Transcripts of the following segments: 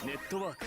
ネットワーク。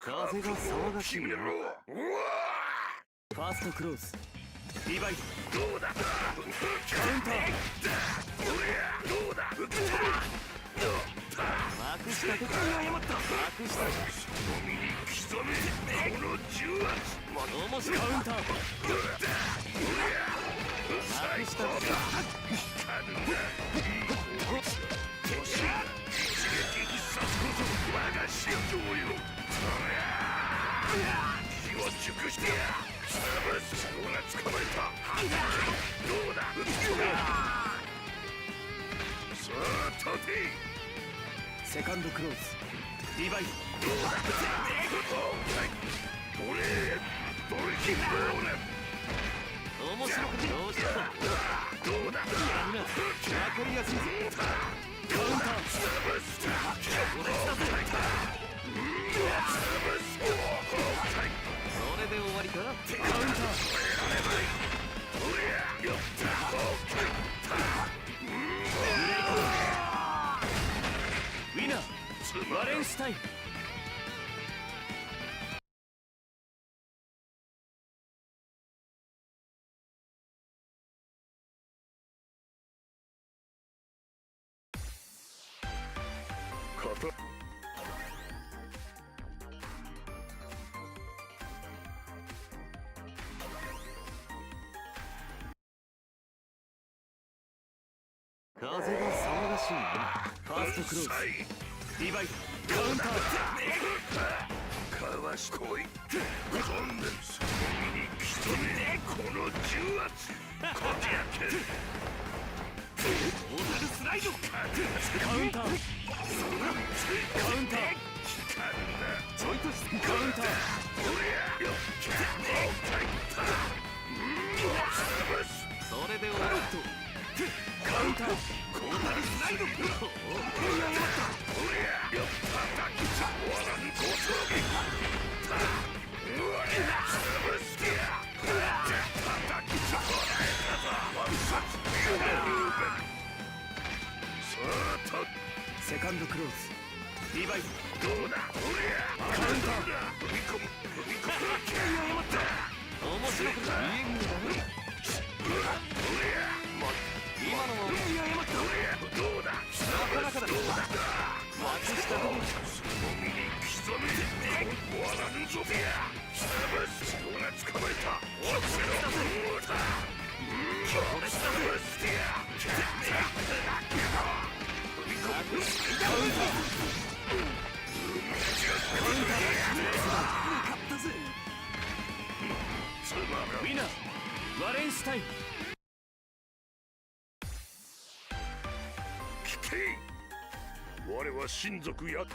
風が騒がしいな。ファーストクローズリバイド。どうだカウンター。どうだ幕下的に謝った。幕下に刻めこの重圧。面白いカウンター。幕下的に我が師匠よ。気を熟してや。サブスが捕まえた。どうださあ立て。セカンドクローズリバイド。どうだドレキンボール。面白くどうした。どうだやるな。分かりやすいぞ。カウンター。サブスターそれで終わりか。カウンター。ウィナーバレンスタイン。風が騒がしいな。ファーストクローズ、ディバイド、カウンター。かわしこい。観念する身に潜めこの重圧。こじ開ける。トータルスライド。カウンター。カウンター。ちょいとしてカウンター。それで終わると。カウンター。トータルスライド。セカンドクローズ、リバイド。どうだカウンター。踏み込む。面白くない。今のもどうだなかなかだ。松下君その身に潜め終わらぬぞ。人が捕まえた。落ちろ。ウィナー、ワレンシュタイン。聞け。我は親族や。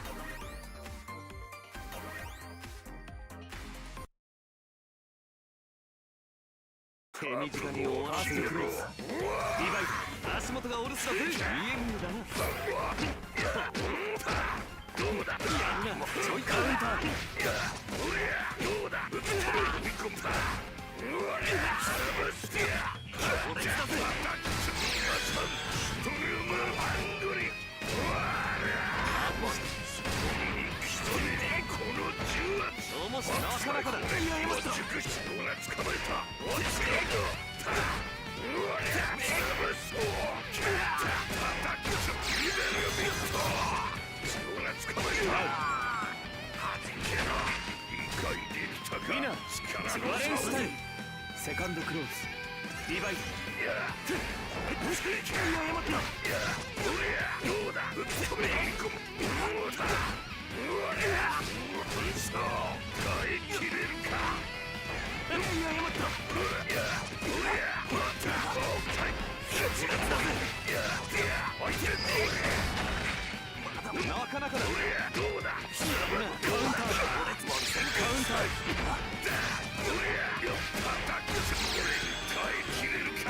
手短に終わらせてくれ。リバイド、足元がお留守だぜ。イエングだな。どうだ。やるな。ちょいカウンター。どうだ。踏み込む。これだぜ。面白い。なかなかだ。熟し人が捕まえた。落ちろ。ウィナー、ワレンシュタイン。セカンドクローズ、リバイド。どうだ。耐えきれるか。なかなかだ。どうだ。カウンター。カウンター。耐えきれるか。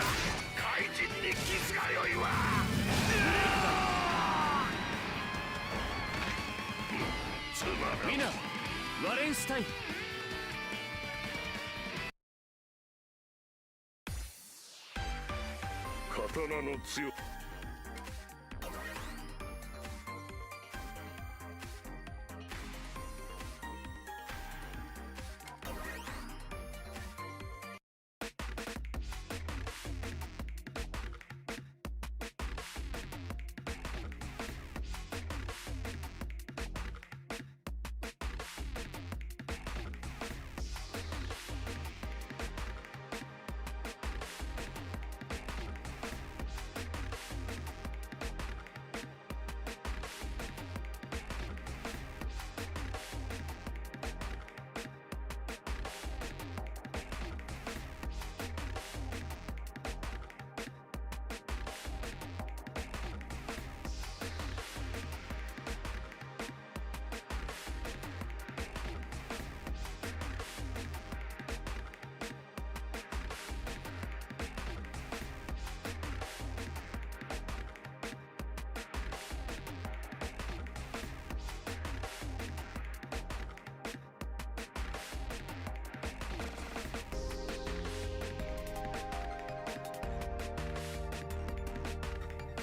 怪人に傷がよいわ。ウィナー、ワレンシュタイン。刀の強さ。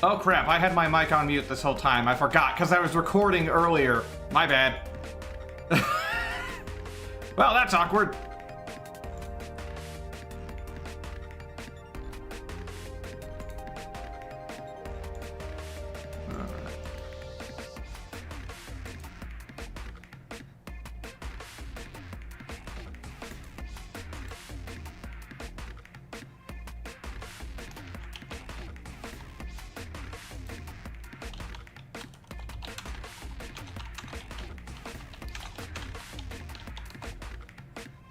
Oh crap, I had my mic on mute this whole time. I forgot, because I was recording earlier. My bad. Well, that's awkward.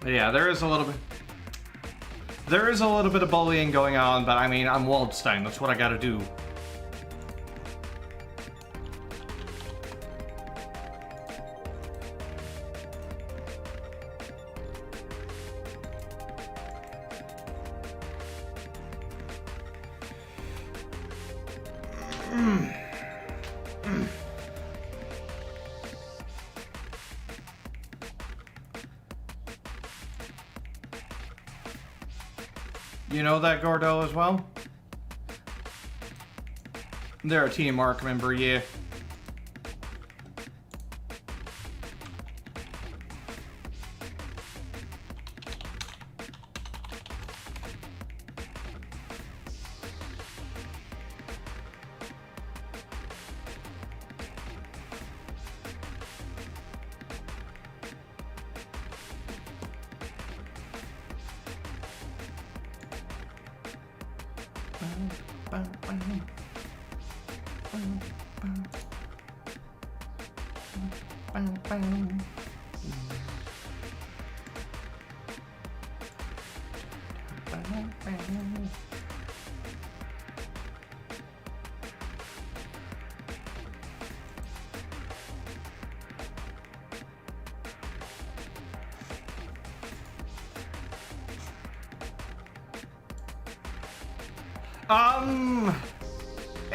Yeah, there is a little bit. There is a little bit of bullying going on, but I mean, I'm Waldstein. That's what I gotta do. You know that Gordo as well? They're a Team Arc member, yeah.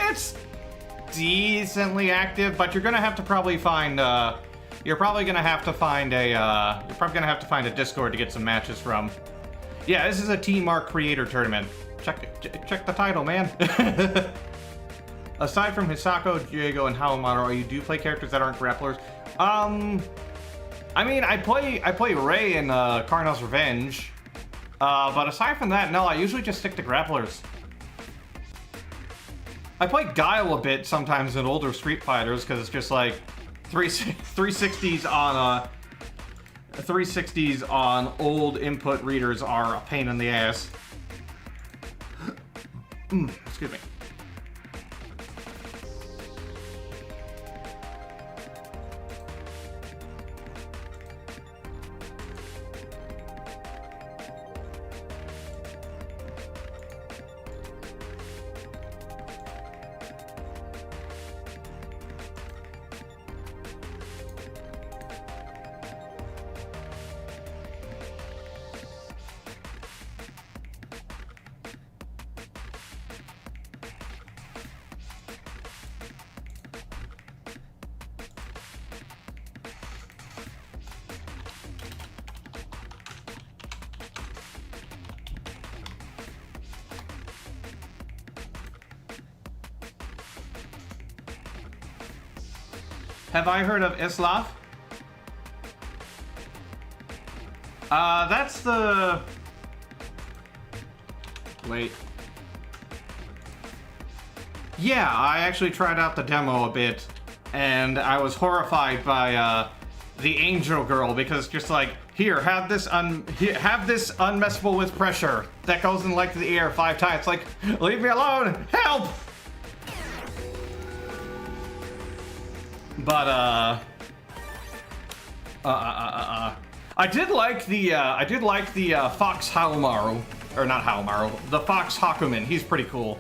It's decently active, but you're gonna have to probably find, you're probably gonna have to find a Discord to get some matches from. Yeah, this is a Team Arc creator tournament. Check the title, man. Aside from Hisako, Diego, and Hawamaru, you do play characters that aren't grapplers. I mean, I play Ray in Carnal's Revenge, but aside from that, no, I usually just stick to grapplers. I play Guile a bit sometimes in older Street Fighters because it's just like 360s on old input readers are a pain in the ass. Excuse me. Have I heard of Islav? That's the... Wait. Yeah, I actually tried out the demo a bit, and I was horrified by, the Angel Girl, because just like, here, have this unmessable with pressure that goes in like the air 5 times. Like, leave me alone! Help! But I did like the Fox Hawamaru, or not Hawamaru, the Fox Hakumen. He's pretty cool.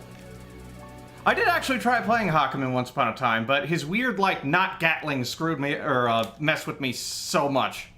I did actually try playing Hakumen once upon a time, but his weird like not Gatling screwed me or messed with me so much.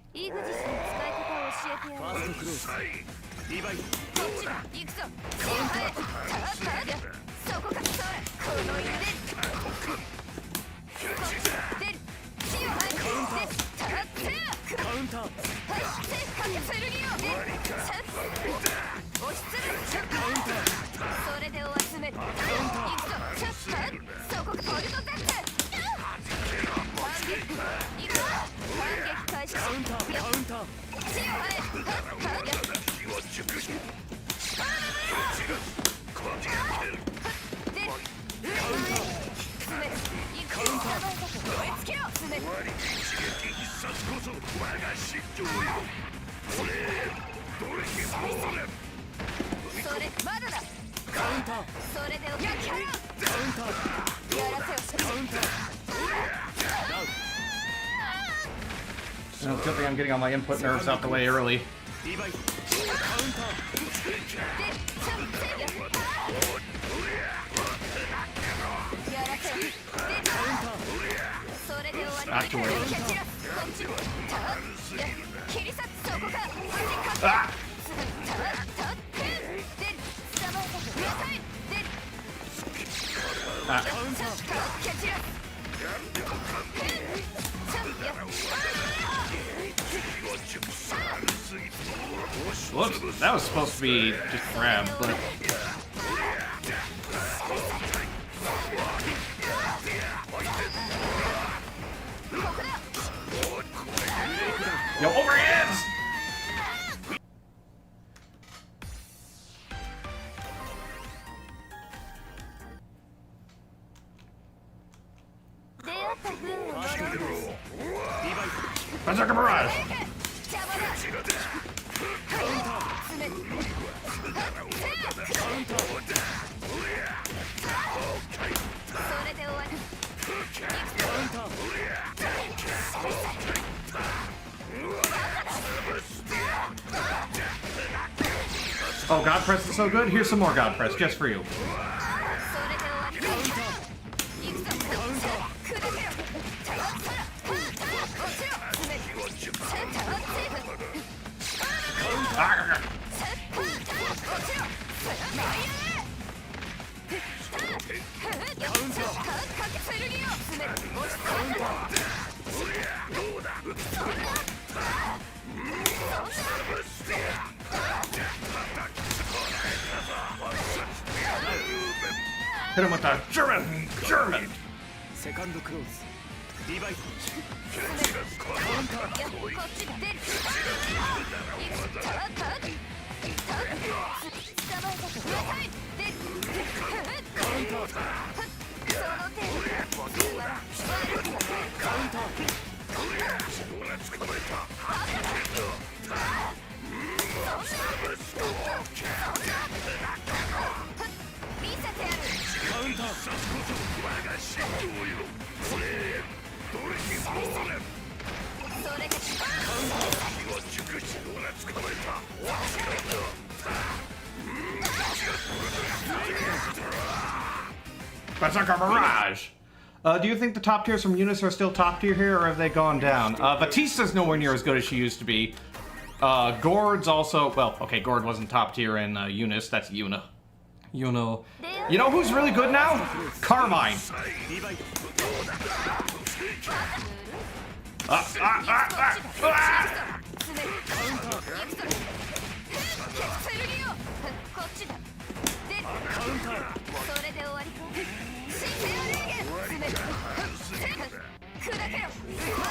Good thing I'm getting all my input nerves out the way early. リバイトカウンターああ Whoops, that was supposed to be just grab, but... Yo, overhands! Berserker Barrage! Oh, God Press is so good? Here's some more God Press, just for you. Hit him with the German! セカンドクローズリバイトBerserker Barrage! Do you think the top tiers from Eunice are still top tier here, or have they gone down? Batista's nowhere near as good as she used to be. Gord's also... Well, okay, Gord wasn't top tier in Eunice. That's Yuna. You know who's really good now? Carmine!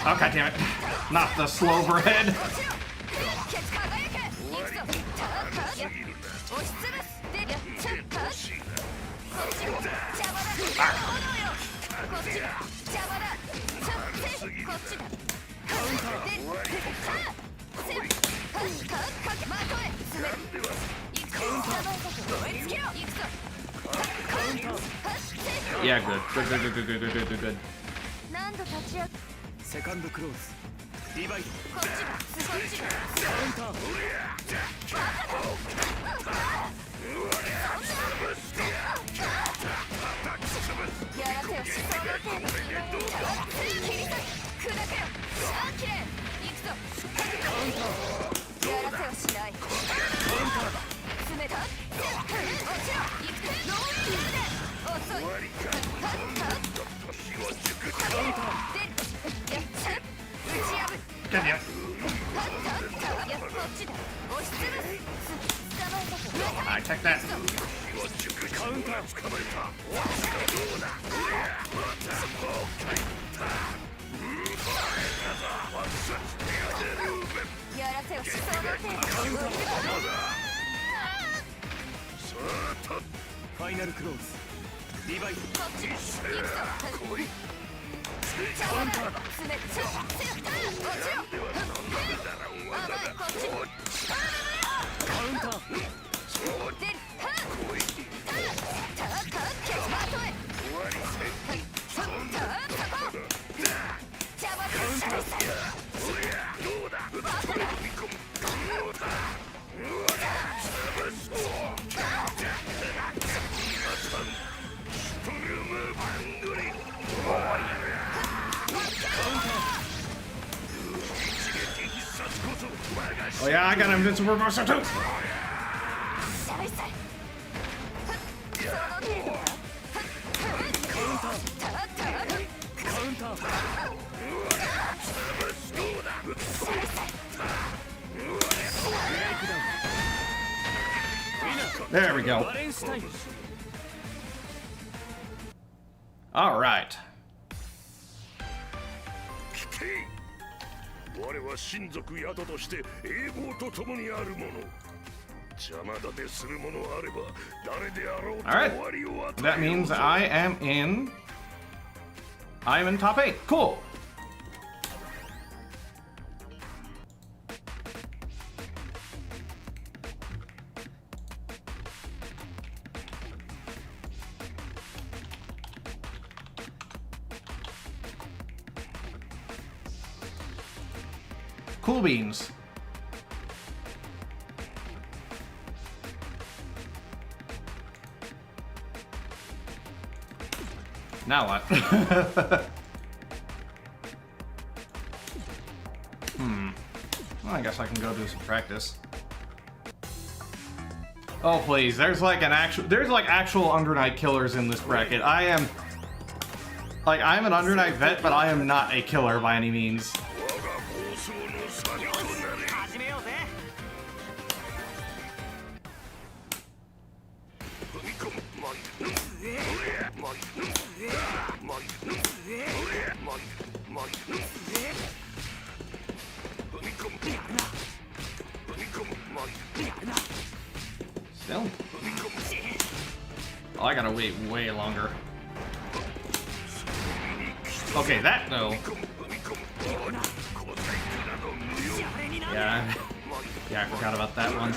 Oh, God damn it. Not the slow bread. Yeah, good. セカンドクローズリバイトカウンターI take that. カウンターファイナルクローズリバイトカウンターカウンター yeah, I got invincible reversal too. There we go. All right. 我は親族宿として英語と共にあるもの邪魔立てするものあれば誰であろうと All right. 終わりを与え That means I am in top 8. Cool. Cool beans. Now what? Well, I guess I can go do some practice. Oh please, there's like actual Undernight killers in this bracket. I'm an Undernight vet, but I am not a killer by any means. Still? Oh, I gotta wait way longer. Okay, that though. Yeah, I forgot about that one.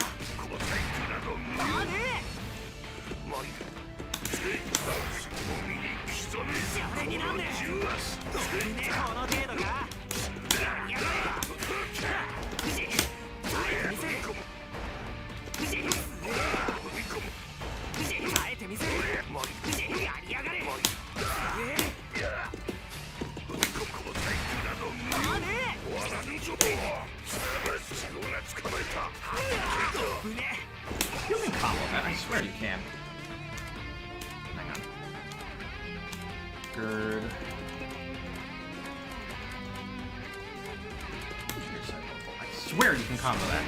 You can combo that, I swear you can. Hang on. Gird. I swear you can combo that.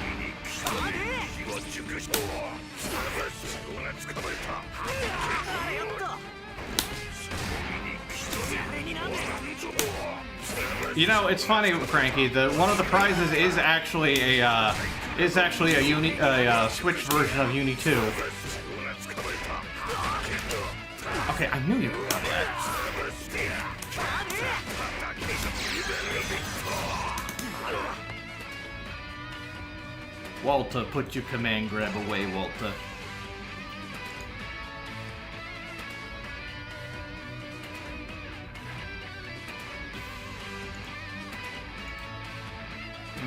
You know, it's funny, Frankie. One of the prizes is actually a Switch version of UNI2. Okay, I knew you would cover that. Walter, put your command grab away, Walter.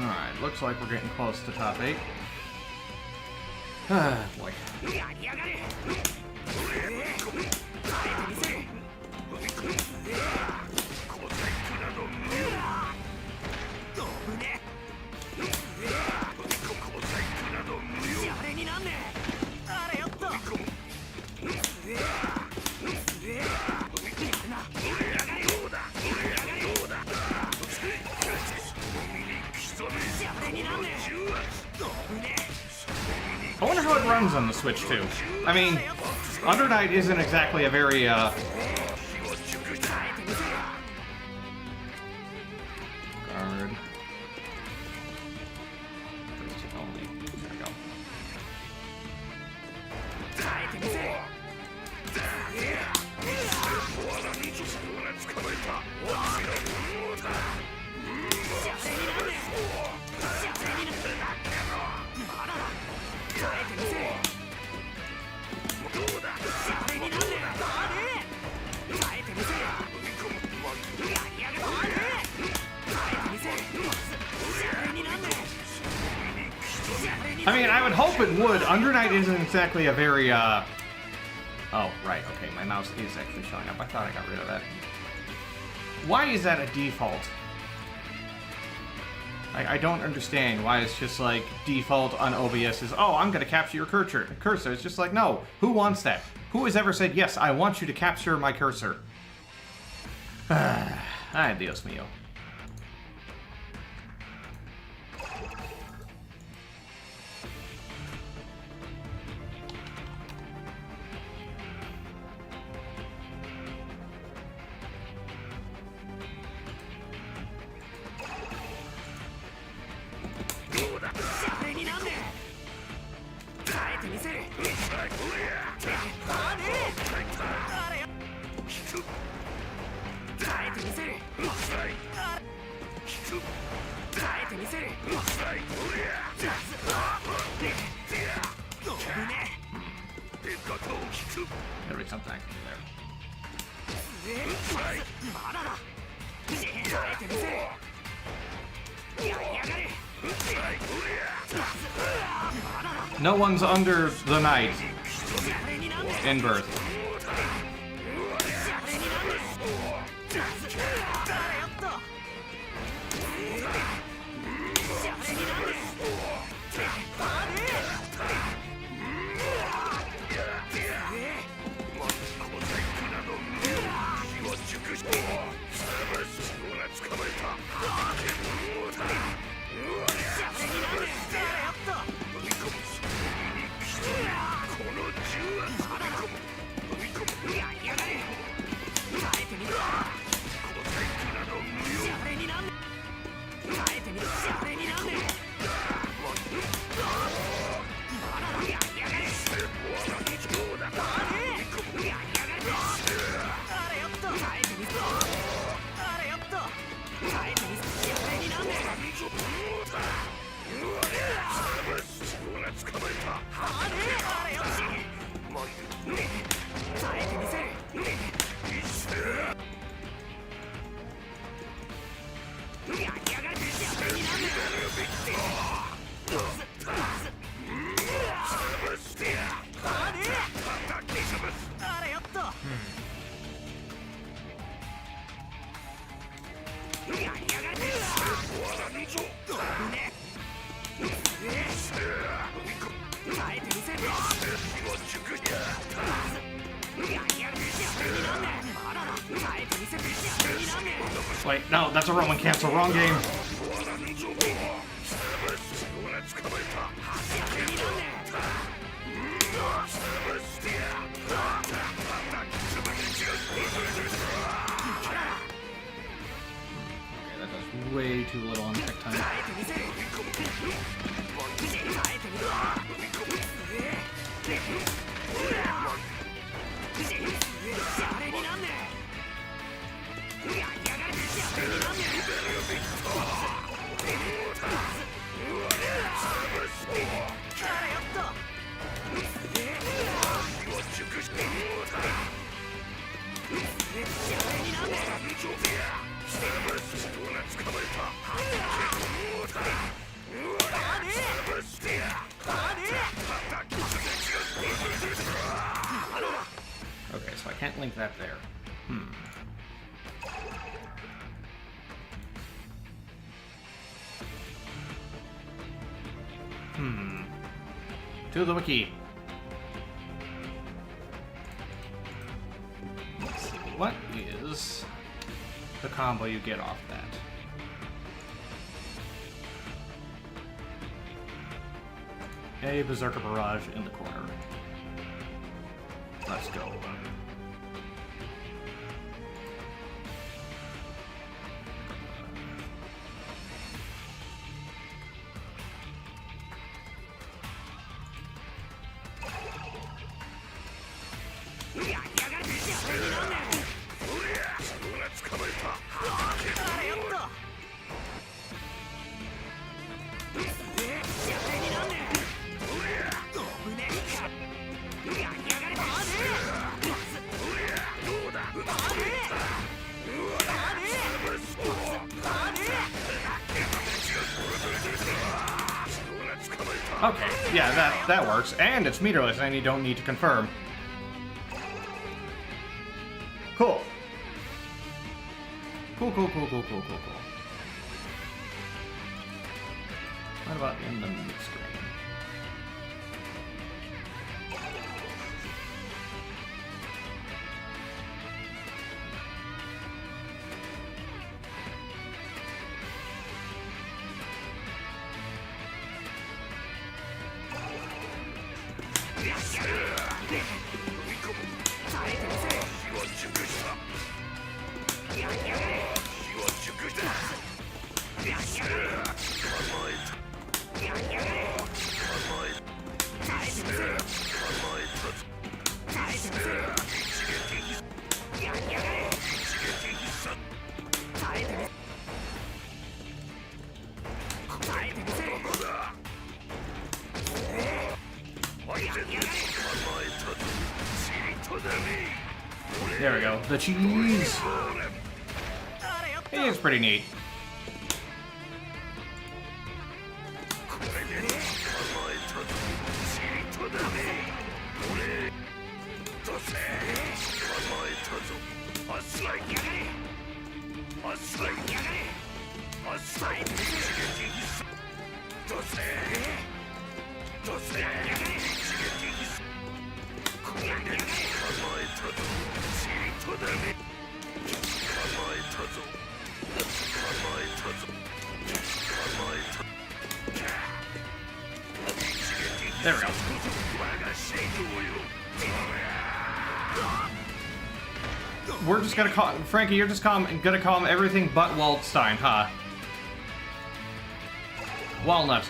Alright, looks like we're getting close to top 8. Ah, boy. I wonder how it runs on the Switch too. I mean, Undernight isn't exactly a very Guard. Only. There we go. I mean, I would hope it would. Undernight isn't exactly a very, Oh, right, okay, my mouse is actually showing up. I thought I got rid of that. Why is that a default? I don't understand why it's just like default on OBS is, oh, I'm gonna capture your cursor. It's just like, no, who wants that? Who has ever said, yes, I want you to capture my cursor? Ay, Dios mío. Gotta be something I can do there. No one's under the night in birth. Wait, no, that's a Roman cancel. Wrong game. Way too little on tech time. Okay, so I can't link that there. To the wiki. Let's see, what is the combo you get off that? A Berserker Barrage in the corner. Let's go. Okay, yeah, that works. And it's meterless and you don't need to confirm. Cool. Cool. What about in the mid screen? There we go. The cheese. He is pretty neat. There we go. We're just gonna call Frankie. You're just gonna call him everything but Waldstein, huh? Walnut.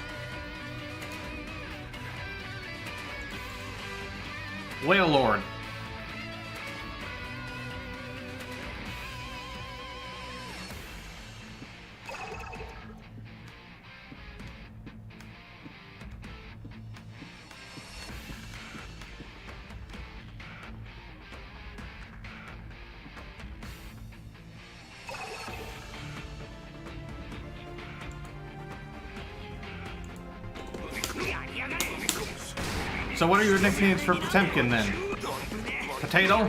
Whale Lord. So what are your nicknames for Potemkin then? Potato?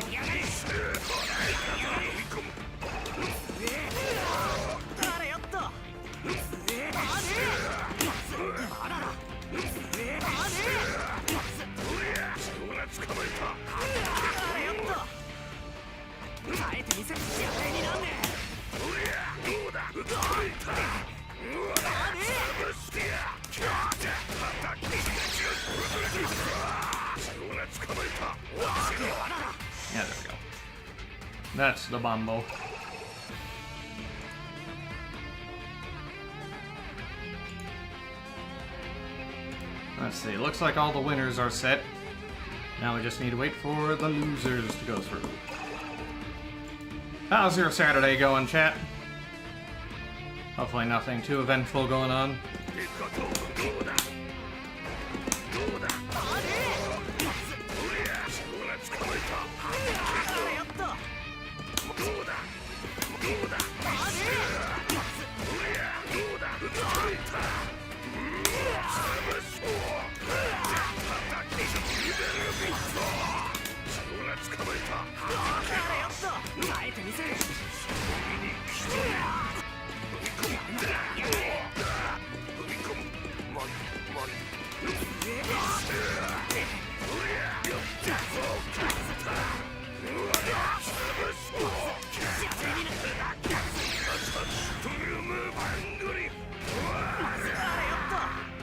Yeah, there we go. That's the Bombo. Let's see, looks like all the winners are set. Now we just need to wait for the losers to go through. How's your Saturday going, chat? Hopefully nothing too eventful going on.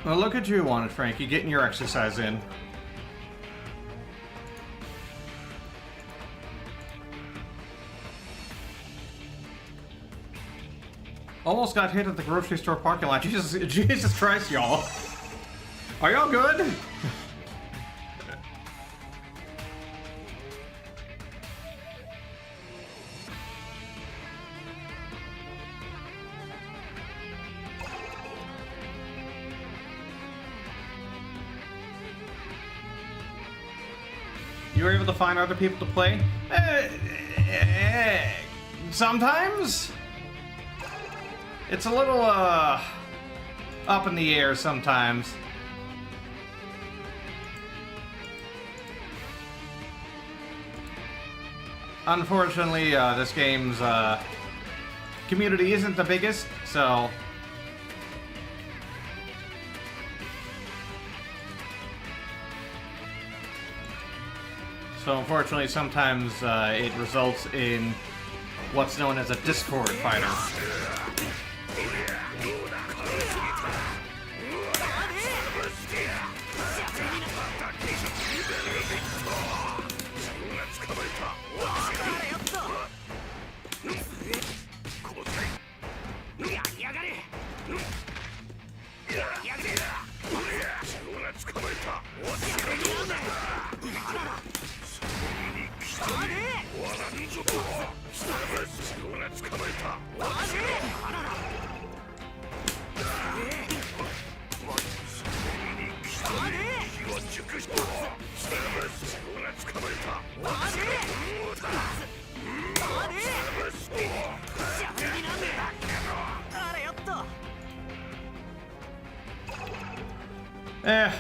Well, look at you wanted, Frankie, getting your exercise in. Almost got hit at the grocery store parking lot. Jesus Christ, y'all. Are y'all good? You were able to find other people to play? Sometimes? It's a little, up in the air sometimes. Unfortunately, this game's, community isn't the biggest, so... So unfortunately, sometimes it results in what's known as a Discord fighter.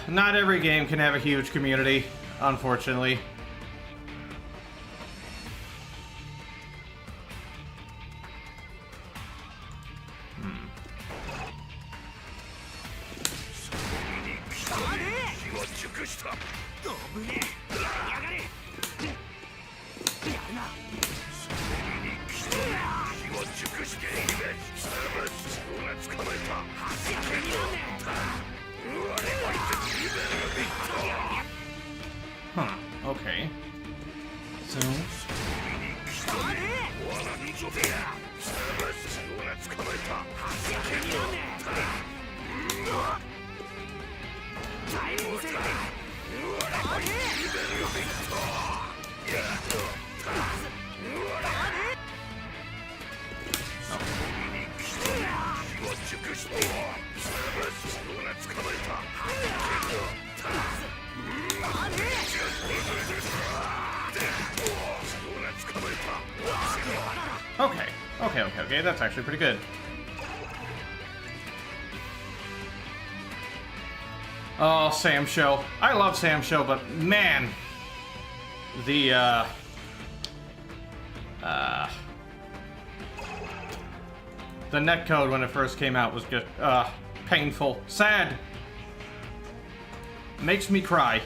Not every game can have a huge community, unfortunately. Okay. So... Okay, that's actually pretty good. Oh, Sam Show. I love Sam Show, but man, the netcode when it first came out was just painful, sad, makes me cry.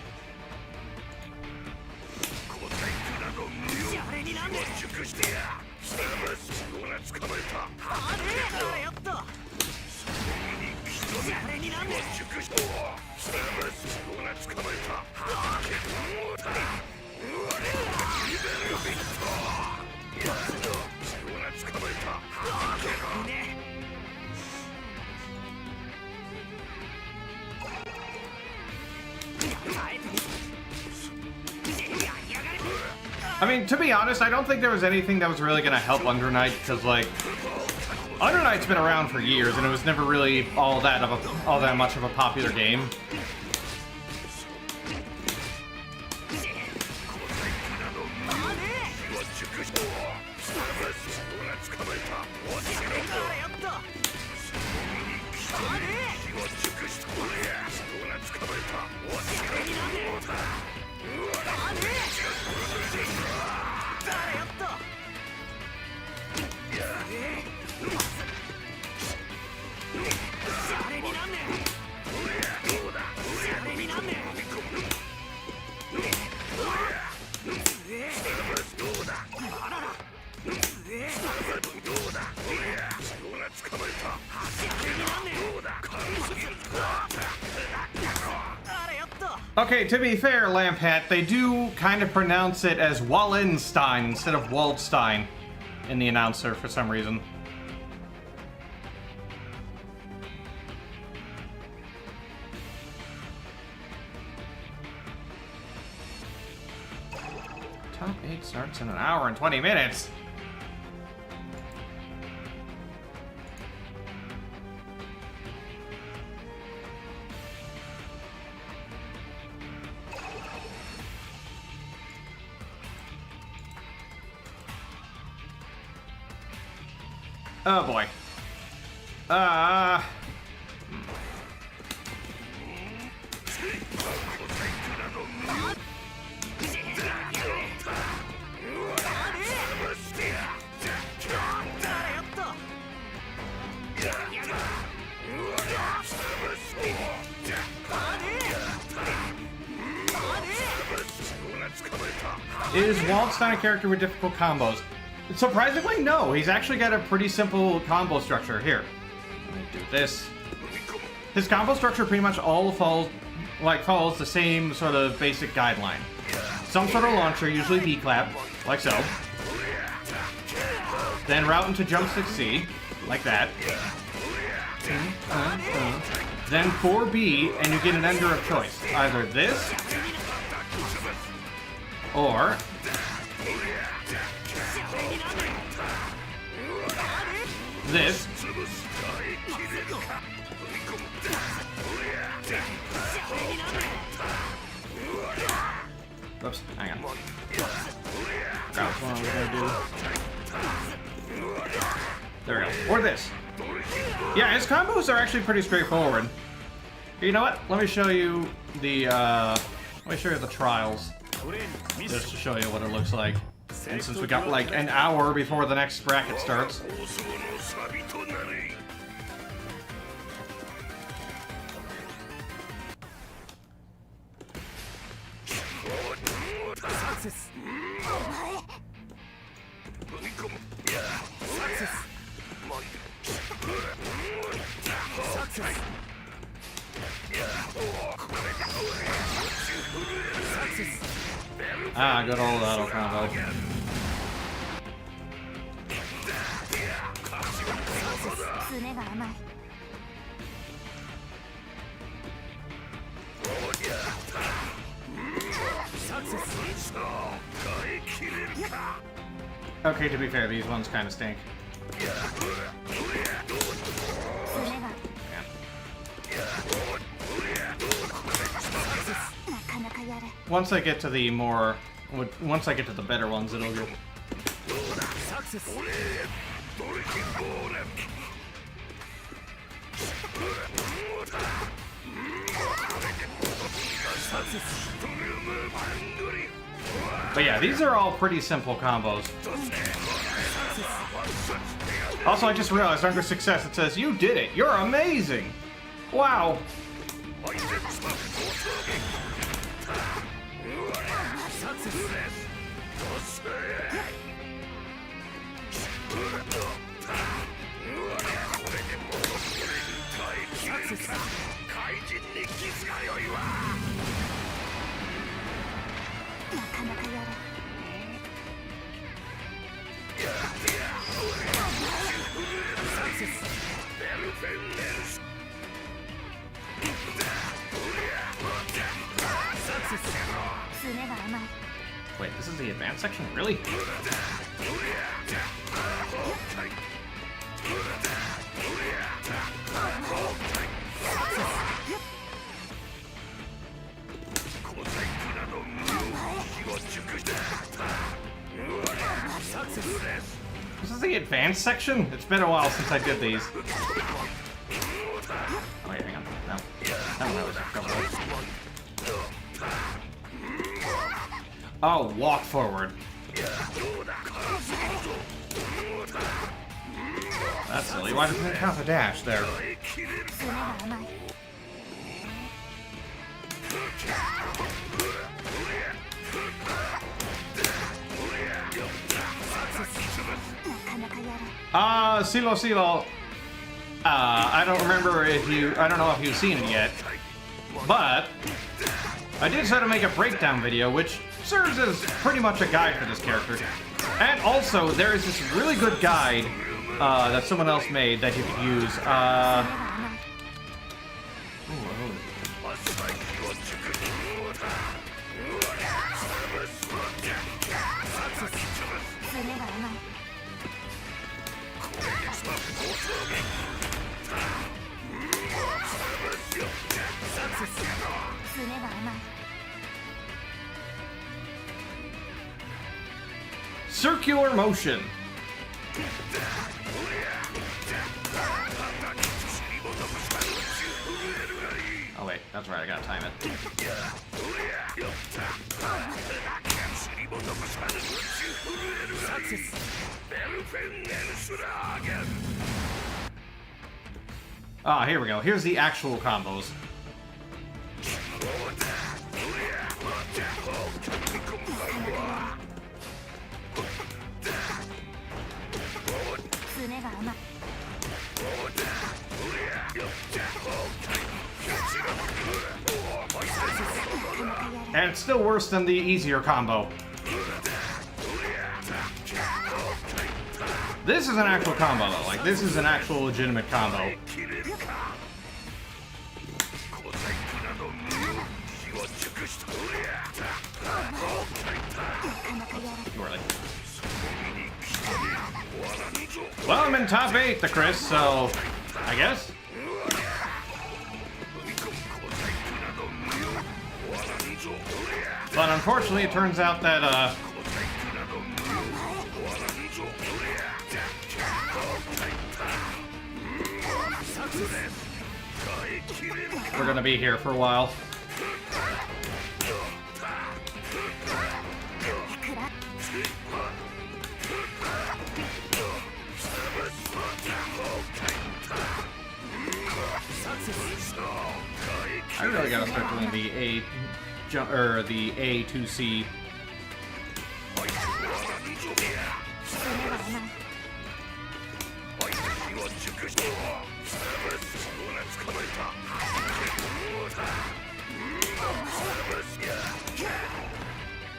I mean, to be honest, I don't think there was anything that was really going to help Under Night, because, like, Under Night's been around for years, and it was never really all that much of a popular game. Okay, to be fair, Lamphat, they do kind of pronounce it as Wallenstein instead of Waldstein in the announcer for some reason. Top 8 starts in an hour and 20 minutes. Oh boy. Is Waldstein a character with difficult combos? Surprisingly, no. He's actually got a pretty simple combo structure. Here, let me do this. His combo structure pretty much all follows the same sort of basic guideline. Some sort of launcher, usually B-clap, like so. Then route into jump stick C, like that. Then 4B, and you get an ender of choice. Either this, or this. Oops, hang on. Forgot which one I was gonna do. There we go. Or this. Yeah, his combos are actually pretty straightforward. You know what? Let me show you the trials. Just to show you what it looks like. And since we got like an hour before the next bracket starts. Ah, good old auto combo. Okay, to be fair, these ones kind of stink. Once I get to the better ones, it'll go. But yeah, these are all pretty simple combos. Also, I just realized under success it says, "You did it! You're amazing!" Wow. Wait, this is the advanced section? Really? This is the advanced section? It's been a while since I did these. Oh wait, hang on. No. That was oh, walk forward. That's silly. Why doesn't it count the dash there? Silo. I don't know if you've seen it yet, but I did try to make a breakdown video, which serves as pretty much a guide for this character. And also, there is this really good guide that someone else made that you could use. Circular motion. Oh wait, that's right, I gotta time it. Ah, here we go. Here's the actual combos. it's still worse than the easier combo. This is an actual combo, though. Like, this is an actual legitimate combo. Really. Well, I'm in top 8, the Chris, so I guess. But unfortunately, it turns out that, we're gonna be here for a while. I really gotta start doing the A jump or the A to C.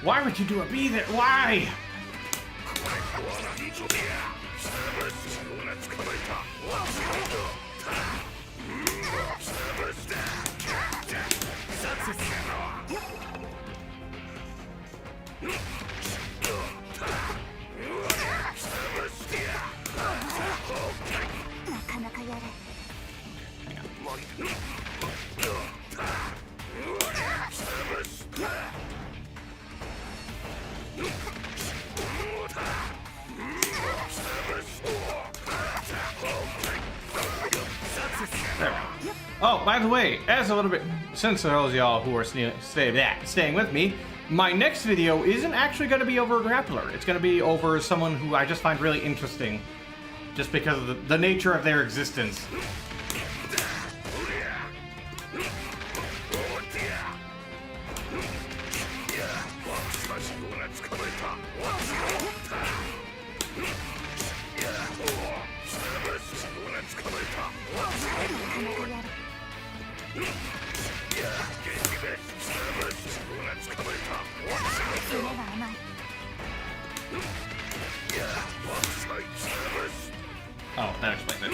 Why would you do a B there? Why? Oh, by the way, as a little bit, since those of y'all who are staying with me, my next video isn't actually going to be over a grappler. It's going to be over someone who I just find really interesting, just because of the nature of their existence. Oh, that explains it.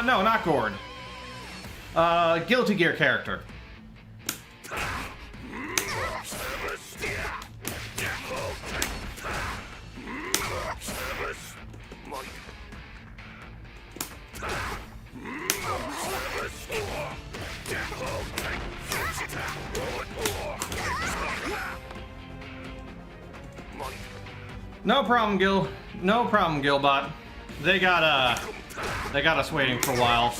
No, not Gord. Guilty Gear character. No problem, Gil. No problem, Gilbot. They got us waiting for a while.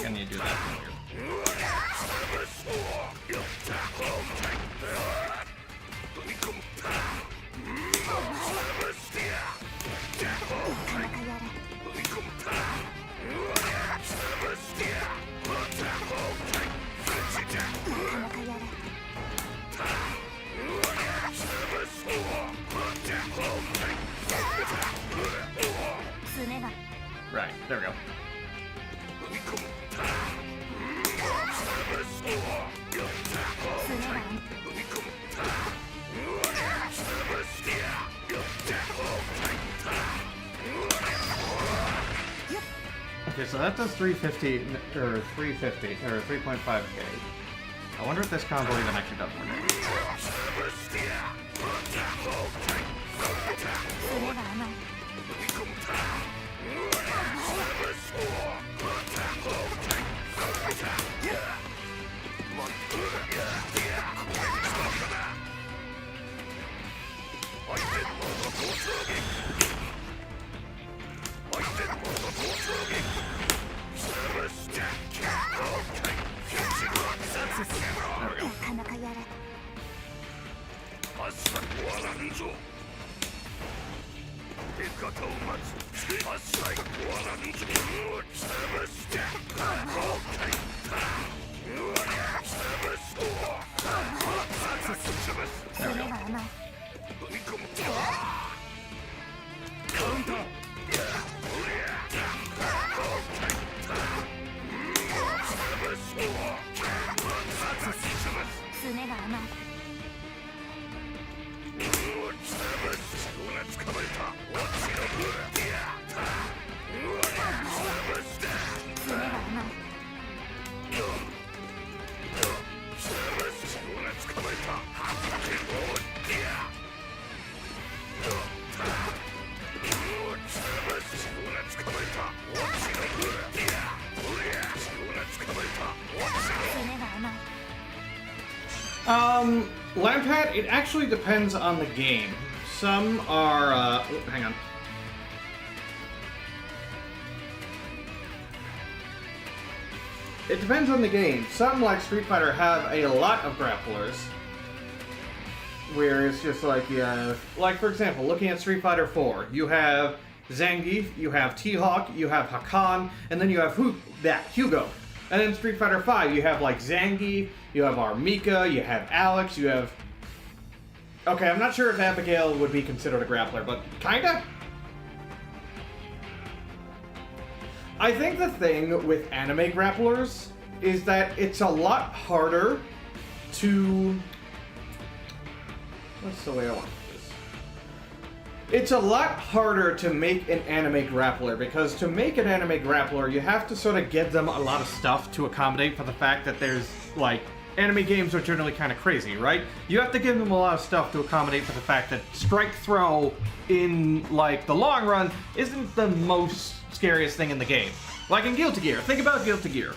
Can you do that? Right, there we go. Okay, so that does 350 or 350 or 3.5k. I wonder if this combo even actually does more damage. we go. なかなかやらあっさり終わらんぞ出方を待つあっさり終わらんぞ潰して後悔だ潰す潰す爪が甘い踏み込むカウンター爪が甘い爪が甘い爪が甘い Lampad, it actually depends on the game. Some are, oh, hang on. It depends on the game. Some, like Street Fighter, have a lot of grapplers. Where it's just like, yeah, like for example, looking at Street Fighter 4, you have Zangief, you have T-Hawk, you have Hakan, and then you have Hugo. And then Street Fighter 5, you have like Zangief, you have Armika, you have Alex, you have... Okay, I'm not sure if Abigail would be considered a grappler, but kinda? I think the thing with anime grapplers is that it's a lot harder to... What's the way I want this? It's a lot harder to make an anime grappler, because to make an anime grappler, you have to sort of give them a lot of stuff to accommodate for the fact that there's, like, anime games are generally kind of crazy, right? You have to give them a lot of stuff to accommodate for the fact that strike throw in, like, the long run isn't the most scariest thing in the game. Like in Guilty Gear, think about Guilty Gear.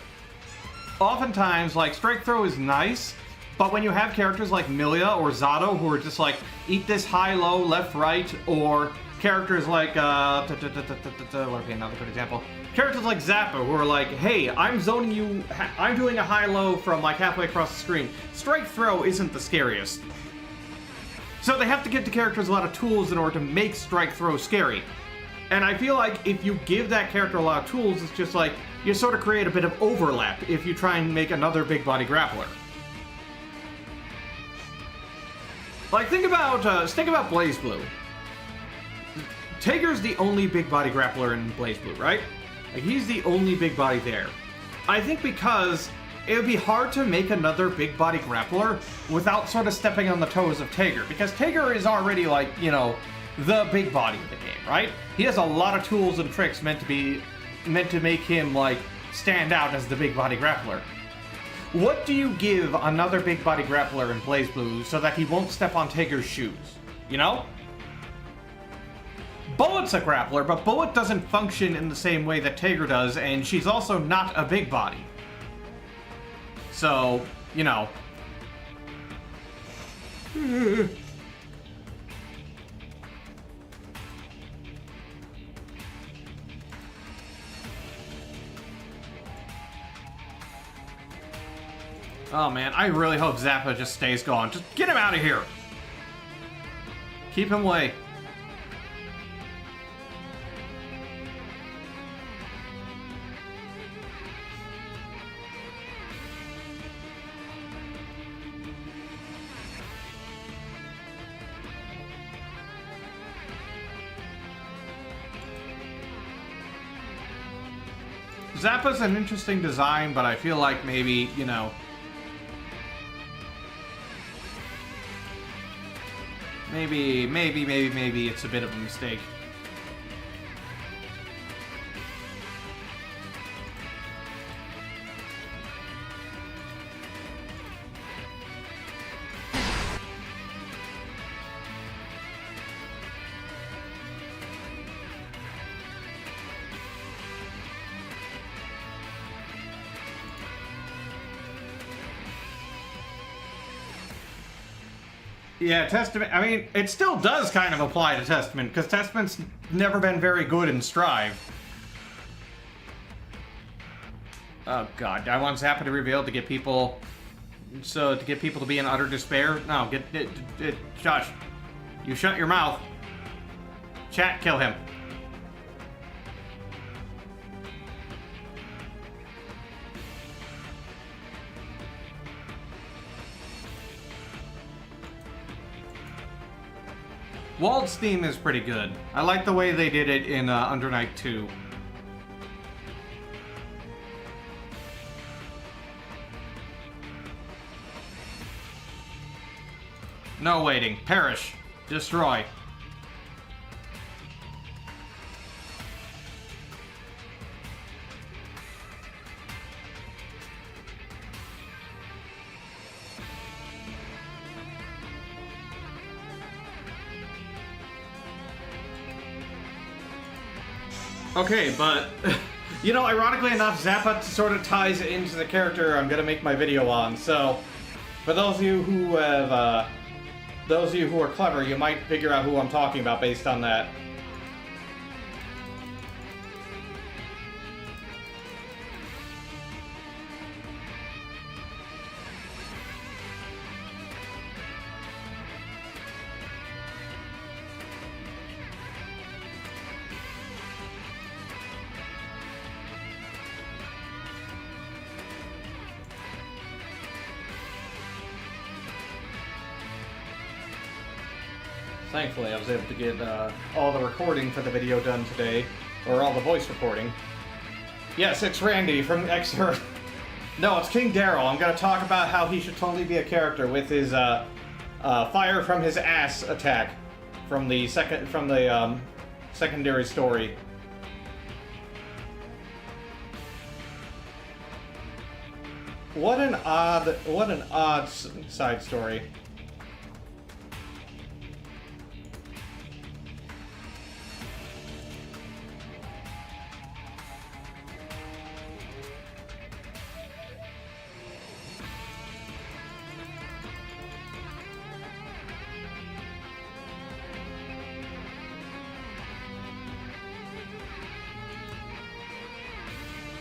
Oftentimes, like, strike throw is nice, but when you have characters like Milia or Zato who are just like, eat this high-low, left-right, or characters like, what would be another good example? Characters like Zappa who are like, hey, I'm zoning you, I'm doing a high-low from like halfway across the screen. Strike throw isn't the scariest. So they have to give the characters a lot of tools in order to make strike throw scary. And I feel like if you give that character a lot of tools, it's just like, you sort of create a bit of overlap if you try and make another big body grappler. Like, think about BlazBlue. Tager's the only big body grappler in BlazBlue, right? Like, he's the only big body there. I think because it would be hard to make another big body grappler without sort of stepping on the toes of Tager, because Tager is already, like, you know, the big body of the game, right? He has a lot of tools and tricks meant to make him, like, stand out as the big body grappler. What do you give another big body grappler in BlazBlue so that he won't step on Tager's shoes? You know? Bullet's a grappler, but Bullet doesn't function in the same way that Tager does, and she's also not a big body. So, you know. Oh man, I really hope Zappa just stays gone. Just get him out of here. Keep him away. Zappa's an interesting design, but I feel like maybe, you know, maybe it's a bit of a mistake. Yeah, Testament, I mean, it still does kind of apply to Testament, because Testament's never been very good in Strive. Oh god, I want Zappa to reveal to get people so to get people to be in utter despair? No, Josh, you shut your mouth. Chat, kill him. Walt's theme is pretty good. I like the way they did it in UNI2. No waiting. Perish. Destroy. Okay, but, you know, ironically enough, Zappa sort of ties into the character I'm gonna make my video on, so, for those of you who have, those of you who are clever, you might figure out who I'm talking about based on that. Thankfully, I was able to get all the recording for the video done today, or all the voice recording. Yes, it's Randy from Xer. No, it's King Daryl. I'm gonna talk about how he should totally be a character with his fire from his ass attack from the secondary story. What an odd side story.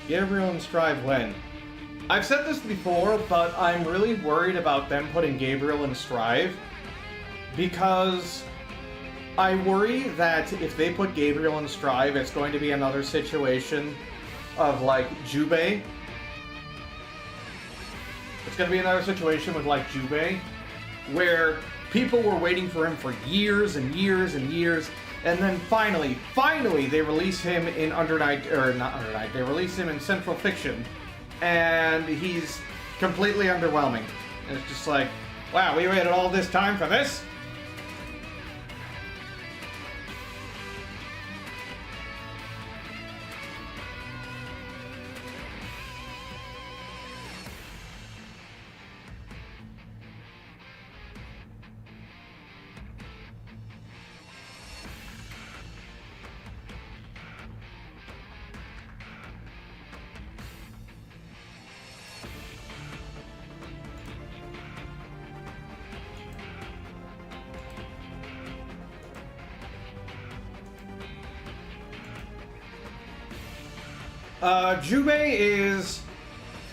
Gabriel and Strive when? I've said this before, but I'm really worried about them putting Gabriel and Strive because I worry that if they put Gabriel and Strive, it's going to be another situation of like Jubei. It's going to be another situation with like Jubei, where people were waiting for him for years and years and years. And then finally, they release him in they release him in Central Fiction, and he's completely underwhelming. And it's just like, wow, we waited all this time for this? Jubei is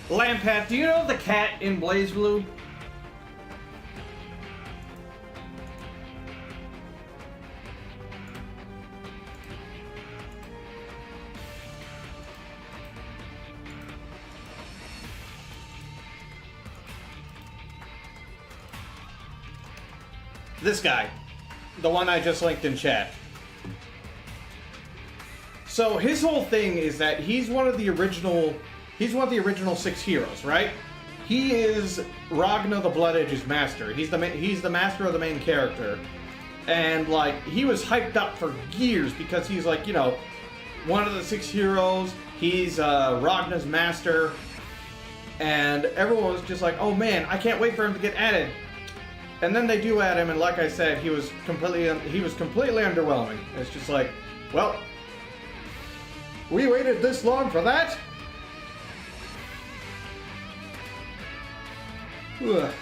Lampat. Do you know the cat in Blaze Blue? This guy. The one I just linked in chat. So his whole thing is that he's one of the original 6 heroes, right? He is Ragna the Blood Edge's master. He's the master of the main character. And like he was hyped up for years because he's like, you know, one of the 6 heroes. He's Ragna's master. And everyone was just like, "Oh man, I can't wait for him to get added." And then they do add him, and like I said, he was completely underwhelming. It's just like, well, we waited this long for that? Ugh.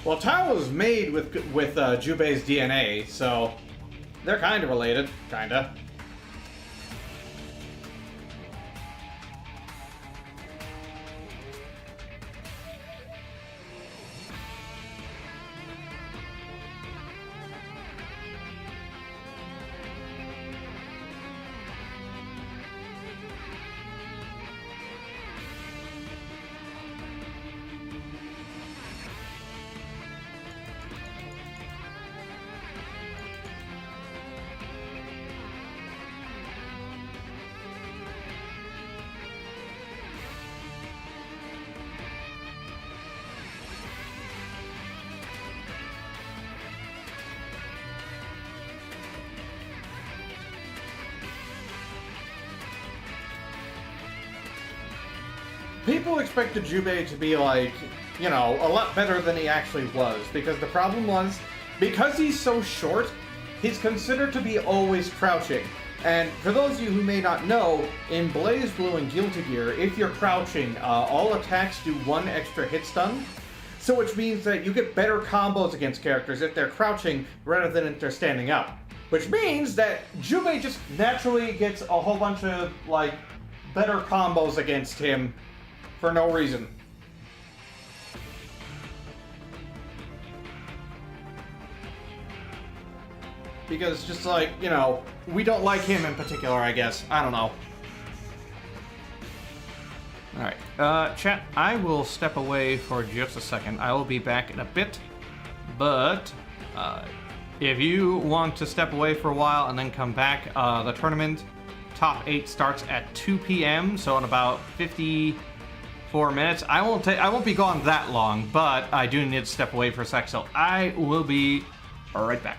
Well, Tao was made with Jubei's DNA, so they're kind of related, kinda. People expected Jubei to be like, you know, a lot better than he actually was, because the problem was, because he's so short, he's considered to be always crouching. And for those of you who may not know, in Blaze Blue and Guilty Gear, if you're crouching, all attacks do 1 extra hit stun. So which means that you get better combos against characters if they're crouching rather than if they're standing up. Which means that Jubei just naturally gets a whole bunch of, like, better combos against him for no reason. Because just like, you know, we don't like him in particular, I guess. I don't know. Alright, chat, I will step away for just a second. I will be back in a bit. But, if you want to step away for a while and then come back, the tournament top 8 starts at 2 p.m. So in about 54 minutes. I won't be gone that long, but I do need to step away for a sec, so I will be right back.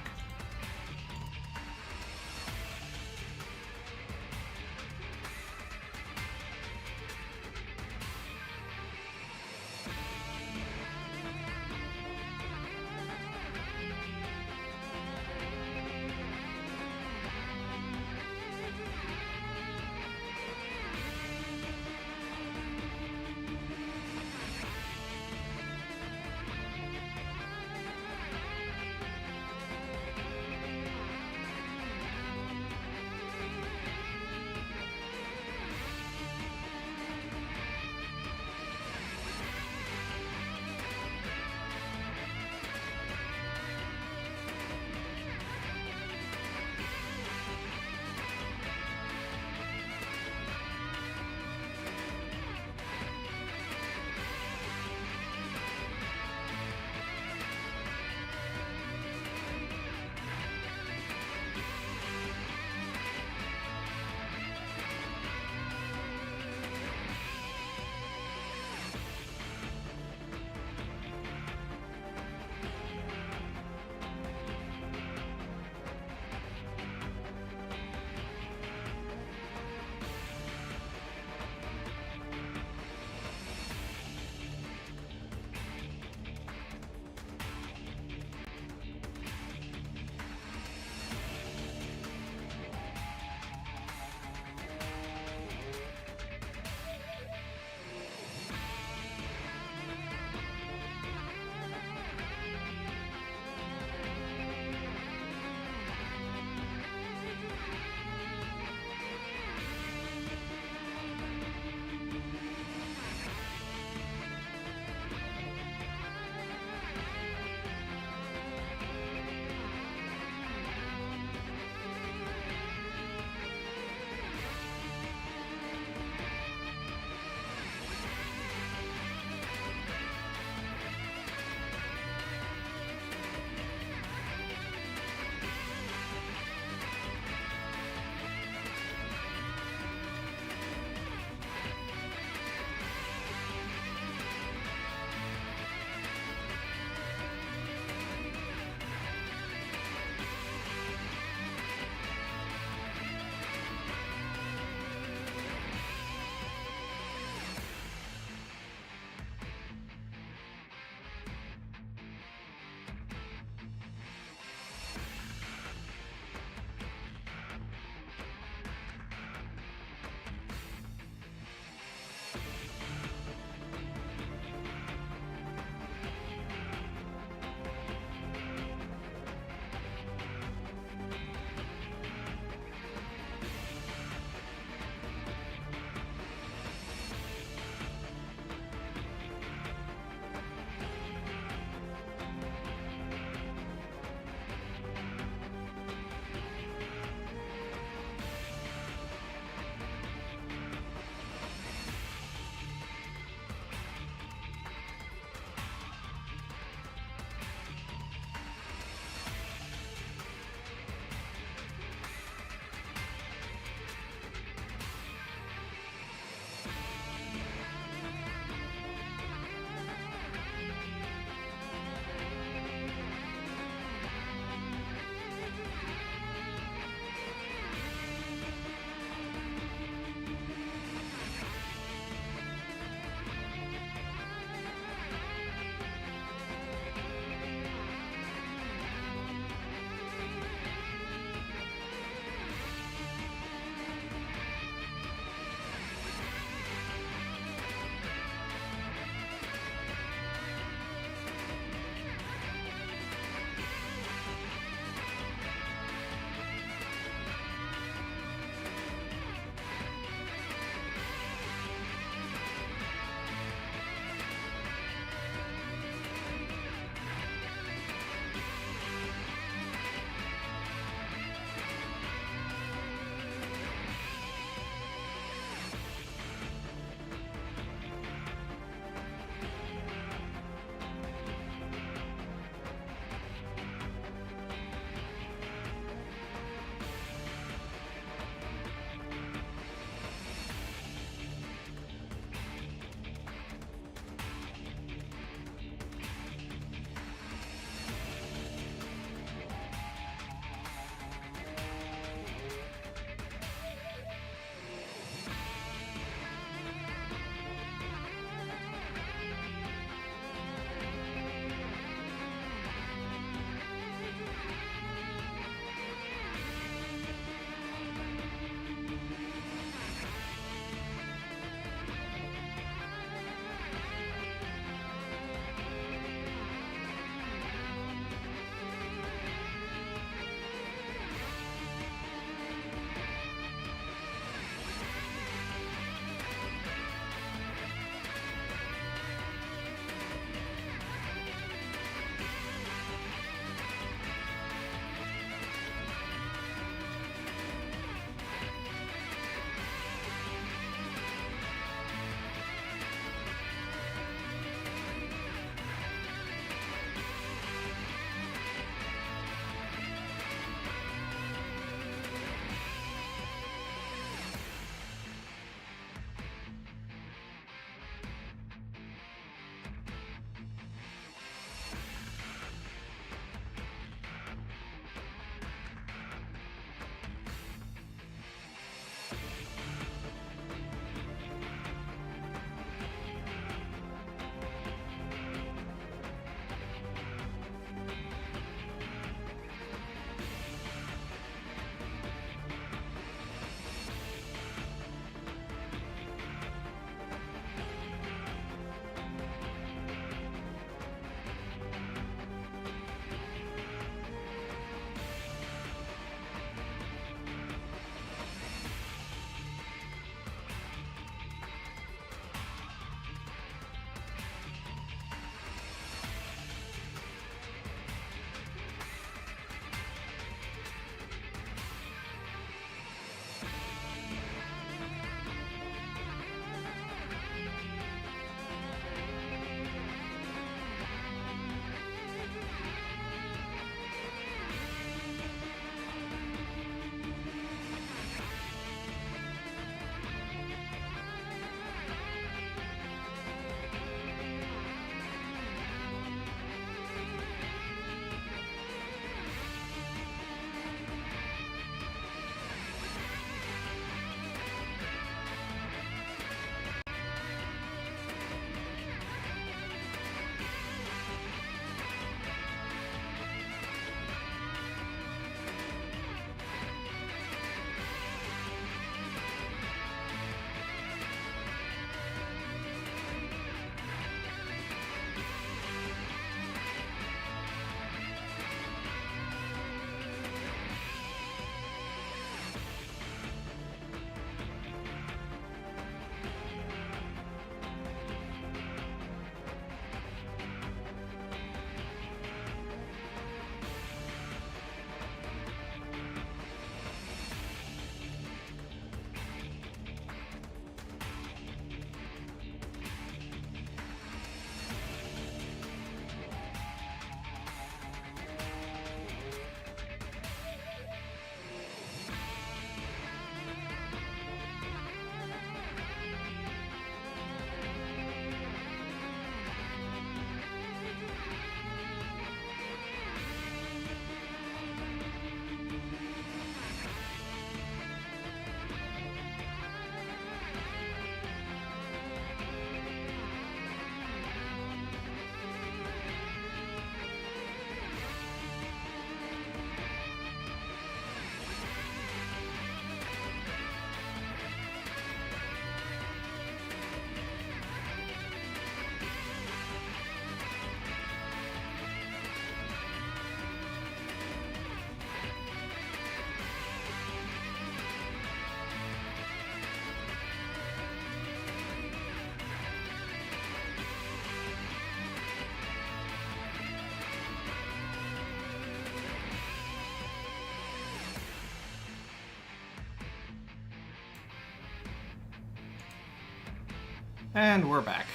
And we're back.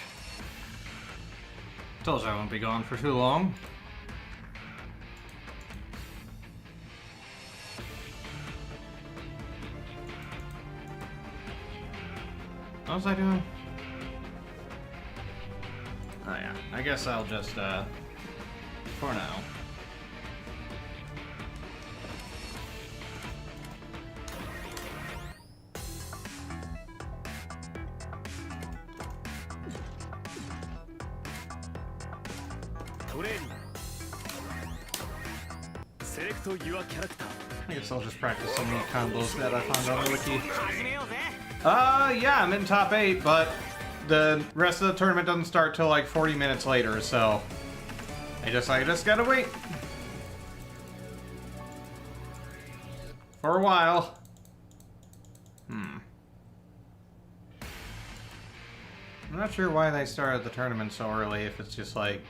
Told you I won't be gone for too long. What was I doing? Oh yeah, I guess I'll just, for now. Select your character. I guess I'll just practice some neat combos that I found on the wiki. Yeah, I'm in top 8, but the rest of the tournament doesn't start till like 40 minutes later, so I just gotta wait. For a while. I'm not sure why they started the tournament so early, if it's just like...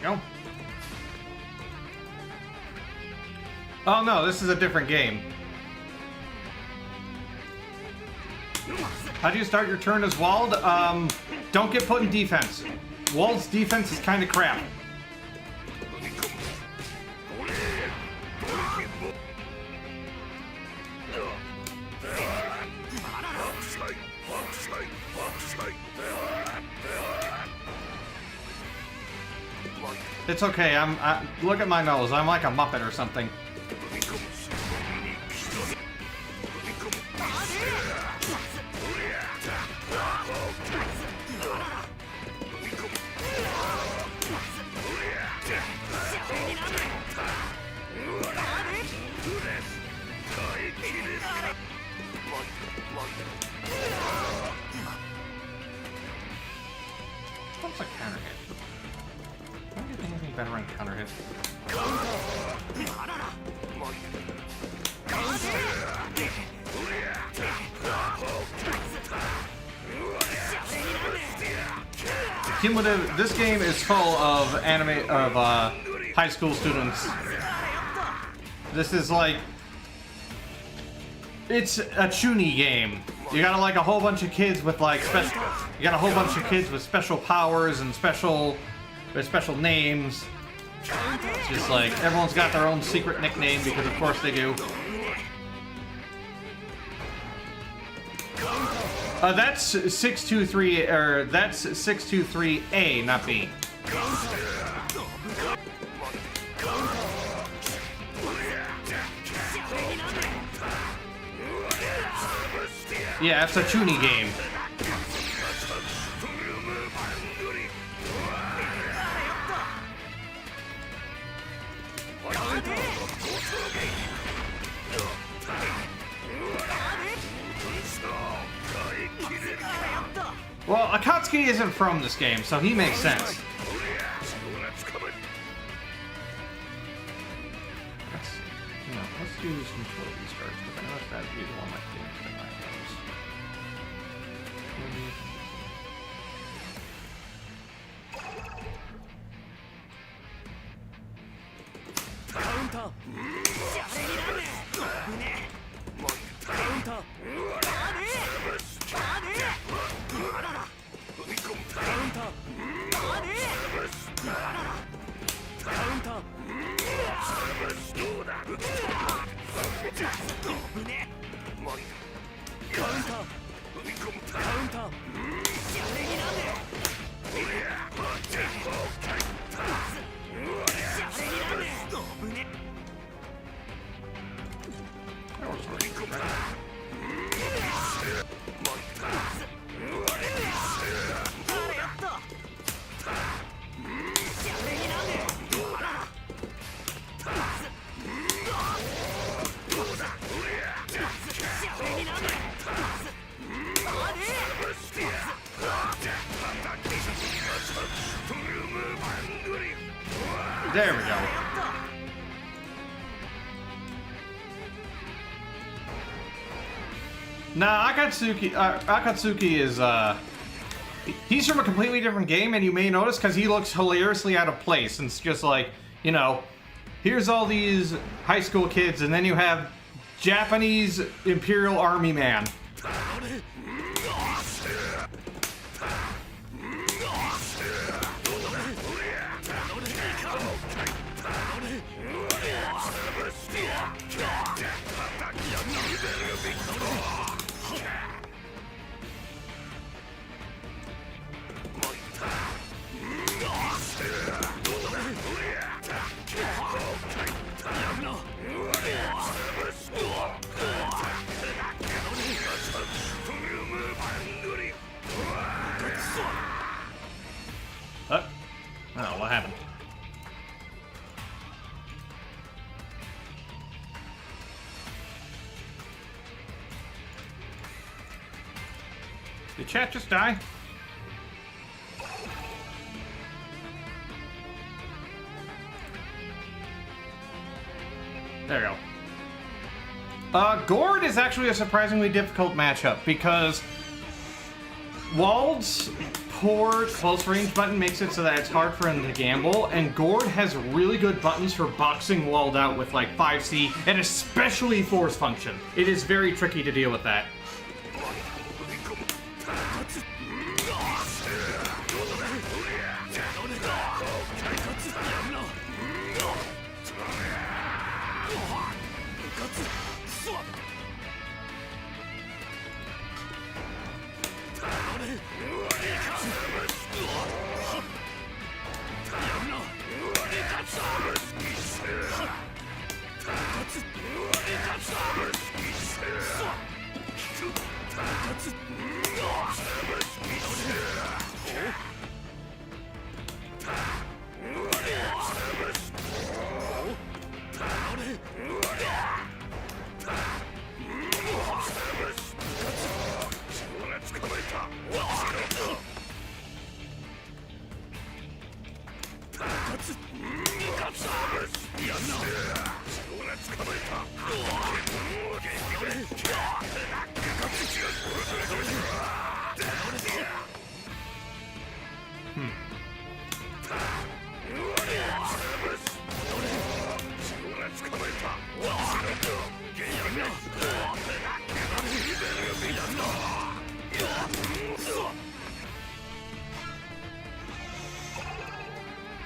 No. Oh no, this is a different game. How do you start your turn as Wald? Don't get put in defense. Wald's defense is kind of crap. It's okay, look at my nose, I'm like a Muppet or something. What's a counter hit? Can I get anything better on counter hit? Cumulative. This game is full of high school students. This is like, it's a Chuni game. You got like a whole bunch of kids with like special. You got a whole bunch of kids with special powers and special names. It's just like everyone's got their own secret nickname because of course they do. That's 623, or that's 623A, not B. Yeah, it's a Chuni game. Well, Akatsuki isn't from this game, so he makes sense. Let's do some trophies first, because I know that'd be one of my favorites that There we go. Nah, Akatsuki is, he's from a completely different game, and you may notice because he looks hilariously out of place. And it's just like, you know, here's all these high school kids, and then you have Japanese Imperial Army man. Oh, what happened? Did chat just die? There we go. Gord is actually a surprisingly difficult matchup because Wald's poor close range button makes it so that it's hard for him to gamble, and Gord has really good buttons for boxing Wald out with like 5C and especially force function. It is very tricky to deal with that.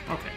Okay.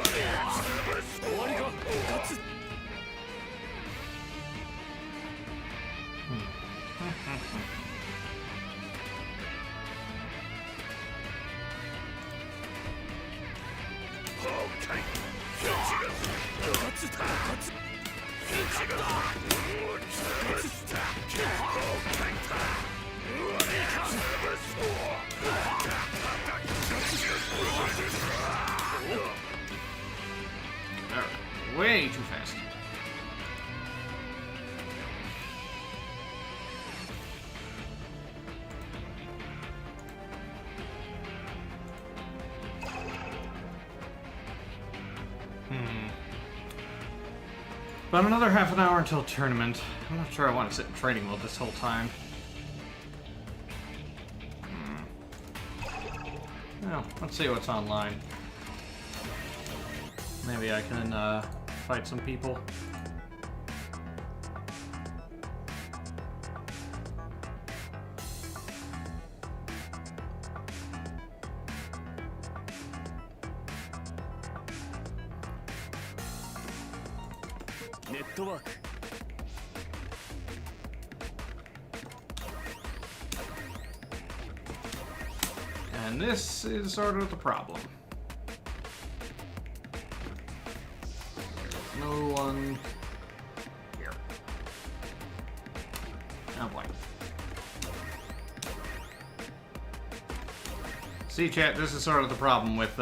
終わりか勝つ Way too fast. About another half an hour until tournament. I'm not sure I want to sit in training mode this whole time. Well, let's see what's online. Maybe I can fight some people. Network. And this is sort of the problem. There's no one here. Oh boy. See, chat, this is sort of the problem with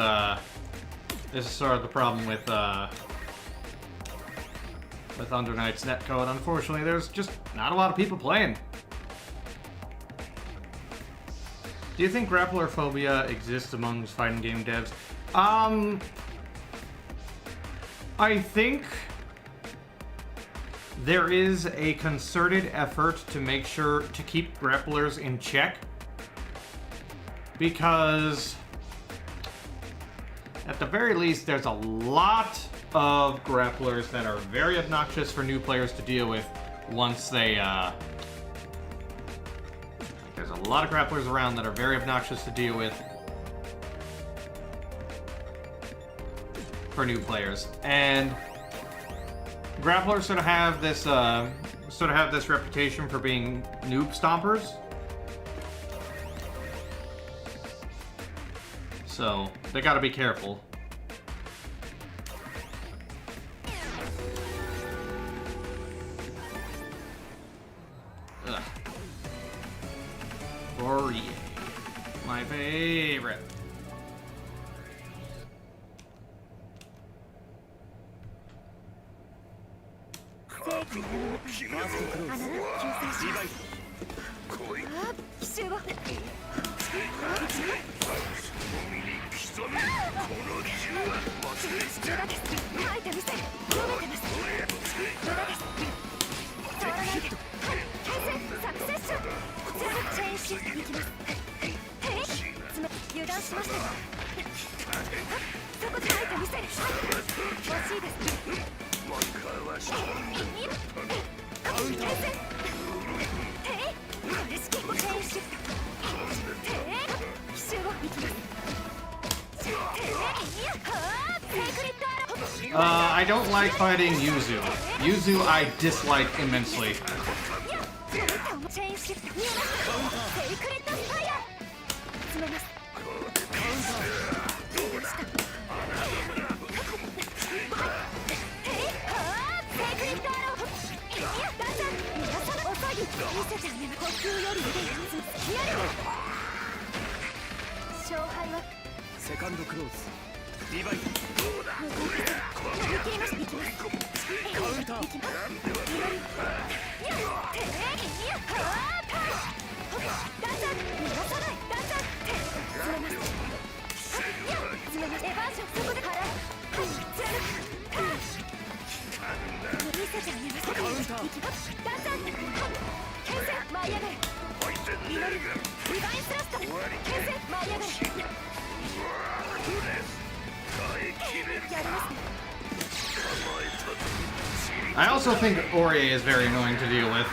Under Night's netcode. Unfortunately, there's just not a lot of people playing. Do you think grappler phobia exists amongst fighting game devs? I think there is a concerted effort to make sure to keep grapplers in check, because at the very least there's a lot of grapplers that are very obnoxious for new players to deal with once they there's a lot of grapplers around that are very obnoxious to deal with for new players, and grapplers sort of have this reputation for being noob stompers. So they gotta be careful. Ugh. Fourier. My favorite. I don't like fighting Yuzu. Yuzu I dislike immensely. Second close. Divide. I also think Aurier is very annoying to deal with.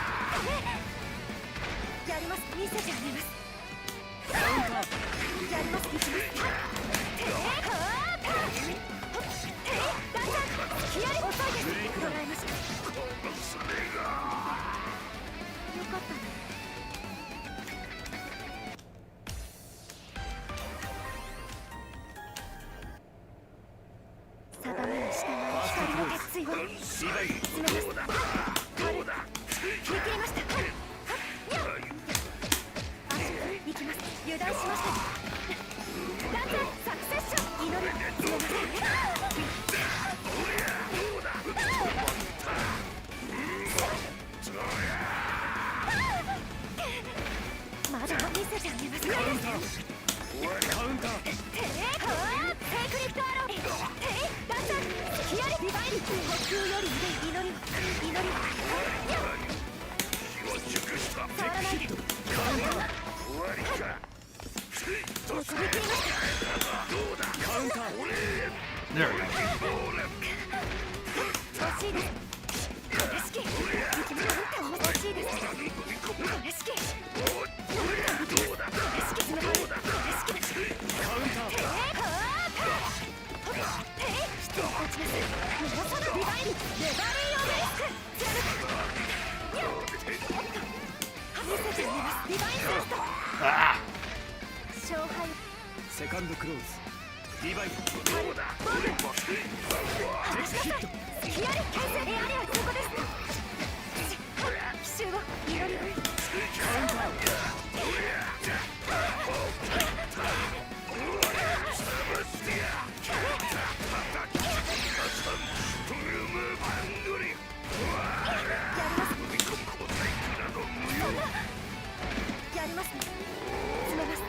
水を詰めます。どうだ切り切りました。はいはっにゃ足行きます。油断しました。断然サクセッション祈り詰めます。まだ見せてあげます。カウンターテイクリットアローテイダンサーヒアリディバイン呼吸より祈りにゃ気を熟した触らないで終わりかもう飛び切りました。どうだカウンター There we go. 惜しいです。これしき生き物なんて面白いです。これしきどうだこれしき詰めこれしきカウンターテイ落ちます。皆様ディバインレバリーオベリスク貫くにゃおっと見せてあげます。ディバインセスト Ah! 勝敗セカンドクローズリバイブボール離しなさい。ヒアリ牽制エアリア通過です。奇襲を祈りカウンターやりますね。詰めます。は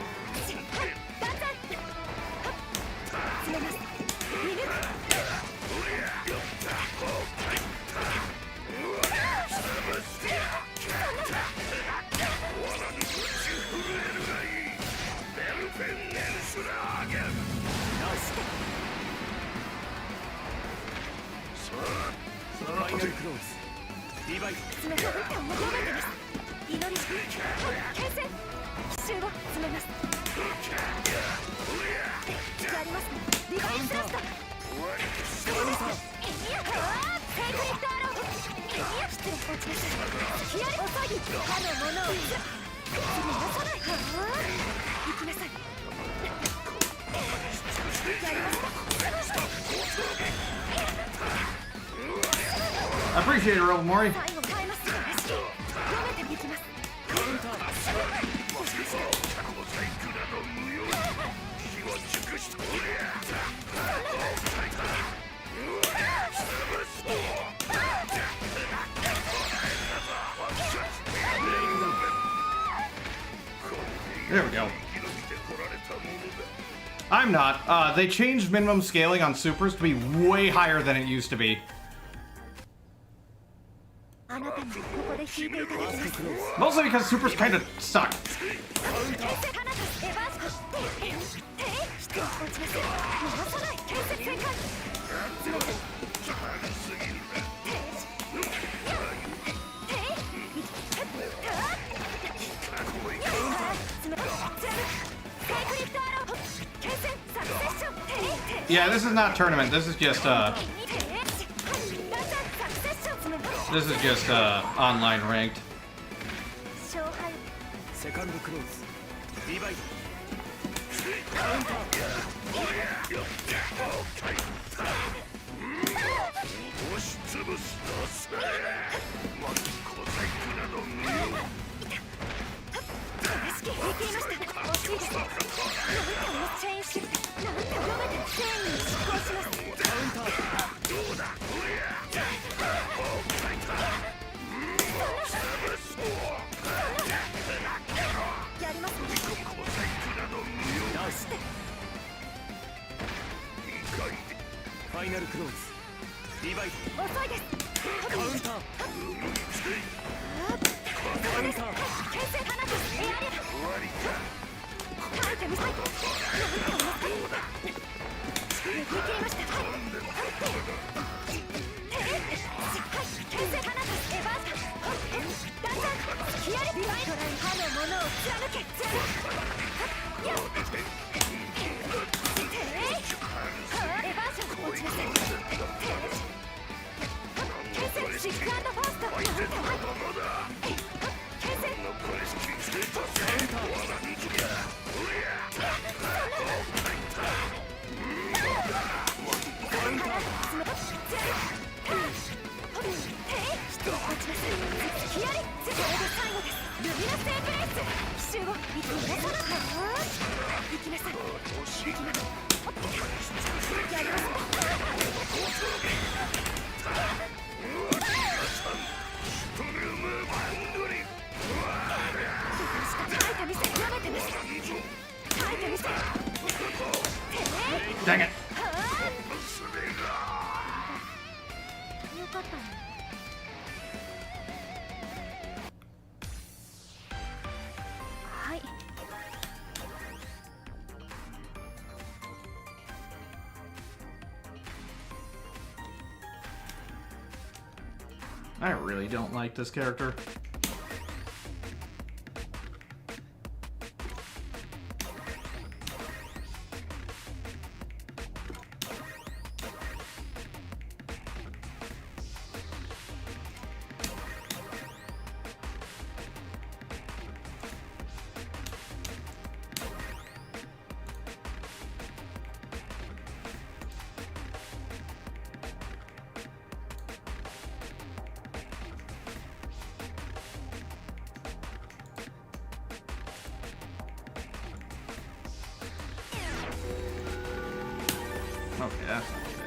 い断然詰めます。見抜くファイナルクローズリバイブ詰め込むって思いです。祈り牽制奇襲を詰めます。やりますね。リバインスラストカウンターテイクリットアロー失礼落ちました。ヒアリ遅い他のものを逃がさない。行きなさい。やりました。 I appreciate it, Rebel Mori. 最後変えます。読めていきます。カウンターThere we go. I'm not. They changed minimum scaling on supers to be way higher than it used to be. あなたにここで引いていただきます。 Mostly because supers kind of suck. 牽制花とエバースコ失礼落ちます。逃がさない。牽制正解。Yeah, this is not tournament. This is just online ranked. 勝敗セカンドクローズリバイブカウンター押しつぶすなせまず小細工など無用正しく引いていました。惜しいです。なんてチェーンシフトなんて読めてチェーンに執行します。カウンターどうだやりますね。小細工など無用出してファイナルクローズリバイブ遅いです。カウンターカウンター牽制花とエアリア耐えてみたい。なんて思った抜き切りました。牽制花とエバースだんだんヒアリビワイトライン歯のものを貫け貫くエバーション落ちました。牽制シック&ファースト牽制カウンター最後です。ルミナスエンブレイス。奇襲をいつもね。行きなさい。行きます。やります。書いた店舐めてます。書いた店。Dang it. よかったね。はい。I really don't like this character. Okay, that's not bad.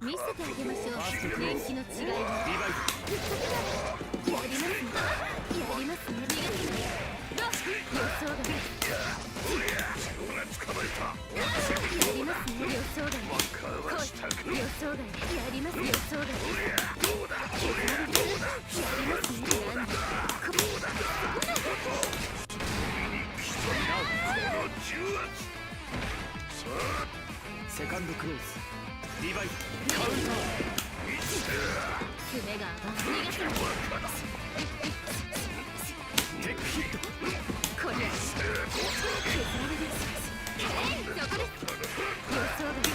見せてあげましょう。年季の違いを。やりますね。やりますね。逃がさない。予想外。やりますね。予想外。予想外。やります。予想外。やりますね。セカンドクローズリバイカウンター爪が逃がさない。テックヒットこりゃ削られる。そこです。予想外。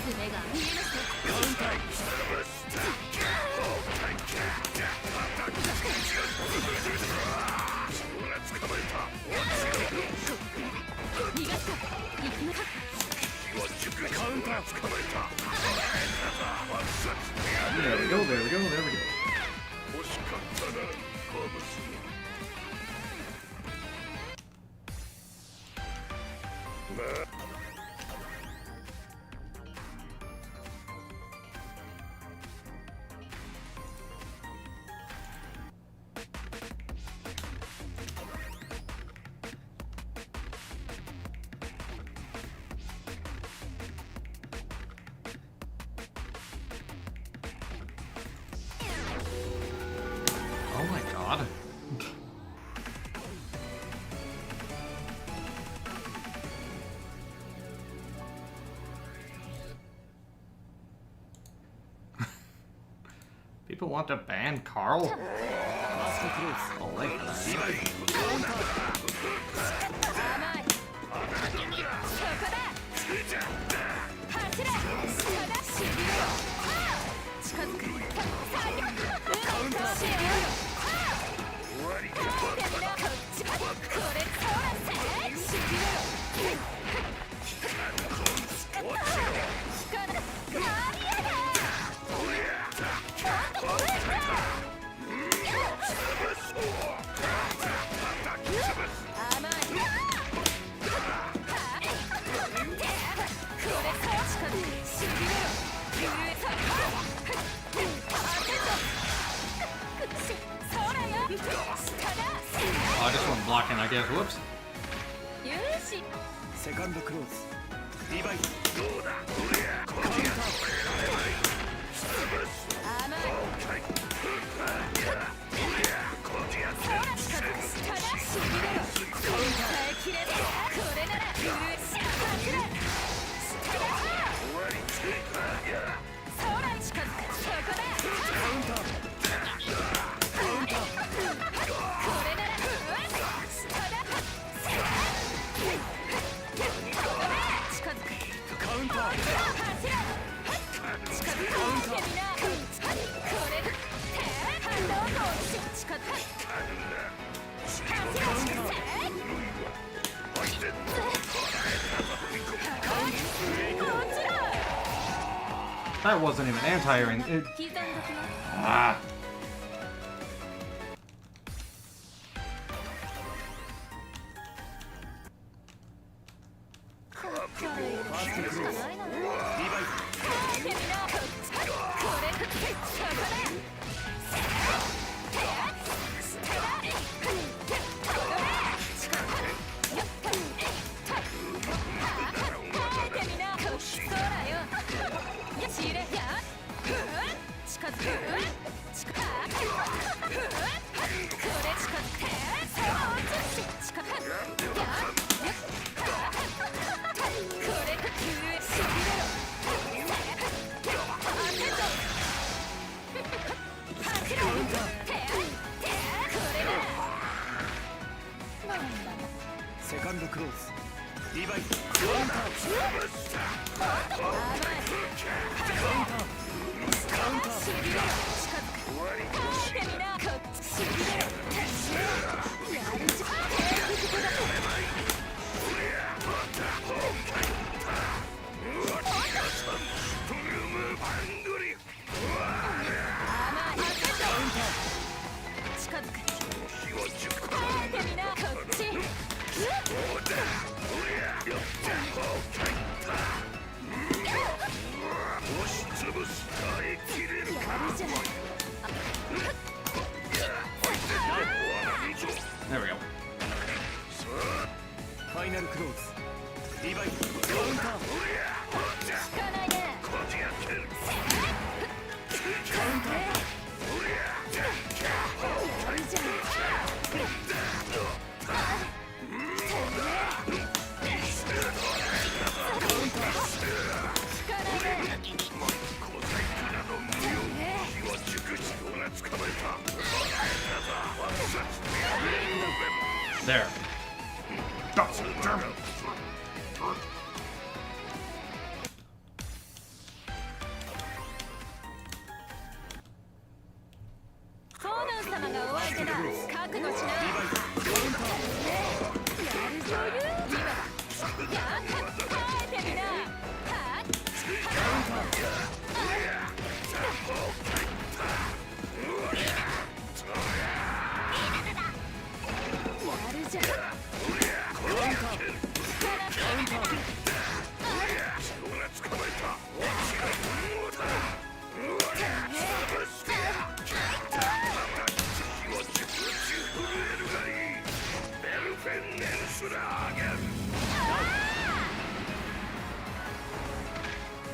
爪が見えました。カウンター逃がした。行きます。カウンター There we go, there we go, there we go. 欲しかったな、カブス。Oh my god. People want to ban Carl? Oh, this one blocking, I guess. Whoops. セカンドクローズリバイスどうだこりゃこりゃThat wasn't even anti-airing. Ah. There we go. ファイナルクローズリバイスカウンターこじやってるカウンターThere. God damn it. コーナン様がお相手だ。覚悟しな。やるぞよ。やってみな。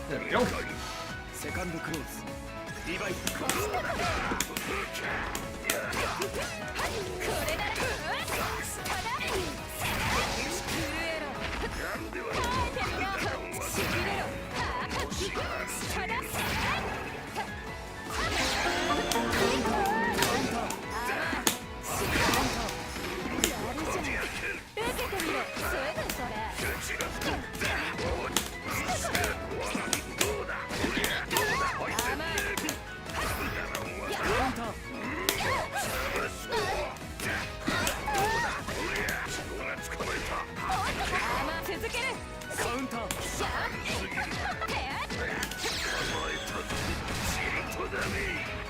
There we go. セカンドクローズリバイスこれなら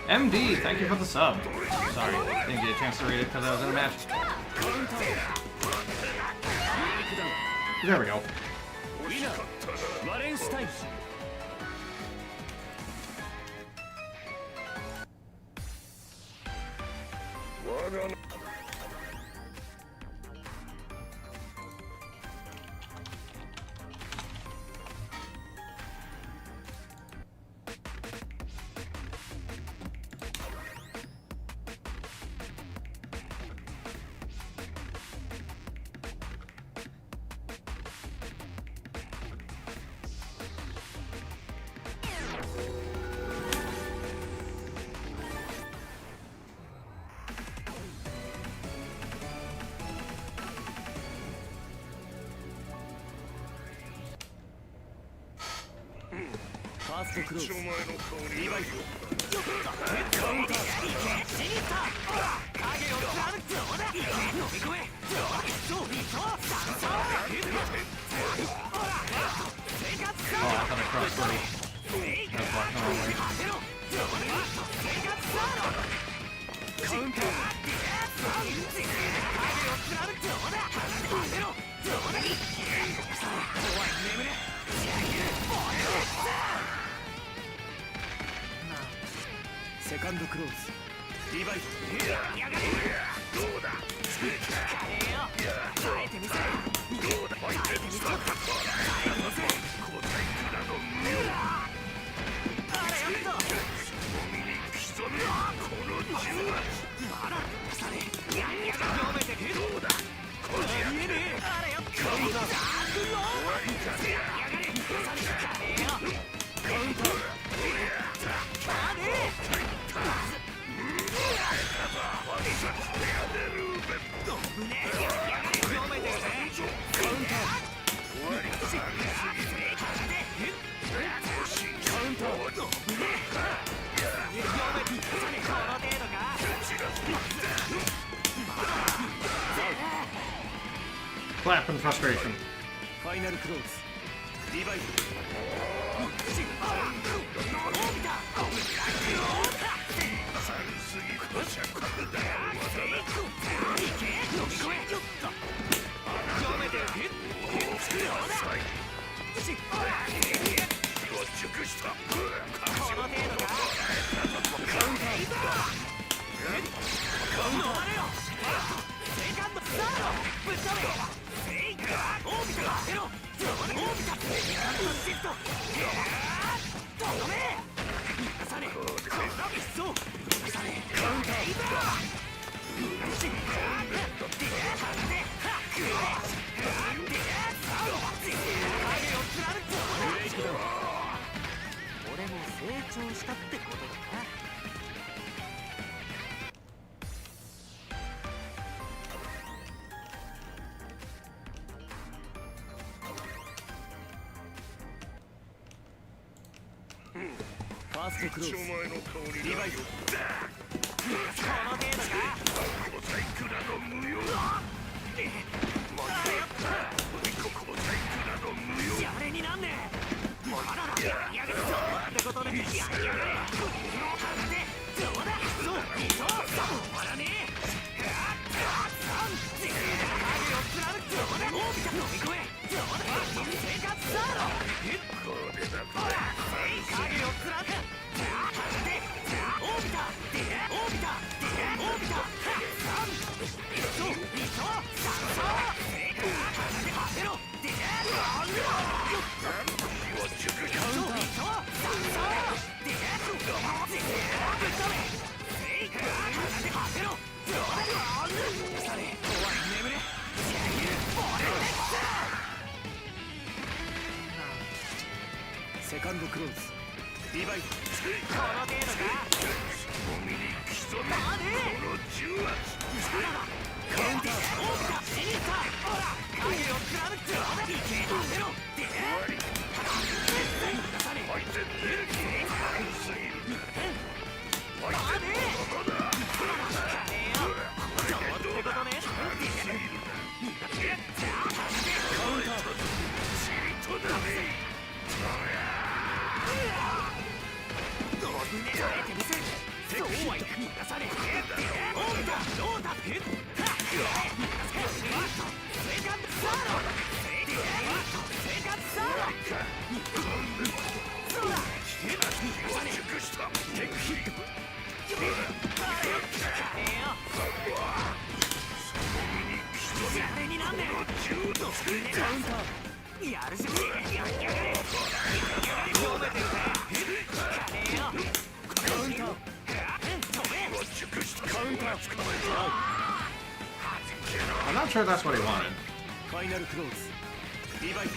MD, thank you for the sub. Sorry, didn't get a chance to read it because I was in a match. There we go. ワレンシュタイン ファーストクローズリバイブカウンター死にた影を貫くどうだ飲み込めそう生活 Oh, I thought I crossed through. That's blocking the wrong way. カウンター影を貫くどうだセカンドクローズリバイブやがれどうだ耐えてみせ耐えてみせ答えくらの無用あれやったもみに潜めこの重圧まだされやがれ読めてけどうだこじあ見えねえあれやったカウンター終わりだやがれカウンターまでClap in frustration. ファイナルクローズリバイブ俺も成長したってことだなファーストクローズリバイブこの程度か小細工など無用やれになんねえやがれってことでやがれどうだそう終わらねえ影を貫くどうだ飲み込めどうだ生活だろこれだ影を貫くセカンドクローズリバイブこの程度かもみに潜めこの重圧カウンター死にたほら影を貫くいけ当てろ終わり相手って軽すぎる相手のことだどうってことね軽すぎるカウンターチリとだね I'm not sure that's what he wanted. ファイナルクローズリバイト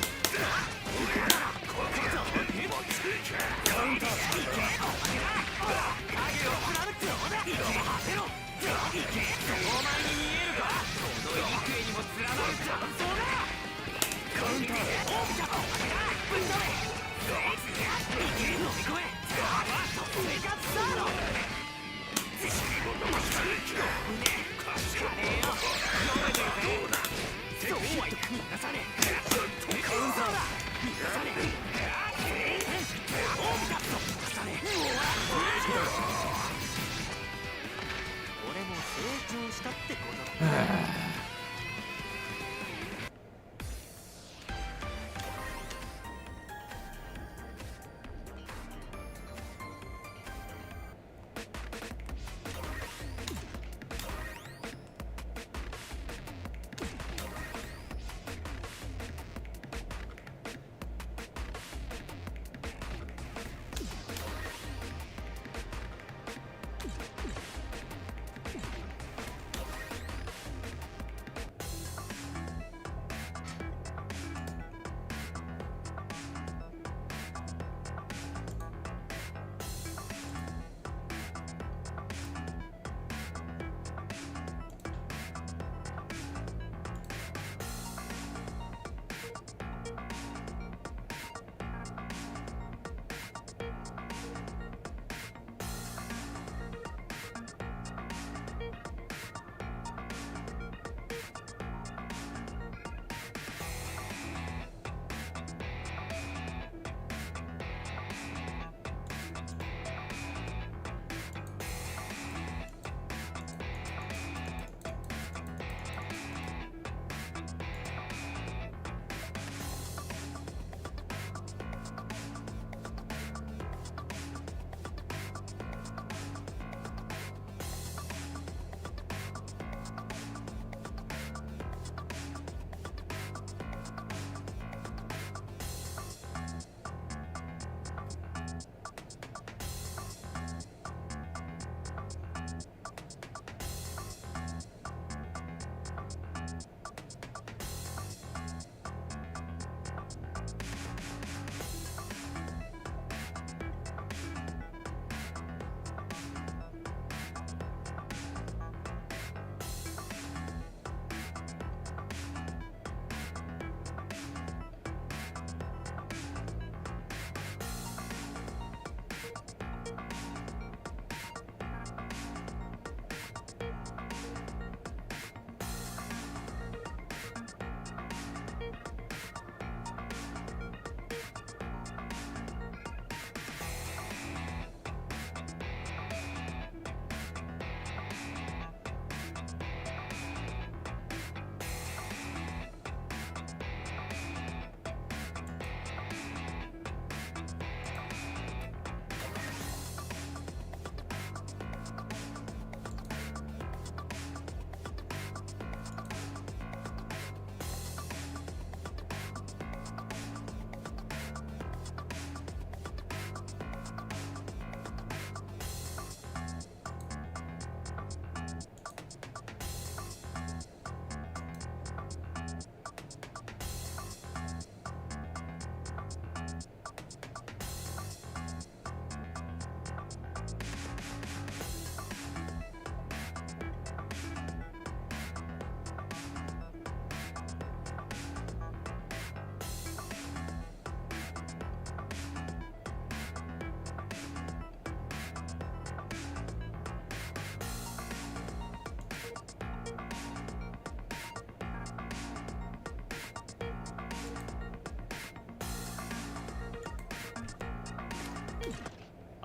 カウンター俺も成長したってことだ。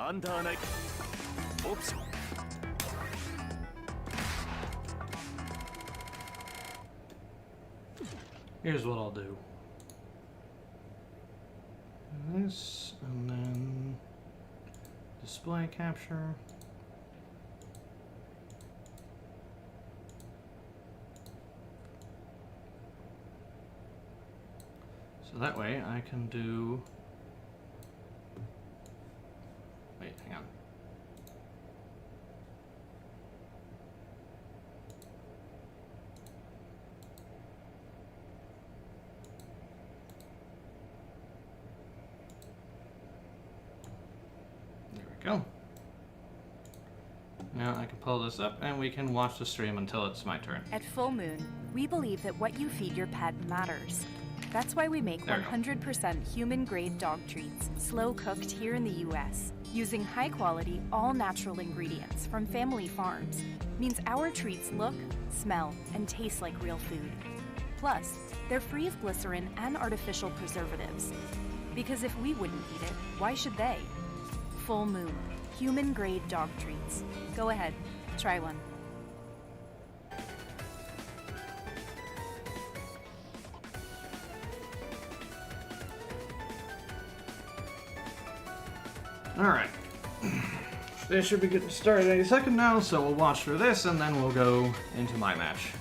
アンダーナイトオプション Here's what I'll do. This, and then display capture. So that way I can do... Wait, hang on. There we go. Now I can pull this up and we can watch the stream until it's my turn. At full moon, we believe that what you feed your pet matters. That's why we make 100% human-grade dog treats, slow-cooked here in the US, using high-quality, all-natural ingredients from family farms. Means our treats look, smell, and taste like real food. Plus, they're free of glycerin and artificial preservatives. Because if we wouldn't eat it, why should they? Full moon, human-grade dog treats. Go ahead, try one. Alright. They should be getting started any second now, so we'll watch through this and then we'll go into my match.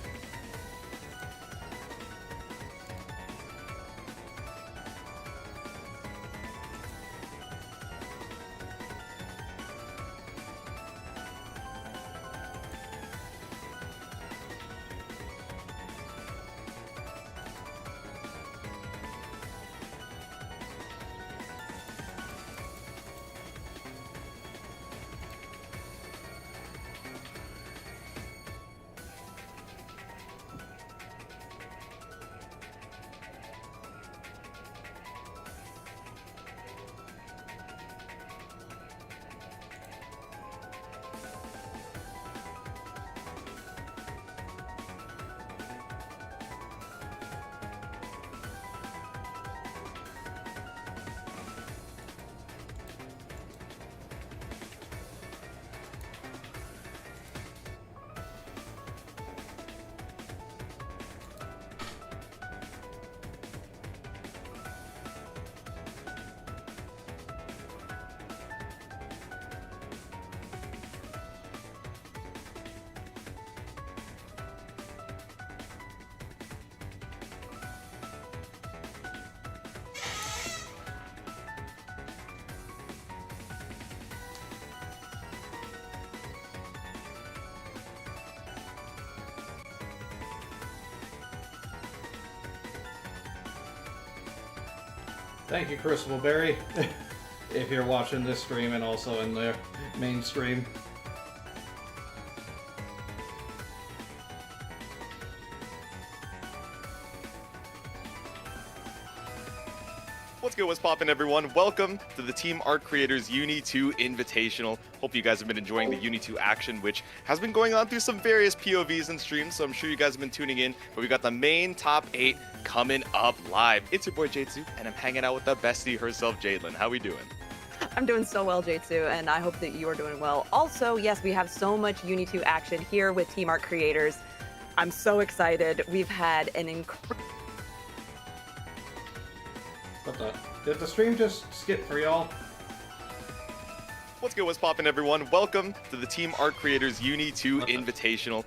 Thank you, Crucible Berry, if you're watching this stream and also in the main stream. What's good, what's poppin', everyone? Welcome to the Team Art Creators UNI2 Invitational. Hope you guys have been enjoying the UNI2 action, which has been going on through some various POVs and streams, so I'm sure you guys have been tuning in. But we got the main top 8 coming up live. It's your boy J2, and I'm hanging out with the bestie herself, Jadlyn. How we doing? I'm doing so well, J2, and I hope that you are doing well. Also, yes, we have so much UNI2 action here with Team Art Creators. I'm so excited. We've had an incredible... What the? Did the stream just skip for y'all? What's good, what's poppin', everyone? Welcome to the Team Art Creators UNI2 Invitational.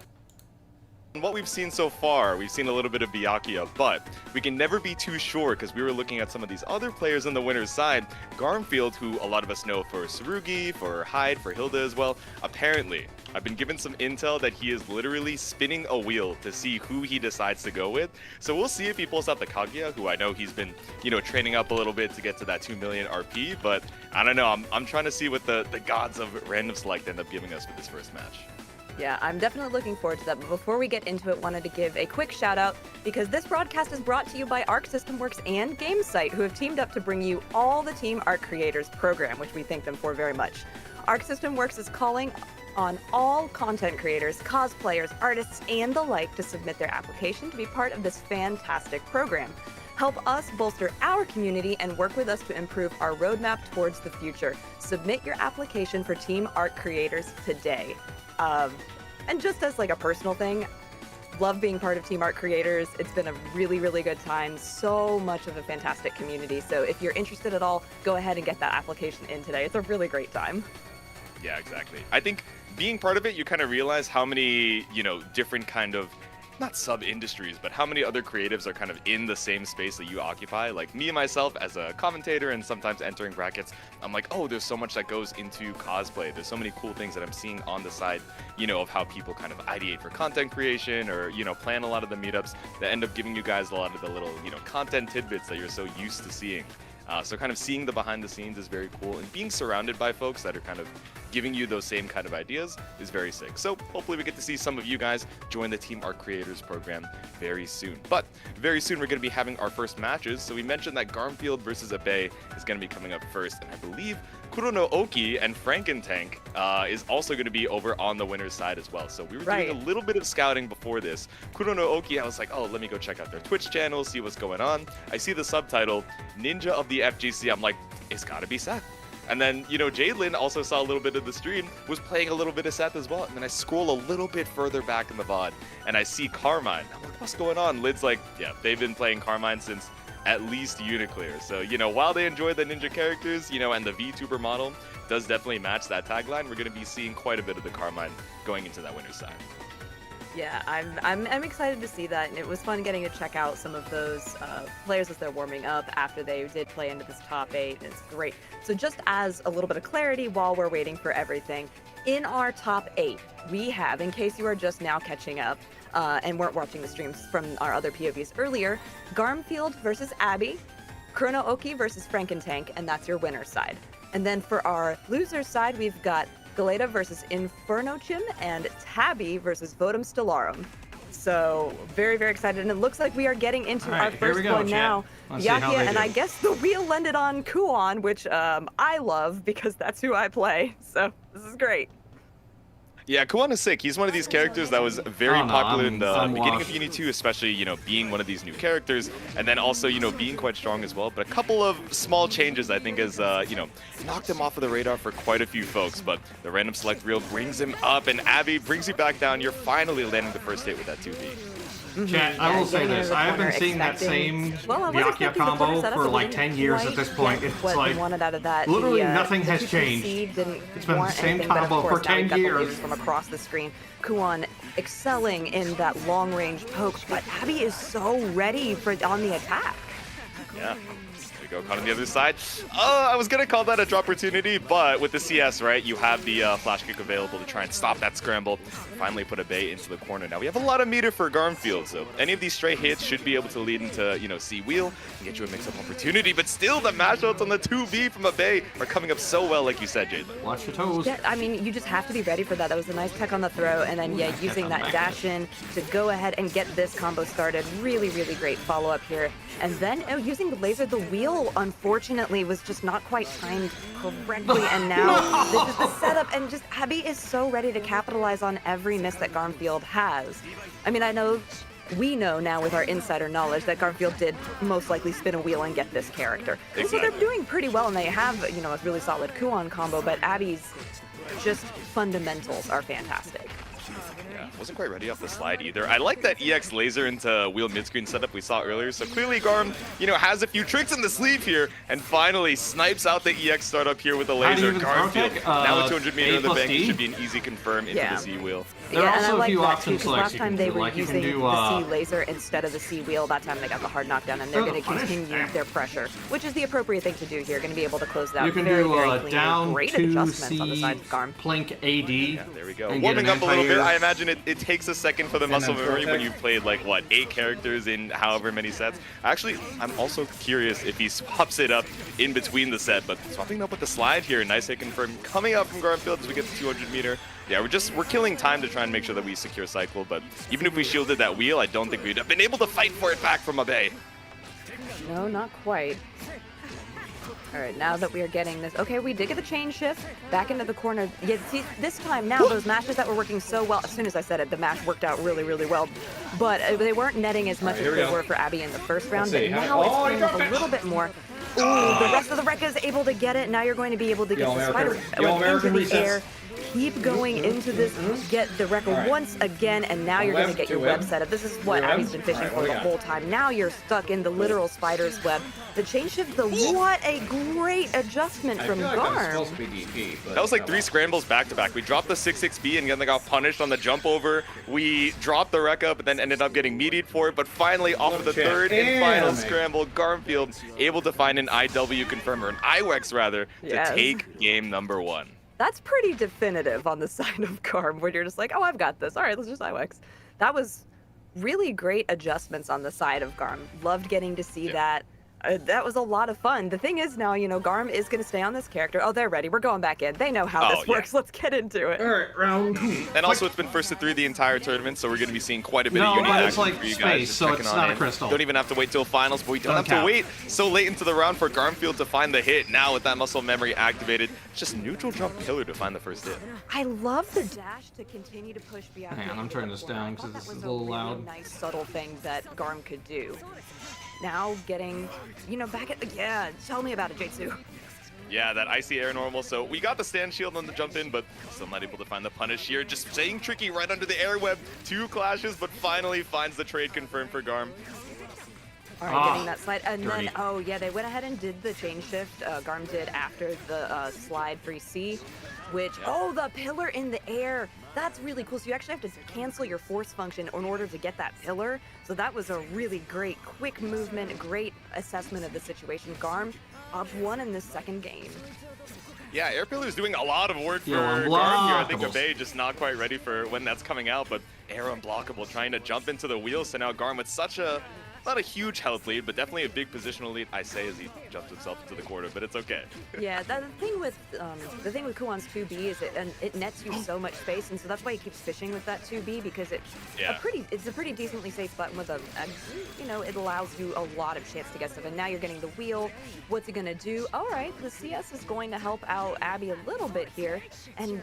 And what we've seen so far, we've seen a little bit of Byakuya, but we can never be too sure because we were looking at some of these other players on the winner's side. Garmfield, who a lot of us know for Tsurugi, for Hyde, for Hilda as well, apparently, I've been given some intel that he is literally spinning a wheel to see who he decides to go with. So we'll see if he pulls out the Kaguya, who I know he's been, training up a little bit to get to that 2 million RP, but I don't know, I'm trying to see what the gods of random select end up giving us for this first match. Yeah, I'm definitely looking forward to that. But before we get into it, wanted to give a quick shout out because this broadcast is brought to you by Arc System Works and Gamesite, who have teamed up to bring you all the Team Art Creators program, which we thank them for very much. Arc System Works is calling on all content creators, cosplayers, artists, and the like to submit their application to be part of this fantastic program. Help us bolster our community and work with us to improve our roadmap towards the future. Submit your application for Team Art Creators today. And just as like a personal thing, love being part of Team Art Creators. It's been a really, really good time. So much of a fantastic community. So if you're interested at all, go ahead and get that application in today. It's a really great time. Yeah, exactly. I think being part of it, you kind of realize how many, different kind of, not sub-industries, but how many other creatives are kind of in the same space that you occupy. Like me and myself as a commentator and sometimes entering brackets, I'm like, oh, there's so much that goes into cosplay. There's so many cool things that I'm seeing on the side, of how people kind of ideate for content creation or, plan a lot of the meetups that end up giving you guys a lot of the little, content tidbits that you're so used to seeing. So kind of seeing the behind the scenes is very cool, and being surrounded by folks that are kind of giving you those same kind of ideas is very sick. So hopefully we get to see some of you guys join the Team Art Creators program very soon. But very soon we're going to be having our first matches. So we mentioned that Garmfield versus Abe is going to be coming up first, and I believe Kurono Oki and Frankentank is also going to be over on the winner's side as well. So we were doing a little bit of scouting before this. Kurono Oki, I was like, oh, let me go check out their Twitch channel, see what's going on. I see the subtitle, Ninja of the FGC. I'm like, it's got to be Seth. And then, Jadelyn also saw a little bit of the stream, was playing a little bit of Seth as well. And then I scroll a little bit further back in the VOD, and I see Carmine. I'm like, what's going on? Lid's like, yeah, they've been playing Carmine since at least Uniclear. So, while they enjoy the ninja characters, and the VTuber model does definitely match that tagline, we're going to be seeing quite a bit of the Carmine going into that winner's side. Yeah, I'm excited to see that, and it was fun getting to check out some of those players as they're warming up after they did play into this top 8, and it's great. So just as a little bit of clarity while we're waiting for everything, in our top 8, we have, in case you are just now catching up and weren't watching the streams from our other POVs earlier, Garmfield versus Abby, Kurono Oki versus Frankentank, and that's your winner's side. And then for our loser's side, we've got Galeta versus Infernochim and Tabby versus Votum Stellarum. So very, very excited. And it looks like we are getting into our first one now. Yakia, and I guess the wheel landed on Kuon, which I love because that's who I play. So this is great. Yeah, Kuon is sick. He's one of these characters that was very popular in the beginning of UNI2, especially, being one of these new characters, and then also, being quite strong as well. But a couple of small changes, I think, has, knocked him off of the radar for quite a few folks. But the random select reel brings him up, and Abby brings you back down. You're finally landing the first hit with that 2B. Chat, I will say this, I have been seeing that same Yakia combo for like 10 years at this point. It's like, literally nothing has changed. It's been the same combo for 10 years. From across the screen, Kuon excelling in that long-range poke, but Abby is so ready on the attack. Yeah. Go caught on the other side. I was gonna call that a drop opportunity, but with the CS, right, you have the flash kick available to try and stop that scramble. Finally put a bait into the corner. Now we have a lot of meter for Garmfield, so any of these straight hits should be able to lead into, C wheel and get you a mix-up opportunity. But still, the mashouts on the 2B from Abe are coming up so well, like you said, Jadelyn. Watch your toes. Yeah, I mean, you just have to be ready for that. That was a nice tech on the throw, and then using that dash in to go ahead and get this combo started. Really, really great follow-up here. And then using the laser, the wheel, unfortunately, was just not quite timed correctly. And now this is the setup, and just Abby is so ready to capitalize on every miss that Garmfield has. I mean, we know now with our insider knowledge that Garmfield did most likely spin a wheel and get this character. Exactly. So they're doing pretty well, and they have, a really solid Kuon combo, but Abby's just fundamentals are fantastic. Yeah, wasn't quite ready off the slide either. I like that EX laser into wheel mid-screen setup we saw earlier. So clearly Garm, has a few tricks in the sleeve here and finally snipes out the EX startup here with the laser. Garmfield, now a 200 meter in the bank, should be an easy confirm into the C wheel. There are also a few option selects last time they were using the C laser instead of the C wheel. That time they got the hard knockdown, and they're going to continue their pressure, which is the appropriate thing to do here. Going to be able to close it out. You can very, do very clean. down Great 2 adjustments on the C side of Garm. Plink AD. Yeah, there we go. Warming up a little bit. I imagine it takes a second for the muscle memory when you've played like 8 characters in however many sets. Actually, I'm also curious if he swaps it up in between the set, but swapping up with the slide here, nice hit confirm coming up from Garmfield as we get to 200 meter. Yeah, we're killing time to try and make sure that we secure cycle, but even if we shielded that wheel, I don't think we'd have been able to fight for it back from Abe. No, not quite. All right, now that we are getting this, okay, we did get the chain shift back into the corner. Yeah, see, this time now, those mashes that were working so well, as soon as I said it, the mash worked out really, really well, but they weren't netting as much as they were for Abby in the first round, but now it's playing up a little bit more. Ooh, the rest of the Rekka is able to get it. Now you're going to be able to get the spider into the air. Keep going into this, get the Rekka once again, and now you're going to get your web set up. This is what Abby's been fishing for the whole time. Now you're stuck in the literal spider's web. The chain shift, though, what a great adjustment from Garm. That was like 3 scrambles back to back. We dropped the 6-6B and then they got punished on the jump over. We dropped the Rekka, but then ended up getting medied for it. But finally, off of the third and final scramble, Garmfield able to find an IW confirmer, an IWEX rather, to take game number 1. That's pretty definitive on the side of Garm, where you're just like, oh, I've got this. All right, let's just IWEX. That was really great adjustments on the side of Garm. Loved getting to see that. That was a lot of fun. The thing is now, you know, Garm is going to stay on this character. Oh, they're ready. We're going back in. They know how this works. Let's get into it. All right, round 2. And also, it's been first to 3 the entire tournament, so we're going to be seeing quite a bit of Uni but action it's like for you guys. space, Just so checking it's on not a in. crystal. Don't even have to wait till finals, but we don't have Doesn't to wait so late into the round for Garmfield to find the hit. Now with that muscle memory activated, it's just neutral jump pillar to find the first hit. I love the dash to continue to push beyond. Hang on, I'm turning this down because this is a little loud. Nice subtle thing that Garm could do. Now getting, you know, back at the, tell me about it, Jitsu. Yeah, that icy air normal. So we got the stand shield on the jump in, but still not able to find the punish here. Just staying tricky right under the air web. 2 clashes, but finally finds the trade confirmed for Garm. All right, getting that slide. And then, oh yeah, they went ahead and did the chain shift. Garm did after the slide free C, which, oh, the pillar in the air. That's really cool. So you actually have to cancel your force function in order to get that pillar. So that was a really great, quick movement, great assessment of the situation. Garm up 1 in this second game. Yeah, Air Pillar's doing a lot of work for unblockables. Garm here. I think Abe just not quite ready for when that's coming out, but Air Unblockable trying to jump into the wheel. So now Garm with such a, not a huge health lead, but definitely a big positional lead. I say as he jumps himself into the corner, but it's okay. Yeah, the thing with Kuwan's 2B is it nets you so much space, and so that's why he keeps fishing with that 2B, because it's a pretty decently safe button with a you know, it allows you a lot of chance to get stuff. And now you're getting the wheel. What's he gonna do? All right, the CS is going to help out Abby a little bit here, and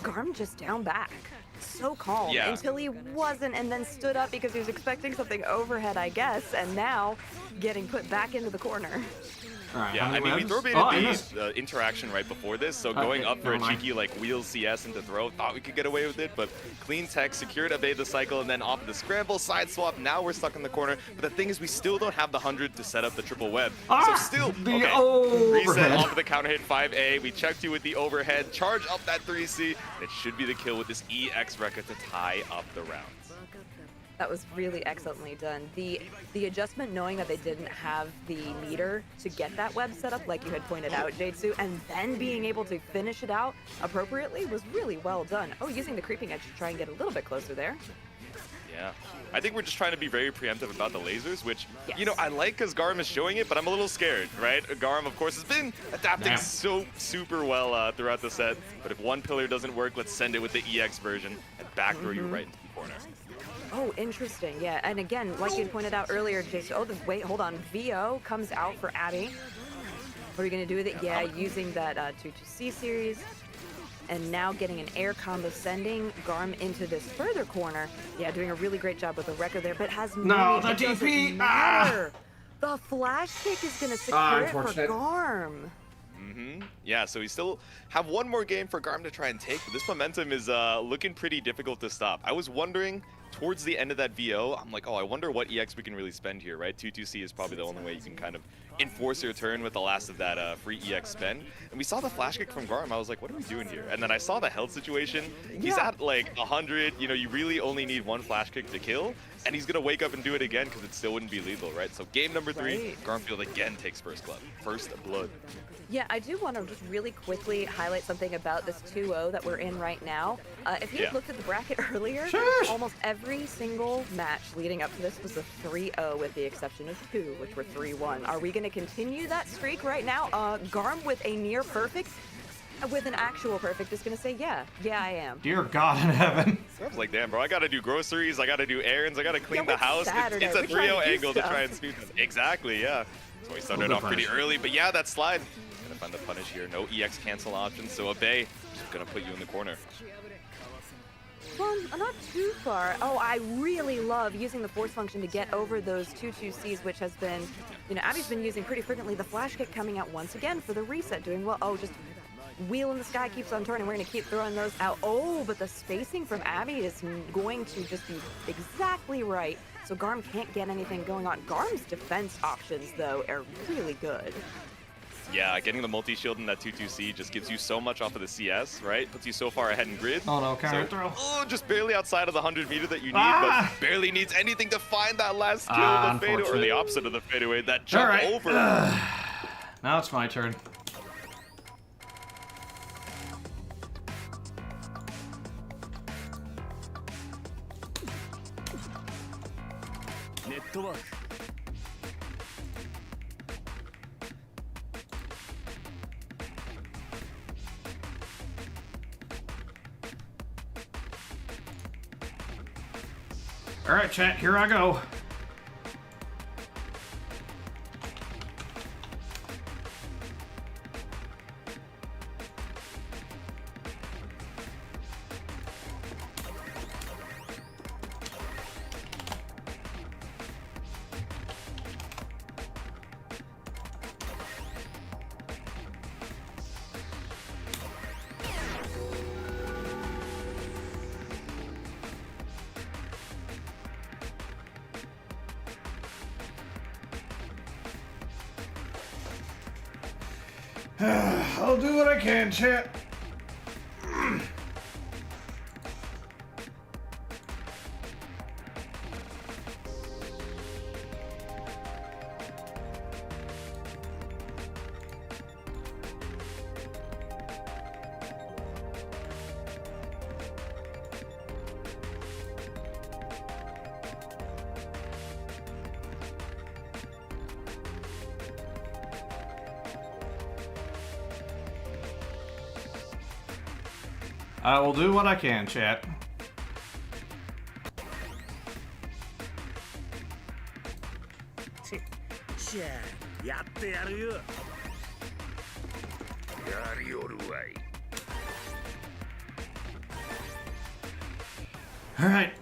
Garm just down back. So calm until he wasn't, and then stood up because he was expecting something overhead, I guess, and now getting put back into the corner. Right, yeah, I mean, we throw-baited the interaction right before this, so going up for a cheeky, like, wheel CS into throw, thought we could get away with it, but clean tech, secured evade the cycle, and then off of the scramble, side swap, now we're stuck in the corner. But the thing is, we still don't have the 100 to set up the triple web. So still, reset off of the counter hit 5A, we checked you with the overhead, charge up that 3C, and it should be the kill with this EX Rekka to tie up the rounds. That was really excellently done. The adjustment, knowing that they didn't have the meter to get that web set up, like you had pointed out, Jadsu, and then being able to finish it out appropriately was really well done. Oh, using the creeping edge to try and get a little bit closer there. Yeah, I think we're just trying to be very preemptive about the lasers, which, you know, I like because Garm is showing it, but I'm a little scared, right? Garm, of course, has been adapting so super well throughout the set, but if one pillar doesn't work, let's send it with the EX version and back throw you right into the corner. Oh, interesting. Yeah, and again, like you pointed out earlier, Jason. Oh, wait, hold on. VO comes out for Abby. What are you going to do with it? Yeah, using that 2-2C series. And now getting an air combo, sending Garm into this further corner. Yeah, doing a really great job with the Rekka there, but has no, the DP! The flash kick is going to secure it for Garm. Yeah, so we still have one more game for Garm to try and take, but this momentum is looking pretty difficult to stop. I was wondering towards the end of that VO, I'm like, oh, I wonder what EX we can really spend here, right? 2-2C is probably the only way you can kind of enforce your turn with the last of that free EX spend. And we saw the flash kick from Garm. I was like, what are we doing here? And then I saw the health situation. He's at like 100. You know, you really only need one flash kick to kill. And he's going to wake up and do it again because it still wouldn't be lethal, right? So game number 3, Garmfield again takes first blood. Yeah, I do want to just really quickly highlight something about this 2-0 that we're in right now. If you looked at the bracket earlier, almost every single match leading up to this was a 3-0 with the exception of 2, which were 3-1. Are we going to continue that streak right now? Garm with a near perfect. with an actual perfect is gonna say, yeah, I am. Dear God in heaven. Scrub's like, damn, bro, I gotta do groceries, I gotta do errands, I gotta clean the house. Saturday. It's a We're trying to 3-0 do angle to stuff. try and speed this. Exactly, yeah. So we started off pretty early, but yeah, that slide. Gonna find the punish here. No EX cancel option, so Abe just gonna put you in the corner. Well, not too far. Oh, I really love using the force function to get over those 2-2-Cs, which has been, you know, Abby's been using pretty frequently. The flash kick coming out once again for the reset, doing well. Oh, just wheel in the sky keeps on turning. We're going to keep throwing those out. Oh, but the spacing from Abby is going to just be exactly right. So Garm can't get anything going on. Garm's defense options, though, are really good. Yeah, getting the multi-shield in that 2-2-C just gives you so much off of the CS, right? Puts you so far ahead in grid. Oh no, counter So, throw. oh, just barely outside of the 100 meter that you need, but barely needs anything to find that last kill, the fadeaway, or the opposite of the fadeaway, that jump over. Now it's my turn. Network. All right, chat, here I go. I'll do what I can, chat. I will do what I can, chat. All right.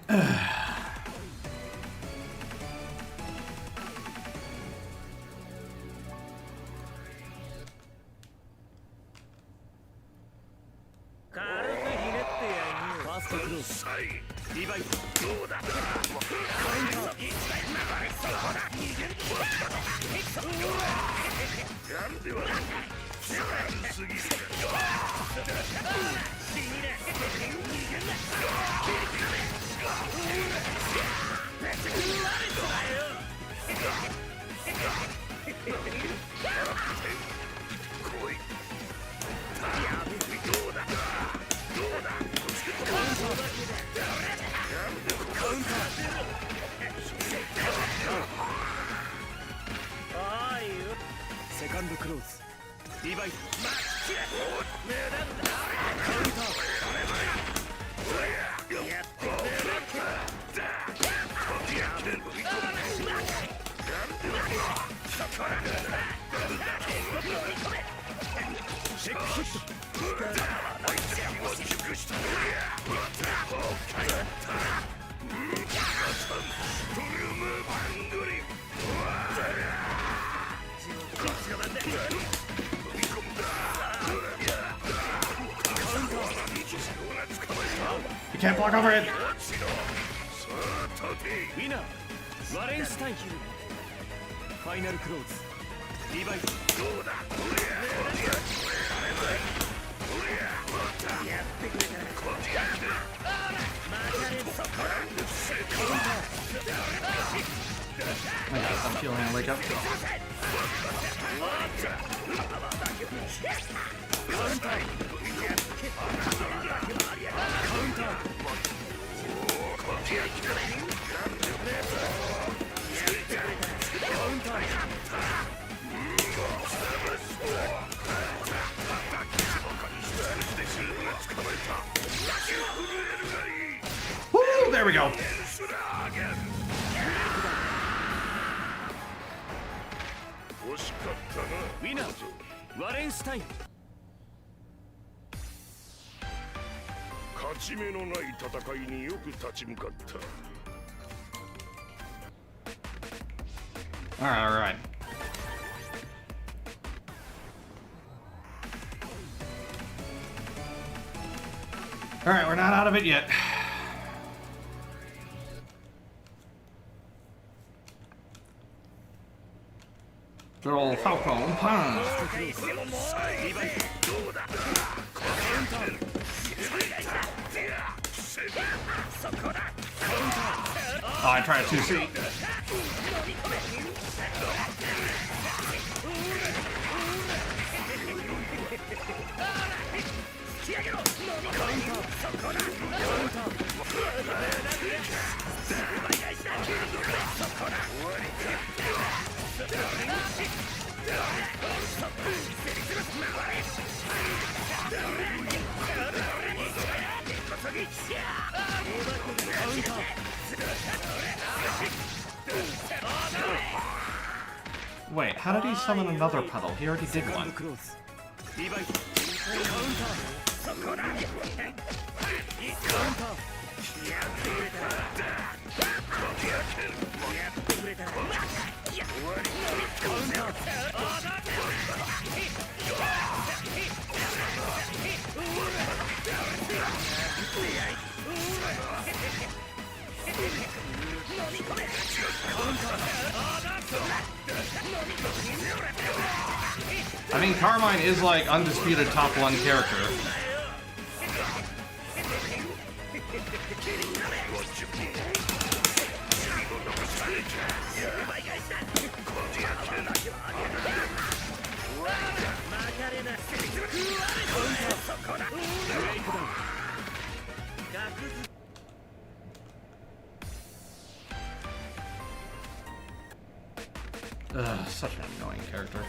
Second close. Device. You can't block overhead. Winner. Wallenstein Hill. Final close. Device. Oh my God, I'm feeling a wake up. There we go. 惜しかったな。ウィナーワレンシュタイン。勝ち目のない戦いによく立ち向かった。 All right, all right. All right, we're not out of it yet. Good old Falcon Punch. Oh, I tried to see. Wait, how did he summon another pedal? He already did one. クローズリバイトカウンターそこだカウンターやってくれたやってくれたカウンター I mean, Carmine is like undisputed top 1 character. Ugh, such an annoying character.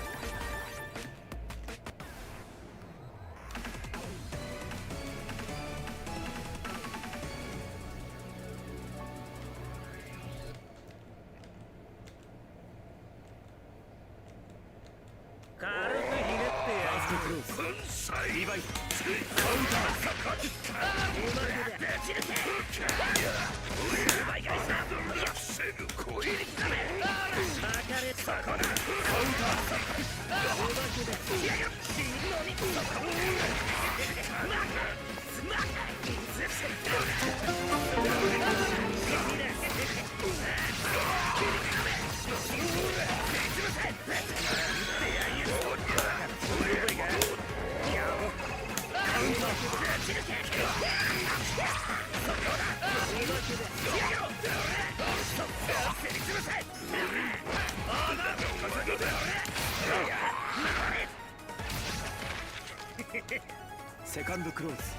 Second close.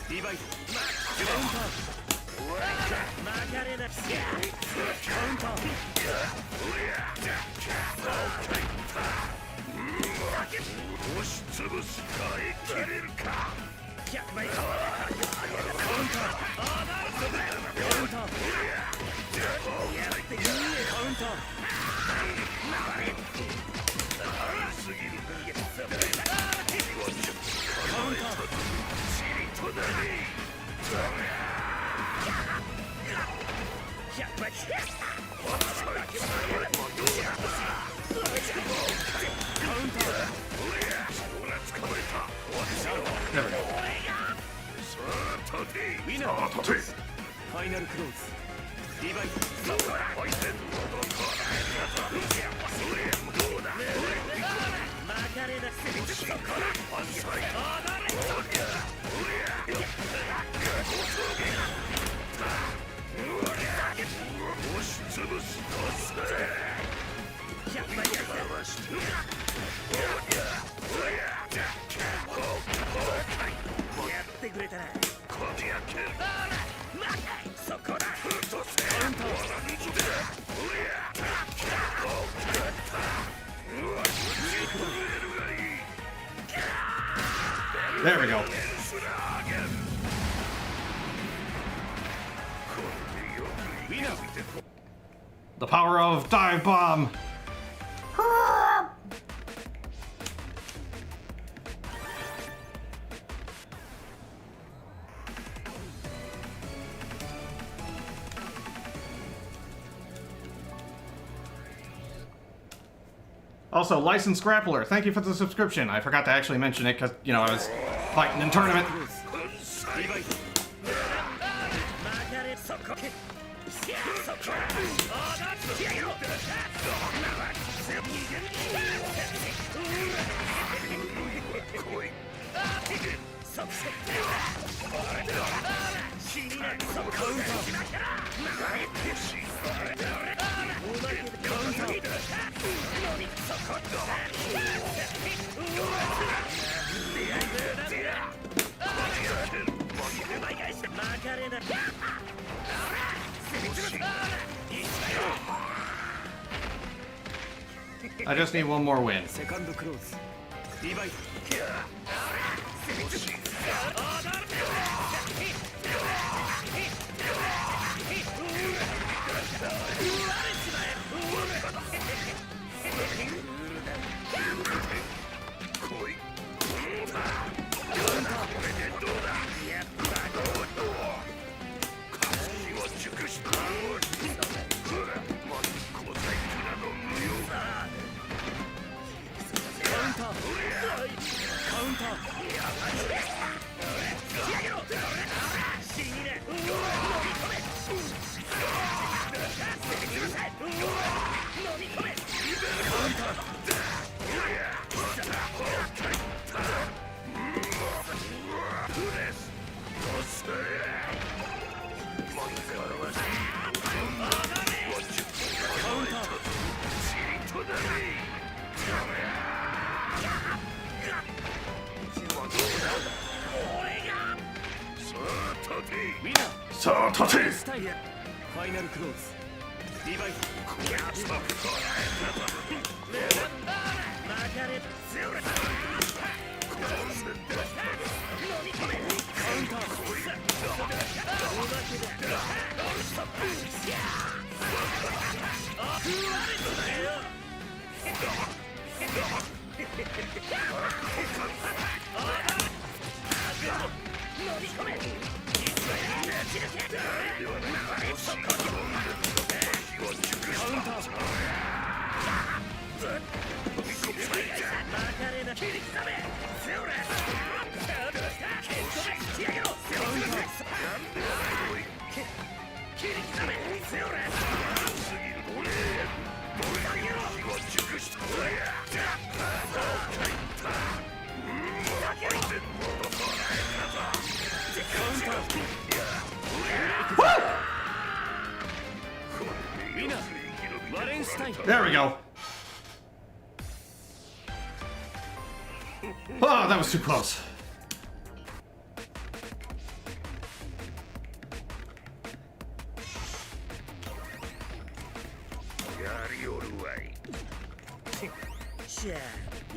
Divide. Counter. Macarena. Counter. 押しつぶす耐えきれるか。100倍。カウンター。カウンター。やってくれ。カウンター。すぎる。There we go. ウィナーファイナルクローズリバイマカレナ押しつぶすとせ。やってくれたなこじ開ける。そこだ There we go. The power of dive bomb. Also, licensed grappler, thank you for the subscription. I forgot to actually mention it because, you know, I was fighting in tournament. I just need one more win. So, Tati! There we go. Oh, that was too close.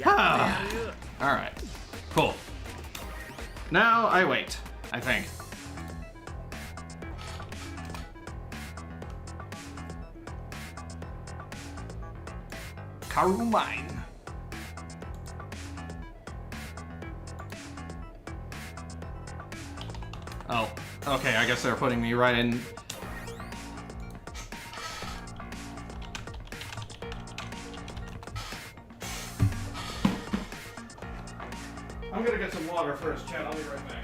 Ah. All right. Cool. Now I wait, I think. Karu Mine. Oh, okay, I guess they're putting me right in. I'm gonna get some water first, Chad. I'll be right back.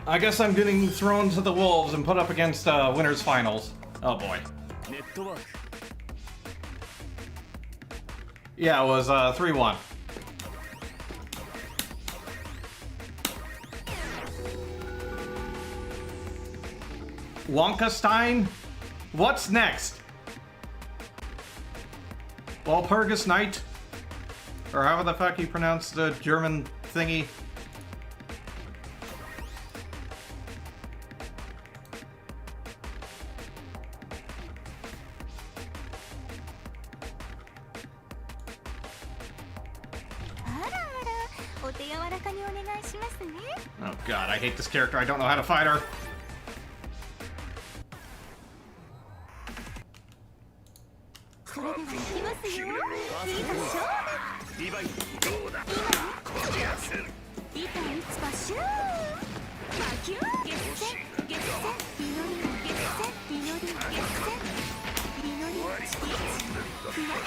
I guess I'm getting thrown to the wolves and put up against winners finals. Oh boy. Yeah, it was 3-1. Wonkestein? What's next? Walpurgis Knight? Or however the fuck you pronounce the German thingy. お手柔らかにお願いしますね。 Oh god, I hate this character. I don't know how to fight her. それではいきますよ。いいか勝負。リヴァイどうだこじゃせる板打つバシューン。魔球月戦月戦祈り月戦祈り月戦祈りチキチふわっ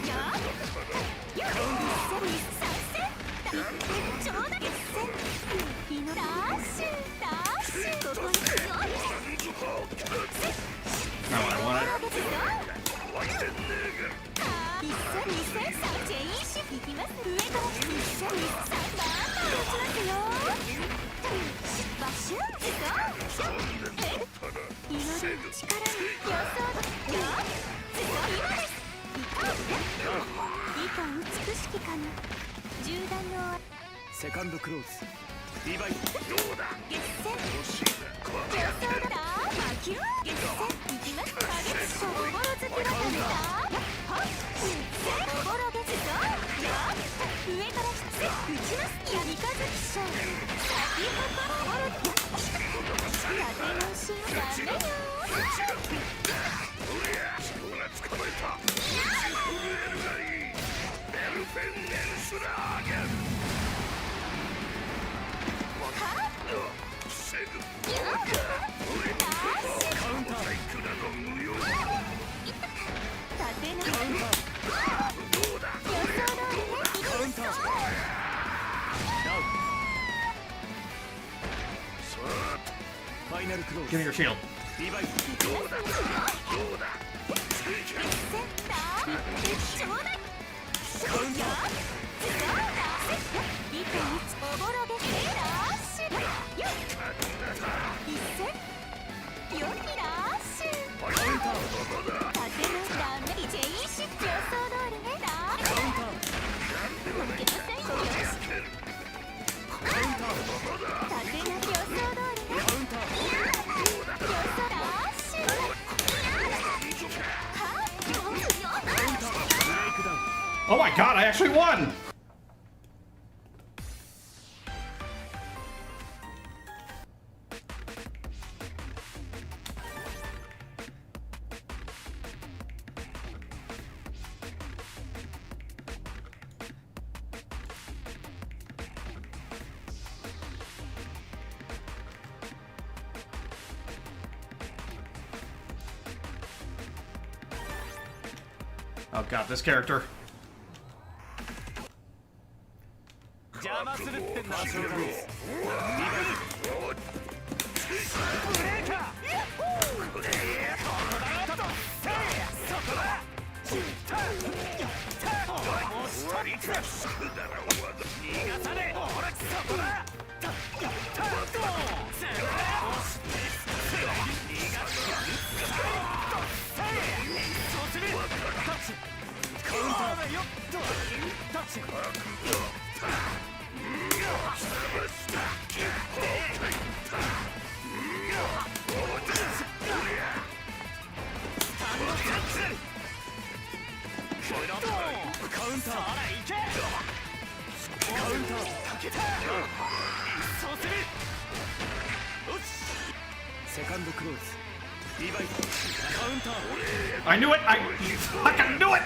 やっやっ三戦ちょうだ月戦祈りダッシュダッシュここにすごい Not what I wanted. 一戦二戦三チェインシュいきます上から一戦二戦バンバン打ちますよバシュンズゴー祈り力に予想よズゴ今です以下美しきかな銃弾のセカンドクローズリヴァイどうだ月戦予想だ魔球月戦いきます影しょぼろづくらかめだはっおぼろ月ぞやっ上から打ちます闇風気象先ほぼろ風のシーンダメよ人が捕まえたエルがいいベルフェンネルスラーゲン防ぐカウンターいくらの無用縦のどうだ予想通りねカウンターファイナルクロー Give me your shield. リヴァイどうだどうだ月戦だちょうだいカウンター一本打つおぼろげラッシュよっ一戦よきラッシュカウンター縦のダメジェインシュ予想通りねラッシカウンターュ負けませんよしカウンター縦の予想通りねカウンター予想ラッシュはっよブレイクダウン Oh my god, I actually won! Oh god, this character. 邪魔するってんだリヴァイブレーカー逃がさねえほらそこだカウンターカウンターセカンドクローズリヴァイカウンター I knew it! I fucking knew it!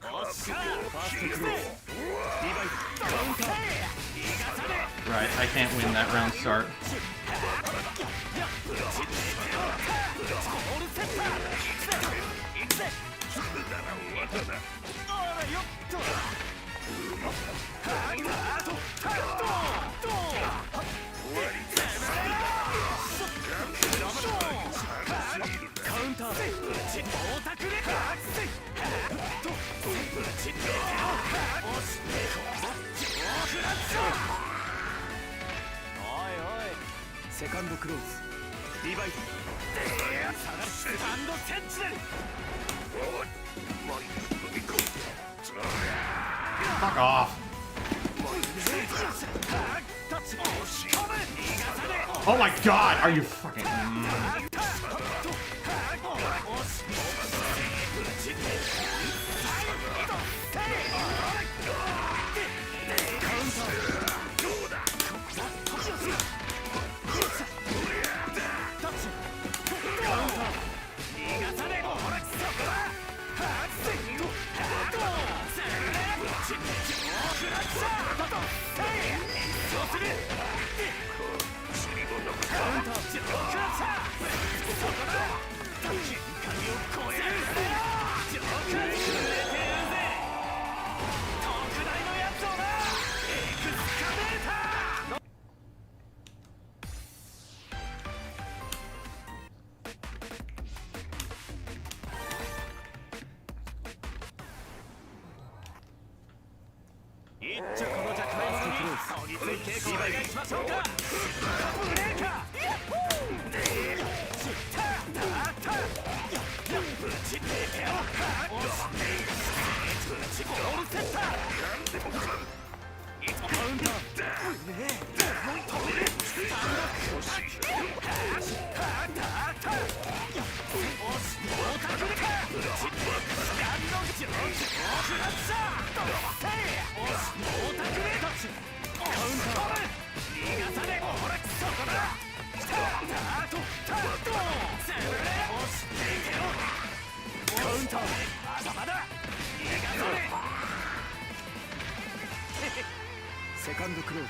ファーストクローズリヴァイカウンター Right, I can't win that round start. セカンドクローズリバイスタンドセンチネル Fuck off. Oh my god, are you fucking...セカンドクローズ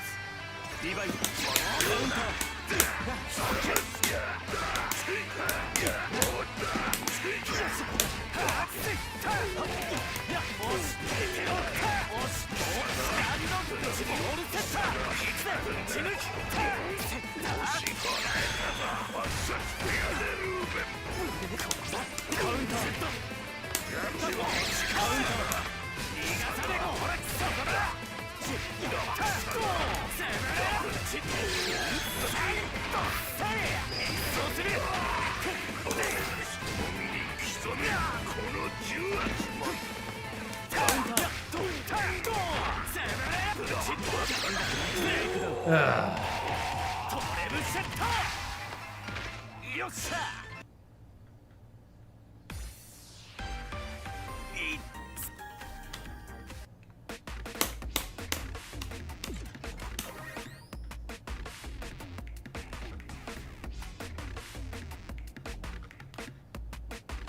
リバイスカウンター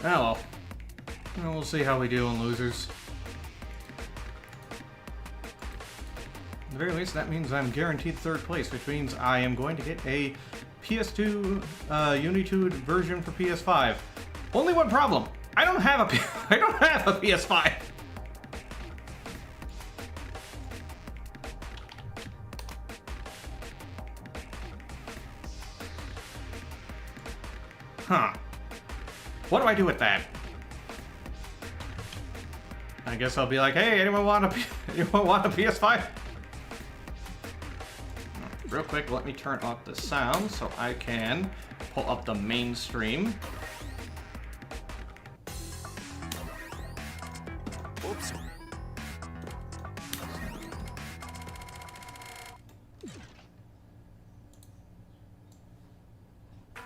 Oh well. We'll see how we do on losers. At the very least, that means I'm guaranteed third place, which means I am going to get a PS2 UNI2 version for PS5. Only one problem: I don't have a PS5. Huh. What do I do with that? I guess I'll be like, hey, anyone want a PS5? Real quick, let me turn off the sound so I can pull up the mainstream. Oops.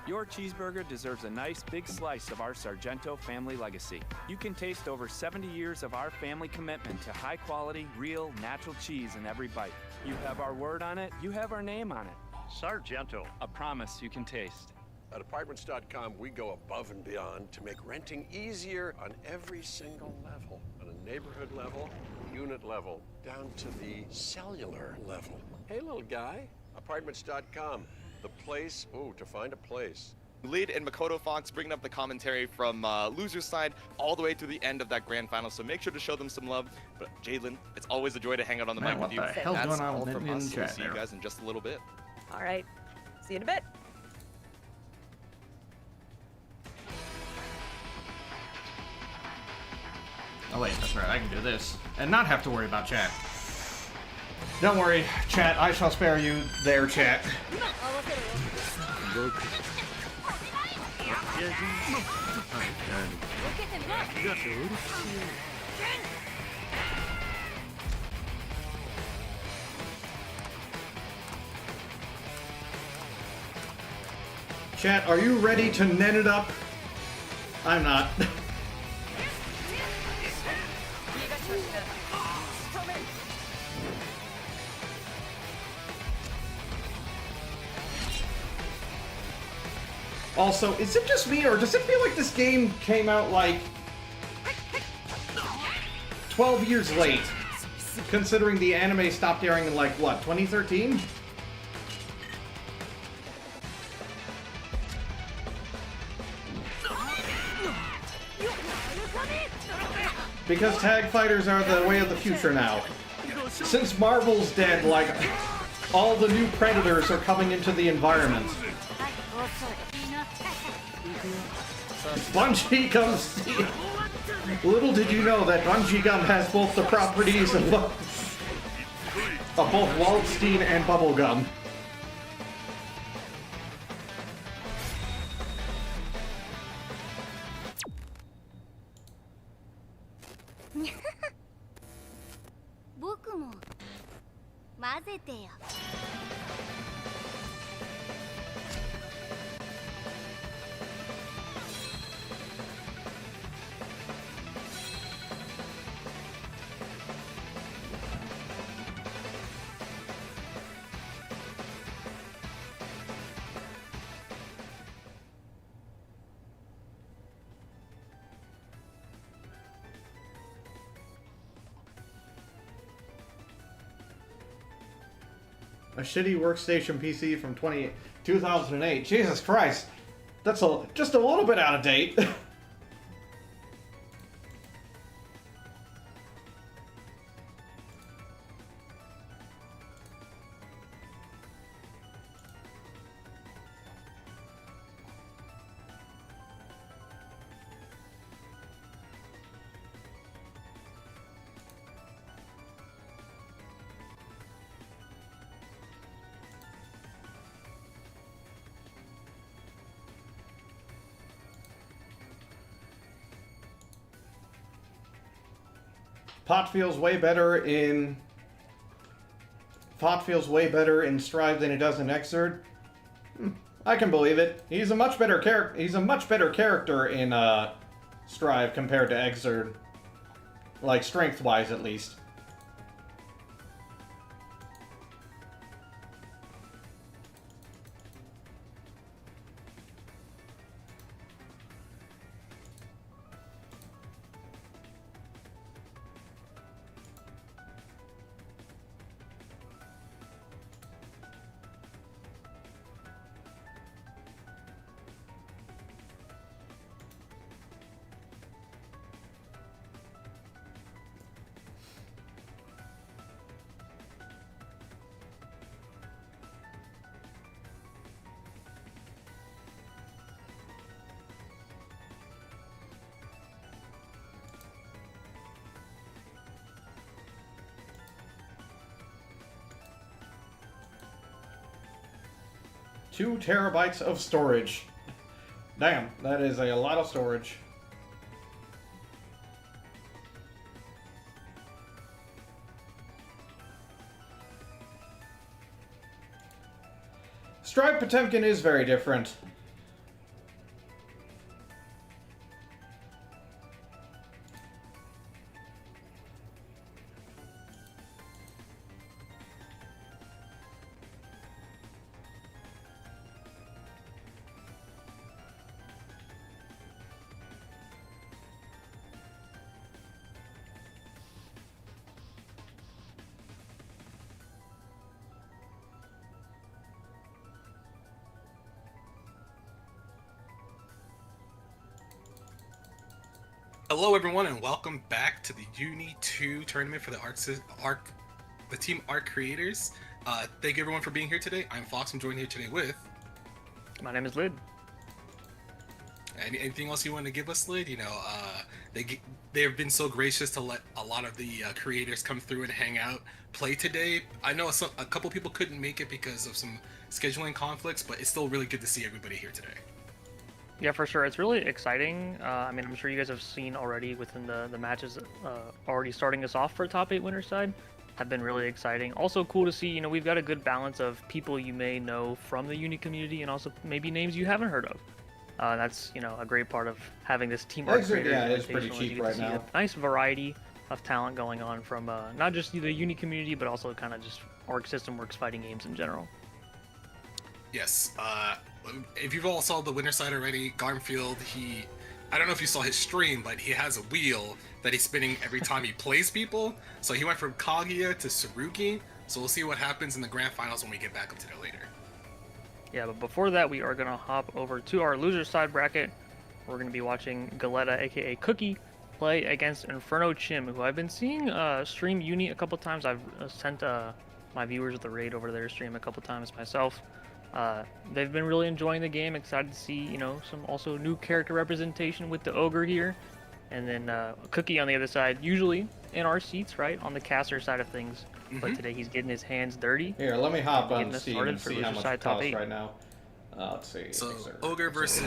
Your cheeseburger deserves a nice big slice of our Sargento family legacy. You can taste over 70 years of our family commitment to high quality, real, natural cheese in every bite. You have our word on it, you have our name on it. Sargento. A promise you can taste. At Apartments.com, we go above and beyond to make renting easier on every single level. On a neighborhood level, unit level, down to the cellular level. Hey, little guy, Apartments.com. The place, to find a place. Lid and Makoto Fox bringing up the commentary from loser's side all the way to the end of that grand final, so make sure to show them some love. But Jalen, it's always a joy to hang out on the mic what with you. the hell's That's going on all with from in us. We'll chat see you there? guys in just a little bit. All right. See you in a bit. Oh wait, that's right, I can do this. And not have to worry about chat. Don't worry, chat, I shall spare you their chat. Chat, are you ready to net it up? I'm not. Also, is it just me, or does it feel like this game came out like 12 years late, considering the anime stopped airing in like, what, 2013? Because tag fighters are the way of the future now. Since Marvel's dead, like, all the new Predators are coming into the environment. Bungie comes. Little did you know that Bungie Gum has both the properties of both Waldstein and Bubblegum. A shitty workstation PC from 2008. Jesus Christ. That's just a little bit out of date. Pot feels way better in Strive than it does in Xrd. I can believe it. He's a much better character in Strive compared to Xrd. Like strength-wise at least. Two terabytes of storage. Damn, that is a lot of storage. Stripe Potemkin is very different. Hello, everyone, and welcome back to the UNI2 tournament for the Team Arc Creators. Thank you, everyone, for being here today. I'm Fox. I'm joined here today with. My name is Lid. Anything else you want to give us, Lid? You know, they have been so gracious to let a lot of the creators come through and hang out, play today. I know a couple people couldn't make it because of some scheduling conflicts, but it's still really good to see everybody here today. Yeah, for sure. It's really exciting. I mean, I'm sure you guys have seen already within the matches already starting us off for top 8 winner side. Have been really exciting. Also cool to see, you know, we've got a good balance of people you may know from the Uni community and also maybe names you haven't heard of. That's, you know, a great part of having this Team Arc Creators. Yeah, it's pretty Invitational. cheap You get to right see now. a nice variety of talent going on from not just the Uni community, but also kind of just Arc System Works fighting games in general. Yes. If you've all saw the winner side already, Garmfield, I don't know if you saw his stream, but he has a wheel that he's spinning every time he plays people. So he went from Kaguya to Tsurugi. So we'll see what happens in the grand finals when we get back up to there later. Yeah, but before that, we are going to hop over to our loser side bracket. We're going to be watching Galetta, aka Cookie, play against Inferno Chim, who I've been seeing stream Uni a couple times. I've sent my viewers the raid over their stream a couple times myself. They've been really enjoying the game. Excited to see, you know, some also new character representation with the Ogre here. And then Cookie on the other side, usually in our seats, right, on the caster side of things. But today he's getting his hands dirty. Here, let me hop on Getting us Steam started and for see how loser much side it top costs 8. right now. Let's see. So Exert. Ogre versus.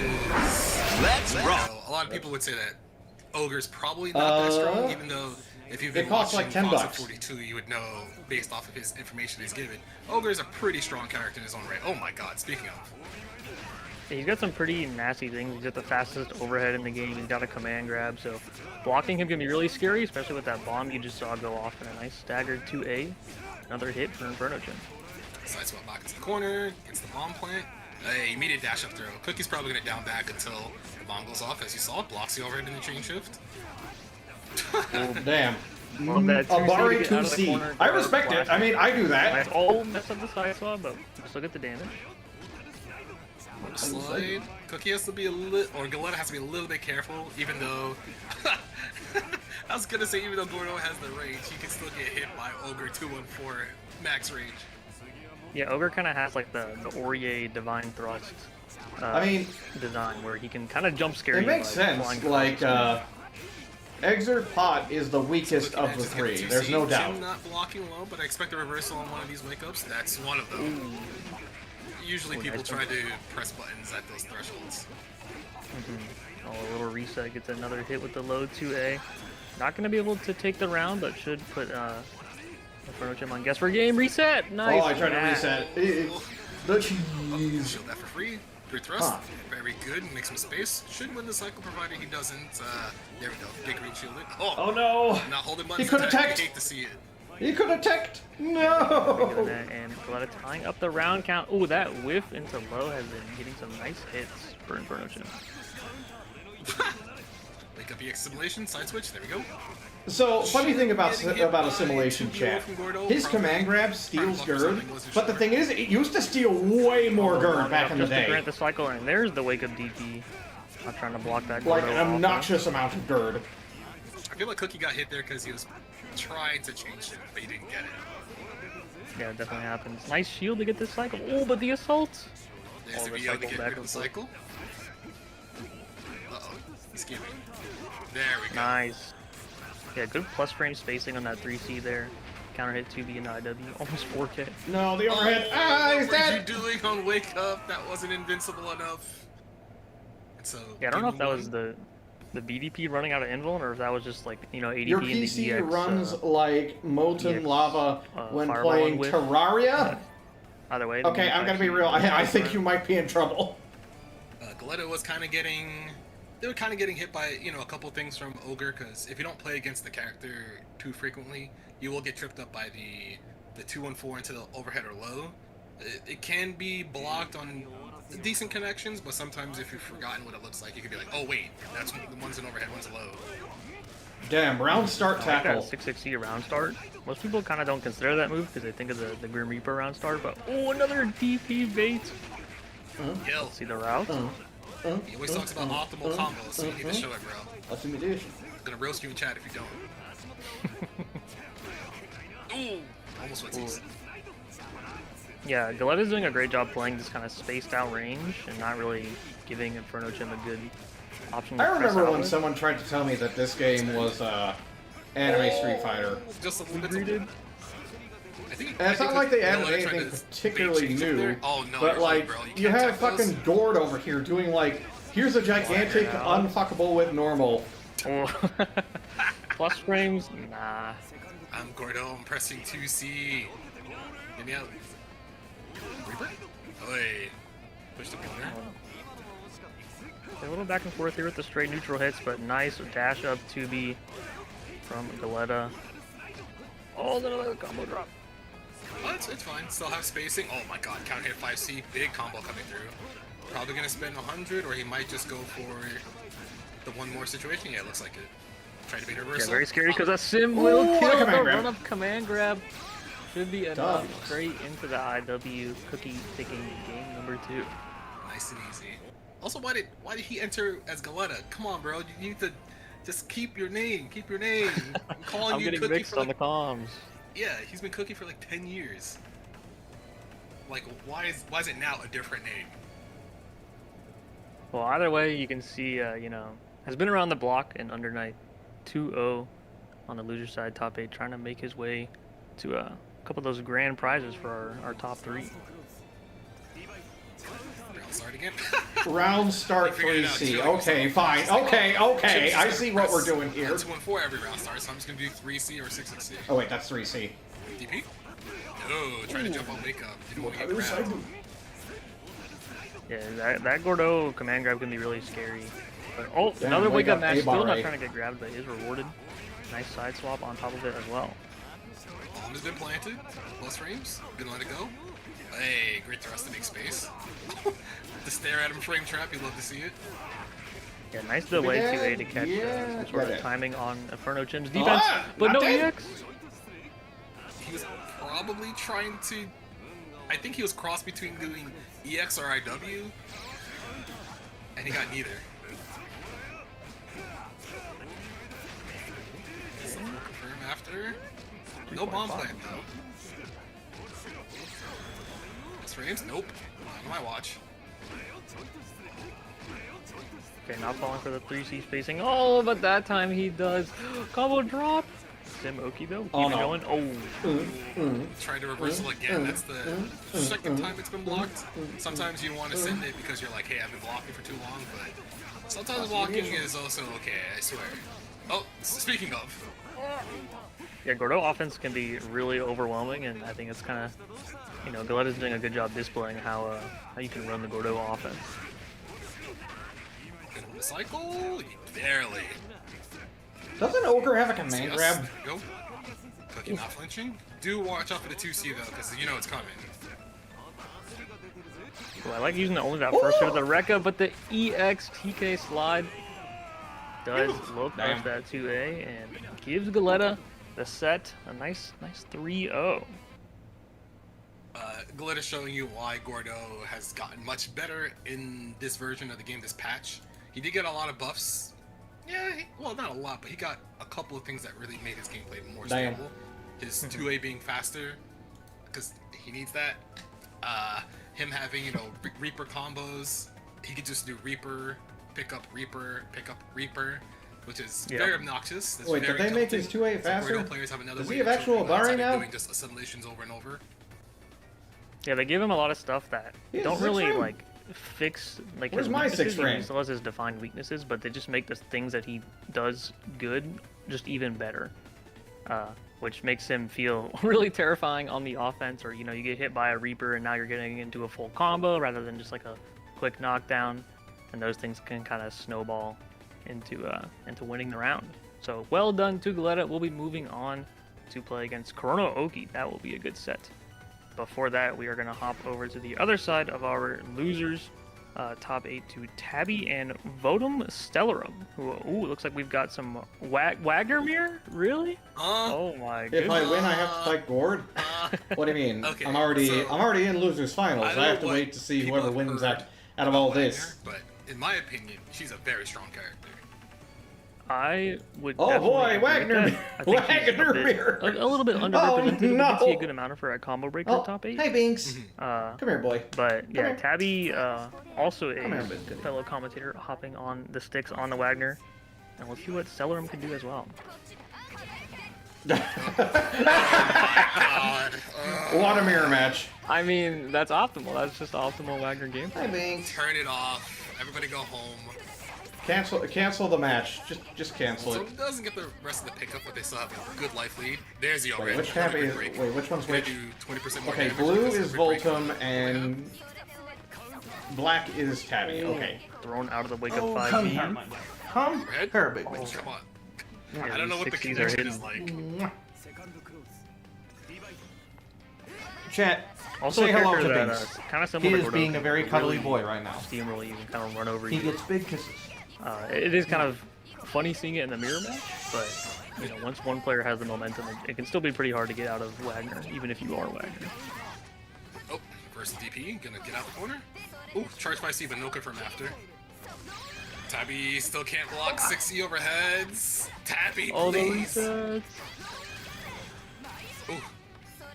Let's rock. A lot of people would say that Ogre's probably not that strong, even though if you've been costs watching like $10. Fox 42, you would know based off of his information he's given. Ogre's a pretty strong character in his own right. Oh my God! Speaking of. Yeah, he's got some pretty nasty things. He's got the fastest overhead in the game. He's got a command grab, so blocking him can be really scary, especially with that bomb you just saw go off in a nice staggered 2A. Another hit for Inferno Chim. Side swap back into the corner, gets the bomb plant. Hey, immediate dash up throw. Cookie's probably gonna down back until the bomb goes off. As you saw, blocks the overhead in the chain shift. Oh, damn. Love that 2C Amari to get out of the 2C. corner, I go respect it. flash. I mean, I do that. Nice. Oh, mess up the side swap, but still get the damage. Slide. Cookie has to be a little, or Galetta has to be a little bit careful, even though. I was gonna say, even though Gordo has the range, he can still get hit by Ogre 214 max range. Yeah, Ogre kind of has like the Aurier Divine Thrust I mean, design, where he can kind of jump scare it you makes by sense. flying Like, across. Exert Pot is the weakest of the three. There's no doubt. Jim not blocking low, but I expect a reversal on one of these wake ups. That's one of them. Usually people nice try to press buttons at those thresholds. Oh, a little reset gets another hit with the low 2A. Not going to be able to take the round, but should put Inferno Chim on guess for game. Reset! Nice! Oh, I tried to reset. The cheese. Shield that for free. Good thrust. Very good. Make some space. Should win the cycle provided he doesn't. There we go. Big green shielded. Oh no! Not holding He buttons. could have I teched. hate to see it. He could have teched. Doing No! that, and Galetta tying up the round count. Oh, that whiff into low has been getting some nice hits for Inferno Chim. Wake up EX simulation. Side switch. There we go. So, funny thing about Assimilation Chat, his command grab steals Gerd, but the thing is, it used to steal way more Gerd back in the Just to day. grant the cycle, and there's the wake up DP. Not trying to block that. Like Gordo an off. obnoxious amount of Gerd. I feel like Cookie got hit there because he was trying to change it, but he didn't get it. Yeah, it definitely happens. Nice shield to get this cycle. Oh, but the assault. There's the the VO to cycle get back rid of the and forth. cycle. Uh-oh. He's giving. There we go. Nice. Yeah, good plus frame spacing on that 3C there. Counter hit 2B and IW. Almost 4K. No, the overhead. He's What were you dead! doing on Wake Up? That wasn't invincible enough. And so, Yeah, I don't know if that was the BDP running out of invuln or if that was just like, you know, ADP Your in the PC EX. runs like molten EX, lava when fireball playing and whiff. Terraria? Either way. Okay, I'm gonna be real. I think you might be in trouble. Galetta was kind of getting... They were kind of getting hit by, you know, a couple things from Ogre, because if you don't play against the character too frequently, you will get tripped up by the 2-1-4 into the overhead or low. It can be blocked on decent connections, but sometimes if you've forgotten what it looks like, you could be like, oh wait, that's one's an overhead, one's a low. Damn, round start I like tackle. that 660 round start. Most people kind of don't consider that move because they think of the Grim Reaper round start, but oh, another DP bait. Kill. See the route. He always talks about optimal combos, so you need to show it, bro. Assimilation. I'm gonna roast you in chat if you don't. Ooh, almost went tease. Yeah, Galetta's doing a great job playing this kind of spaced out range and not really giving Inferno Chim a good option to I press remember out when with. someone tried to tell me that this game was anime Street Fighter. Just a little bit. I think, And it's not like they added Galetta tried anything to particularly bait you up new, there. Oh, no, but you're like, bro. you can't have tap those. fucking Gord over here doing like, here's a gigantic unfuckable with normal. Oh. Plus frames? Nah. I'm Gordo, I'm pressing 2C. Get me out. Reaper? Oi. Push the corner. A little back and forth here with the straight neutral hits, but nice dash up 2B from Galetta. Oh, another combo drop. Oh, it's fine. Still have spacing. Oh my god, counter hit 5C. Big combo coming through. Probably gonna spend 100, or he might just go for the one more situation. Yeah, it looks like it. Try to beat a reversal. Yeah, very scary because a sim will Ooh, kill command the grab. run-up command grab. Should be enough Done. straight into the IW cookie picking game number 2. Nice and easy. Also, why did he enter as Galetta? Come on, bro. You need to just keep your name. Keep your name. I'm calling I'm you getting Cookie mixed for on the like, comms. yeah, he's been Cookie for like 10 years. Like, why is it now a different name? Well, either way, you can see, you know, has been around the block in Under Night 2-0 on the loser side, top 8, trying to make his way to a couple of those grand prizes for our top 3. Round start again. Round start Figured it out. 3C. Like, Okay, fine. Okay, okay. I see what we're doing here. 2 and 4 every round start, so I'm just gonna do 3C or 6 and C. Oh wait, that's 3C. DP? Oh, trying to jump on wake up. Didn't want to get grabbed. Yeah, that Gordo command grab can be really scary. But, oh, Damn, another wake up match, A-bar still not A. trying to get grabbed, but is rewarded. Nice side swap on top of it as well. Bomb has been planted. Plus frames. Gonna let it go. Hey, great thrust to make space. The stare at him frame trap, you love to see it. Yeah, nice delay Yeah, 2A to catch yeah. some sort of Yeah. timing on Inferno Chim's defense, Ah, but no not dead. EX. He was probably trying to... I think he was cross between doing EX or IW, and he got neither. So we'll confirm after. No bomb plant though. Plus frames? Nope. Not on my watch. Okay, not falling for the 3C spacing. Oh, but that time he does. Combo drop. Sim Oki though. Keep Oh, it no. going. Oh. Tried to reversal again. That's the second time it's been blocked. Sometimes you want to send it because you're like, hey, I've been blocking for too long, but sometimes blocking is also okay, I swear. Oh, speaking of, Yeah, Gordo offense can be really overwhelming, and I think it's kind of, you know, Galetta's doing a good job displaying how you can run the Gordo offense. good on the cycle, barely. Doesn't Ogre have a See command us. grab? There we go. Cookie not flinching. Do watch out for the 2C though, because you know it's coming. Well, I like using only that first hit of the Rekka, but the EX TK slide does look Damn. up that 2A and gives Galetta the set. A nice 3-0. Galetta showing you why Gordo has gotten much better in this version of the game, this patch. He did get a lot of buffs. Yeah, well, not a lot, but he got a couple of things that really made his gameplay more Damn. stable. His 2A being faster, because he needs that. Him having, you know, Reaper combos. He could just do Reaper, pick up Reaper, which is very obnoxious. That's Wait, did very they make his tempting. 2A Some faster? Gordo players have another Does way he have of actual choking outside barring of now? doing just assimilations over and over. Yeah, they give him a lot of stuff that Yeah, don't six really frame. like fix like Where's his my weaknesses. 6 frame? He still has his defined weaknesses, but they just make the things that he does good just even better, which makes him feel really terrifying on the offense. Or you know, you get hit by a Reaper and now you're getting into a full combo rather than just like a quick knockdown, and those things can kind of snowball into winning the round. So well done to Galetta. We'll be moving on to play against Chrono Oki. That will be a good set. Before that, we are going to hop over to the other side of our losers, top 8 to Tabby and Votum Stellarum. Who, ooh, looks like we've got some Wagnermere? Really? Oh my If goodness. I win, I have to fight Gord. What do you mean? Okay, I'm already so- in losers finals. I I don't have know to what wait to see people whoever have wins heard out of all Wagner, this. But in my opinion, she's a very strong character. I would. Oh definitely boy, agree with Wagner, that. I think she's Wagner, a little bit underrepresented. We no. did see a good amount of her at Combo Breaker Oh, top 8. hey Binks. Uh, Come here, boy. But yeah, here. Tabby, also Come here, a Biscuit. fellow commentator, hopping on the sticks on the Wagner. And let's see what Celerum can do as well. What a mirror match. I mean, that's optimal. That's just optimal Wagner gameplay. Hey Binks. Turn it off. Everybody go home. Cancel the match. Just cancel So it. it doesn't get the rest of the pickup, but they still have a good life lead. There's the Wait, overhead. which tab is? Break. Wait, which one's Gonna which? do 20% more Okay, damage blue with this is break. Voltum and black is Tabby. Okay. Thrown out of the wake Oh, up 5 come beam. here, come Overhead? here, big Oh, boy. come on. Yeah, I don't know what the 60s are connection hidden. is like. Chat. Also Say a hello character to that, Binks. kind of He similar to is Gordo, being a very can cuddly really boy right now. Steamroll you and kind of run over He you. gets big kisses. It is kind of funny seeing it in the mirror match, but you know, once one player has the momentum, it can still be pretty hard to get out of Wagner, even if you are Wagner. Oh, first DP, gonna get out the corner. Ooh, charge by C, but no confirm after. Tabby still can't block 60 overheads. Tabby, All the please. resets. Ooh,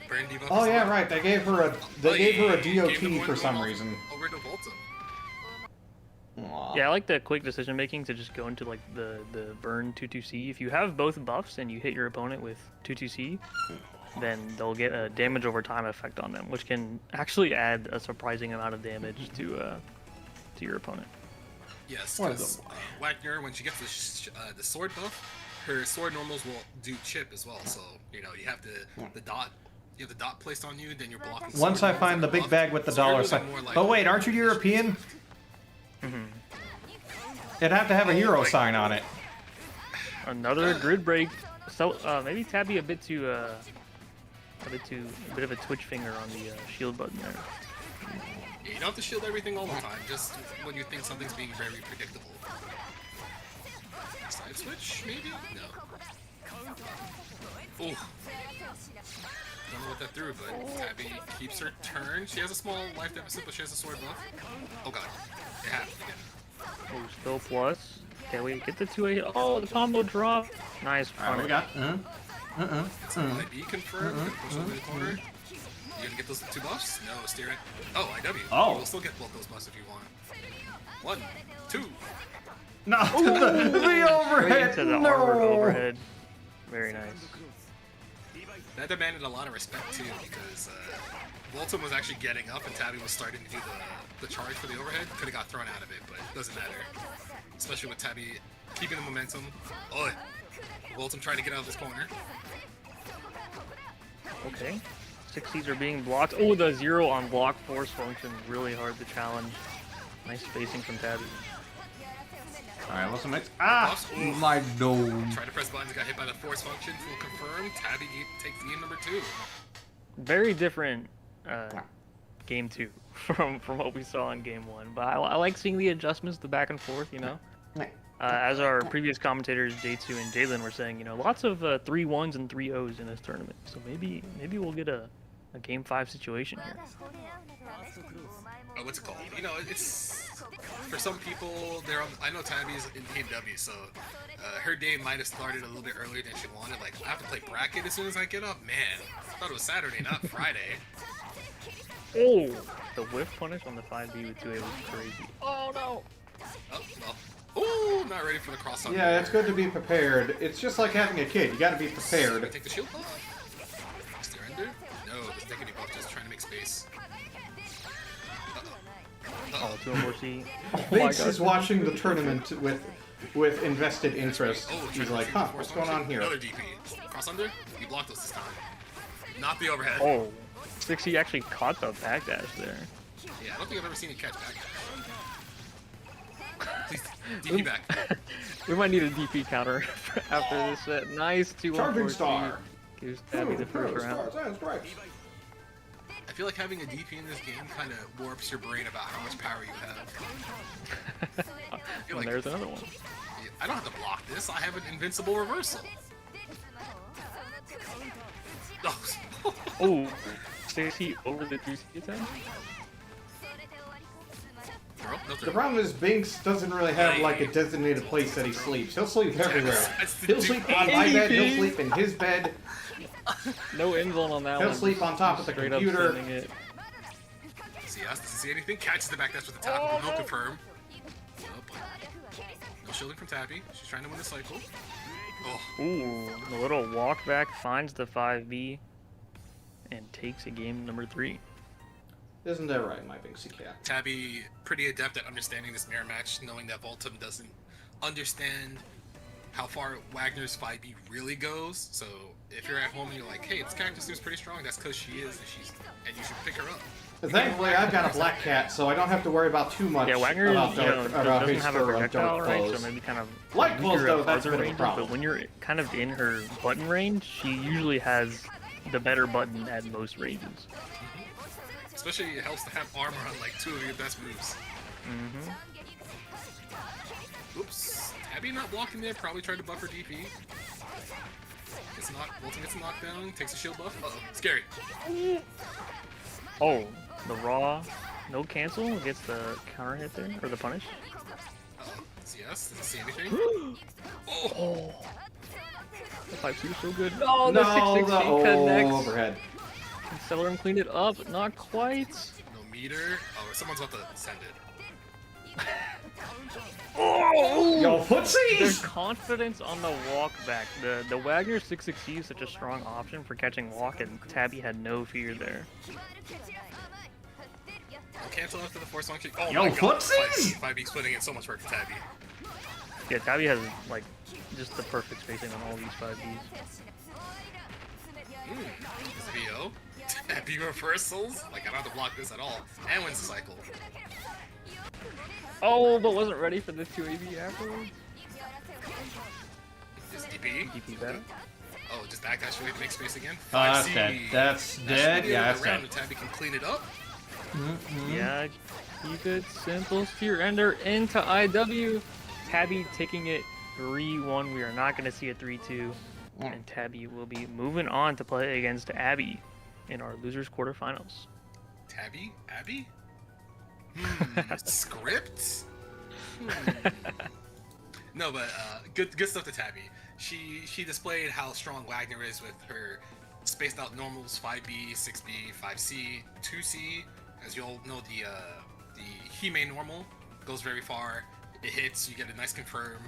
burn debuff. Oh as yeah, well. right. They gave her a Gave DOT them for one some over- reason. Over to Volta. Aw. Yeah, I like the quick decision making to just go into like the burn 2-2C. If you have both buffs and you hit your opponent with 2-2C, then they'll get a damage over time effect on them, which can actually add a surprising amount of damage to your opponent. Yes, What because Wagner, when she gets the sword buff, her sword normals will do chip as well. So you know you have the dot. You have the dot placed on you, then you're blocking. Once sword I find the normals big that are bag buffed. with the So you're dollar losing sign. more, like, Oh wait, aren't you European? It'd have to have a Euro sign on it. Another grid break. So maybe Tabby a bit of a twitch finger on the shield button there. Yeah, you don't have to shield everything all the time. Just when you think something's being very predictable. Side switch, maybe? No. Ooh. Don't know what that threw, but Tabby keeps her turn. She has a small life deficit, but she has a sword buff. Oh god. It happened again. Oh, still plus. Can we get the 2-8? Oh, the combo drop. Nice. Alright, we got. It's IB confirmed. Push over the corner. You gonna get those 2 buffs? No, steer it. Oh, IW. Oh. You'll still get both those buffs if you want. 1, 2. No, the Straight overhead. into the No. armored overhead. Very nice. That demanded a lot of respect too, because Voltum was actually getting up and Tabby was starting to do the charge for the overhead. Could have got thrown out of it, but it doesn't matter. Especially with Tabby keeping the momentum. Oh, Voltum trying to get out of this corner. Okay. 60s are being blocked. Oh, the 0 on block force function. Really hard to challenge. Nice spacing from Tabby. Alright, let's mix. Ah, Buffs. Ooh. my dome. Tried to press buttons, got hit by the force function. Full confirm. Tabby takes game number 2. Very different game 2 from what we saw in game 1. But I like seeing the adjustments, the back and forth, you know. As our previous commentators, J2 and Jalen, were saying, you know, lots of 3 1s and 3 0s in this tournament. So maybe we'll get a game 5 situation here. What's it called? You know, it's for some people. I know Tabby's in Team W, so her day might have started a little bit earlier than she wanted. Like, I have to play bracket as soon as I get up. Man, I thought it was Saturday, not Friday. Oh, the whiff punish on the 5B with 2A was crazy. Oh no! Oh, well. Ooh, not ready for the cross on Yeah, there. it's good to be prepared. It's just like having a kid. You gotta be prepared. Take the shield off. Is there ender? No, doesn't take any buff, just trying to make space. Oh, 2 and 4C. Binks is watching the tournament with invested interest. Oh, He's like, huh, what's going on here? Another DP. Cross under? You blocked us this time. Not the overhead. Oh, 60 actually caught the backdash there. Yeah, I don't think I've ever seen you catch back. Please, DP back. We might need a DP counter after this set. Nice 2 Charging star. Gives Tabby the first round. I feel like having a DP in this game kind of warps your brain about how much power you have. And like, there's another one. I don't have to block this. I have an invincible reversal. Oh, 60 over the 3C attempt? throw. No throw. The problem is Binks doesn't really have like a designated place that he sleeps. He'll sleep everywhere. He'll sleep on my bed, he'll sleep in his bed. No end zone on that one. He'll sleep on top of the Straight computer. up sending it. See us? Doesn't see anything. Catches the back. That's with the tap. No confirm. No shielding from Tabby. She's trying to win the cycle. Oh. Ooh, the little walk back finds the 5B and takes a game number 3. Isn't that right, my Binksy cat? Tabby pretty adept at understanding this mirror match, knowing that Voltum doesn't understand how far Wagner's 5B really goes. So if you're at home and you're like, hey, this character seems pretty strong, that's because she is, and you should pick her up. Thankfully, I've got a black cat, so I don't have to worry about too much. Yeah, Wagner about doesn't his have a projectile, right? clothes. So maybe kind of Light clothes, weaker though, at that's a other bit of a ranges, problem. But when you're kind of in her button range, she usually has the better button at most ranges. Especially it helps to have armor on like 2 of your best moves. Oops. Tabby not blocking there, probably tried to buffer DP. Voltum gets a knockdown, takes a shield buff. Uh-oh, scary. Oh, the raw, no cancel, gets the counter hit there, or the punish. Uh-oh, CS, doesn't see anything. Oh! The 5-2 is so good. No, The 6-6 connects. overhead. Celerum cleaned it up, not quite. No meter. Oh, someone's about to send it. Oh! Yo, footsies! There's confidence on the walk back. The Wagner 6-6 is such a strong option for catching walk, and Tabby had no fear there. I'll cancel after the force launch. Oh Yo, my god. footsies! 5B's putting in so much work to Tabby. Yeah, Tabby has like just the perfect spacing on all these 5Bs. VO. Tabby reversals. Like, I don't have to block this at all. And wins the cycle. Oh, but wasn't ready for the 2AB afterwards. Just DP. DP better. Oh, just backdash away to make space again. That's 5C. dead. That's dead. Yeah, that's dead. Tabby can clean it up. Yeah, keep it simple. Steer ender into IW. Tabby taking it 3-1. We are not going to see a 3-2. And Tabby will be moving on to play against Abby in our losers quarterfinals. Tabby? Abby? Script? No, but good stuff to Tabby. She displayed how strong Wagner is with her spaced out normals 5B, 6B, 5C, 2C. As you all know, the Hime normal goes very far. It hits, you get a nice confirm.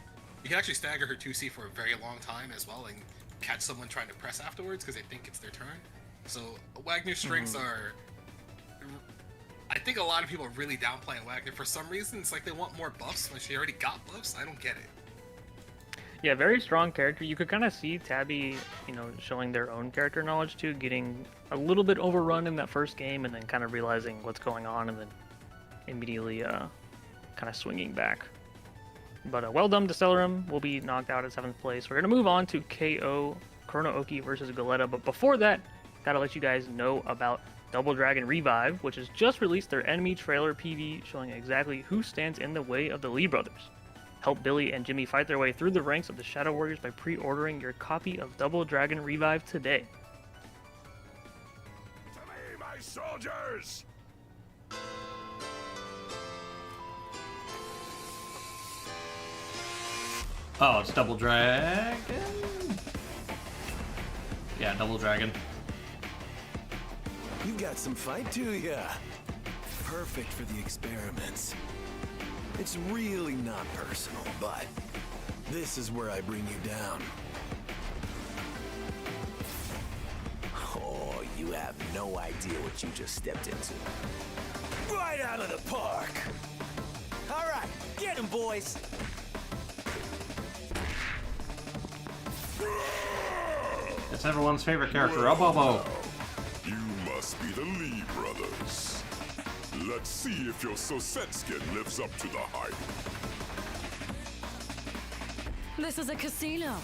You can actually stagger her 2C for a very long time as well and catch someone trying to press afterwards because they think it's their turn. So Wagner's strengths are... I think a lot of people are really downplaying Wagner. For some reason, it's like they want more buffs when she already got buffs. I don't get it. Yeah, very strong character. You could kind of see Tabby, showing their own character knowledge too, getting a little bit overrun in that first game and then kind of realizing what's going on and then immediately kind of swinging back. But well done to Celerum. Will be knocked out at 7th place. We're going to move on to KO Chronooki versus Galetta. But before that, gotta let you guys know about Double Dragon Revive, which has just released their enemy trailer PV showing exactly who stands in the way of the Lee brothers. Help Billy and Jimmy fight their way through the ranks of the Shadow Warriors by pre-ordering your copy of Double Dragon Revive today. To me, my soldiers! Oh, it's Double Dragon? Yeah, Double Dragon. You got some fight to ya. Perfect for the experiments. It's really not personal, but this is where I bring you down. Oh, you have no idea what you just stepped into. Right out of the park! All right, get him, boys! It's everyone's favorite character, Bobo. You must be the Lee brothers. Let's see if your Sosetskin lives up to the hype. This is a casino.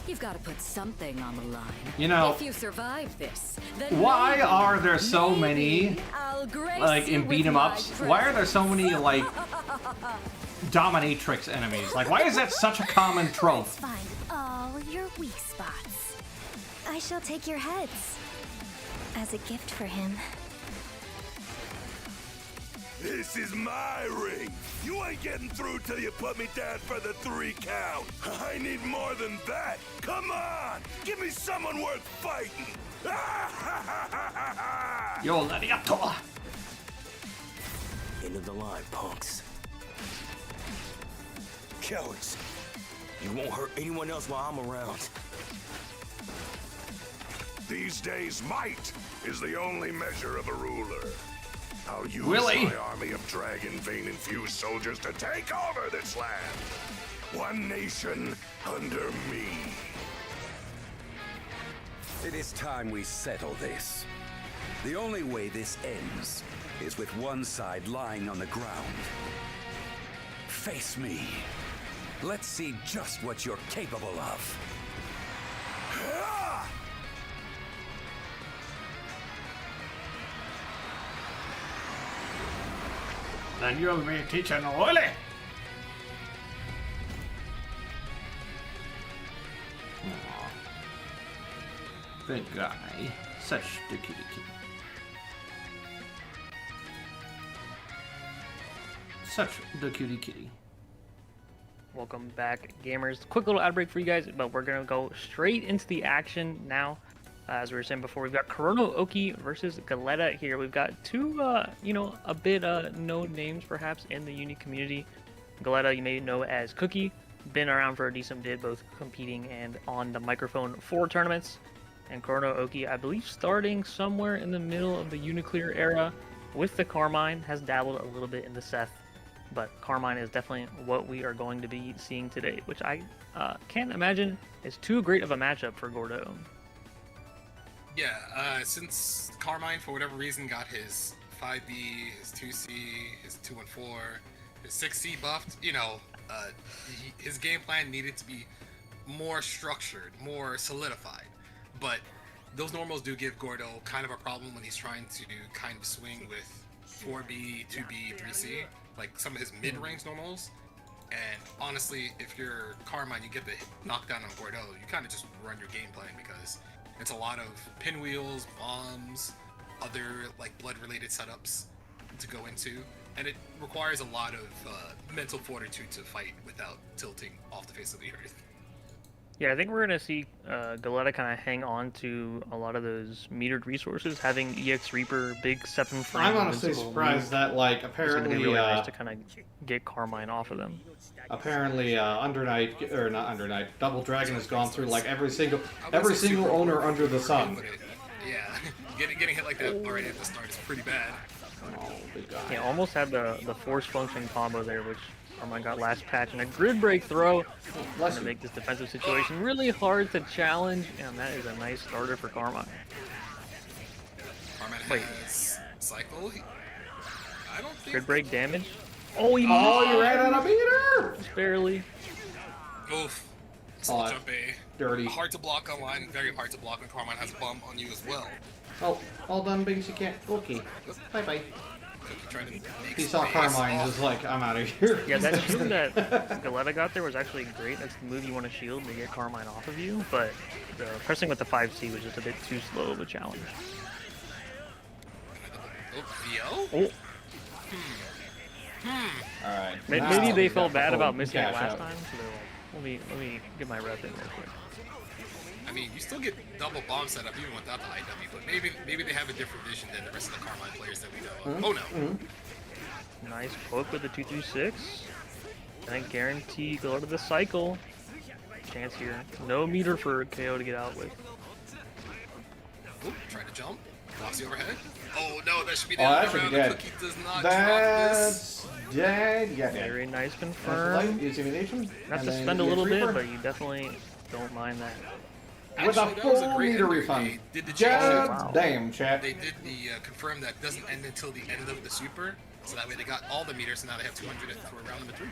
You've got to put something on the line. If you survive this, then why are there so many, like, in beat-em-ups, why are there so many, like, dominatrix enemies? Like, why is that such a common trope? Find all your weak spots. I shall take your heads as a gift for him. This is my ring. You ain't getting through till you put me down for the 3 count. I need more than that. Come on, give me someone worth fighting. Yo, gladiator. End of the line, punks. Cowards. You won't hurt anyone else while I'm around. These days, might is the only measure of a ruler. I'll use Willie. my army of dragon vein-infused soldiers to take over this land. One nation under me. It is time we settle this. The only way this ends is with one side lying on the ground. Face me. Let's see just what you're capable of. Then you'll be teaching Willie. Good guy. Such the kitty kitty. Such the cutie kitty. Welcome back, gamers. Quick little ad break for you guys, but we're gonna go straight into the action now. As we were saying before, we've got Kurono Oki versus Galetta here. We've got two, a bit known names perhaps in the Uni community. Galetta, you may know as Cookie, been around for a decent bit, both competing and on the microphone for tournaments. And Kurono Oki, I believe, starting somewhere in the middle of the Uniclear era with the Carmine, has dabbled a little bit in the Seth. But Carmine is definitely what we are going to be seeing today, which I can't imagine is too great of a matchup for Gordo. Yeah, since Carmine, for whatever reason, got his 5B, his 2C, his 214, his 6C buffed, his game plan needed to be more structured, more solidified. But those normals do give Gordo kind of a problem when he's trying to kind of swing with 4B, 2B, 3C, like some of his mid-range normals. And honestly, if you're Carmine, you get the knockdown on Gordo, you kind of just run your game plan because it's a lot of pinwheels, bombs, other like blood-related setups to go into, and it requires a lot of mental fortitude to fight without tilting off the face of the earth. Yeah, I think we're gonna see Galetta kind of hang on to a lot of those metered resources, having EX Reaper, big 7 frame. I'm honestly surprised that, like, apparently really nice to kind of get Carmine off of them. Apparently, Undernight, or not Undernight, Double Dragon has gone through like every single owner under the sun. Yeah, getting hit like that already at the start is pretty bad. Oh, big guy. Yeah, almost had the force function combo there, which Carmine got last patch, and a grid break throw to make this defensive situation really hard to challenge, and that is a nice starter for Carmine. Carmine has cycle. I don't think grid break damage. Oh, he ran out of meter! Just barely. Oof. Soul jump A. Dirty. Hard to block online, very hard to block when Carmine has a bump on you as well. Oh, all done, Biggs, you can't. Okay. Bye-bye. He saw space Carmine, was like, I'm out of here. Yeah, that shield that Galetta got there was actually great. That's the move you want to shield to get Carmine off of you, but pressing with the 5C was just a bit too slow of a challenge. Oh, VO? Alright. Maybe they felt bad about missing it last time, so they're like, let me get my rep in real quick. I mean, you still get double bomb setup even without the IW, but maybe they have a different vision than the rest of the Carmine players that we know of. Oh no. Nice poke with the 236. And I guarantee Galetta the cycle. Chance here. No meter for KO to get out with. Oop, try to jump. Blocks the overhead. Oh no, that should be the that other should be round. dead. The cookie does not drop That's dead. Yeah, very nice confirm. Have to spend a little bit, but you definitely don't mind that. With a full meter refund. Damn, chat. They did the confirm that doesn't end until the end of the super, so that way they got all the meters, and now they have 200 for round number 3.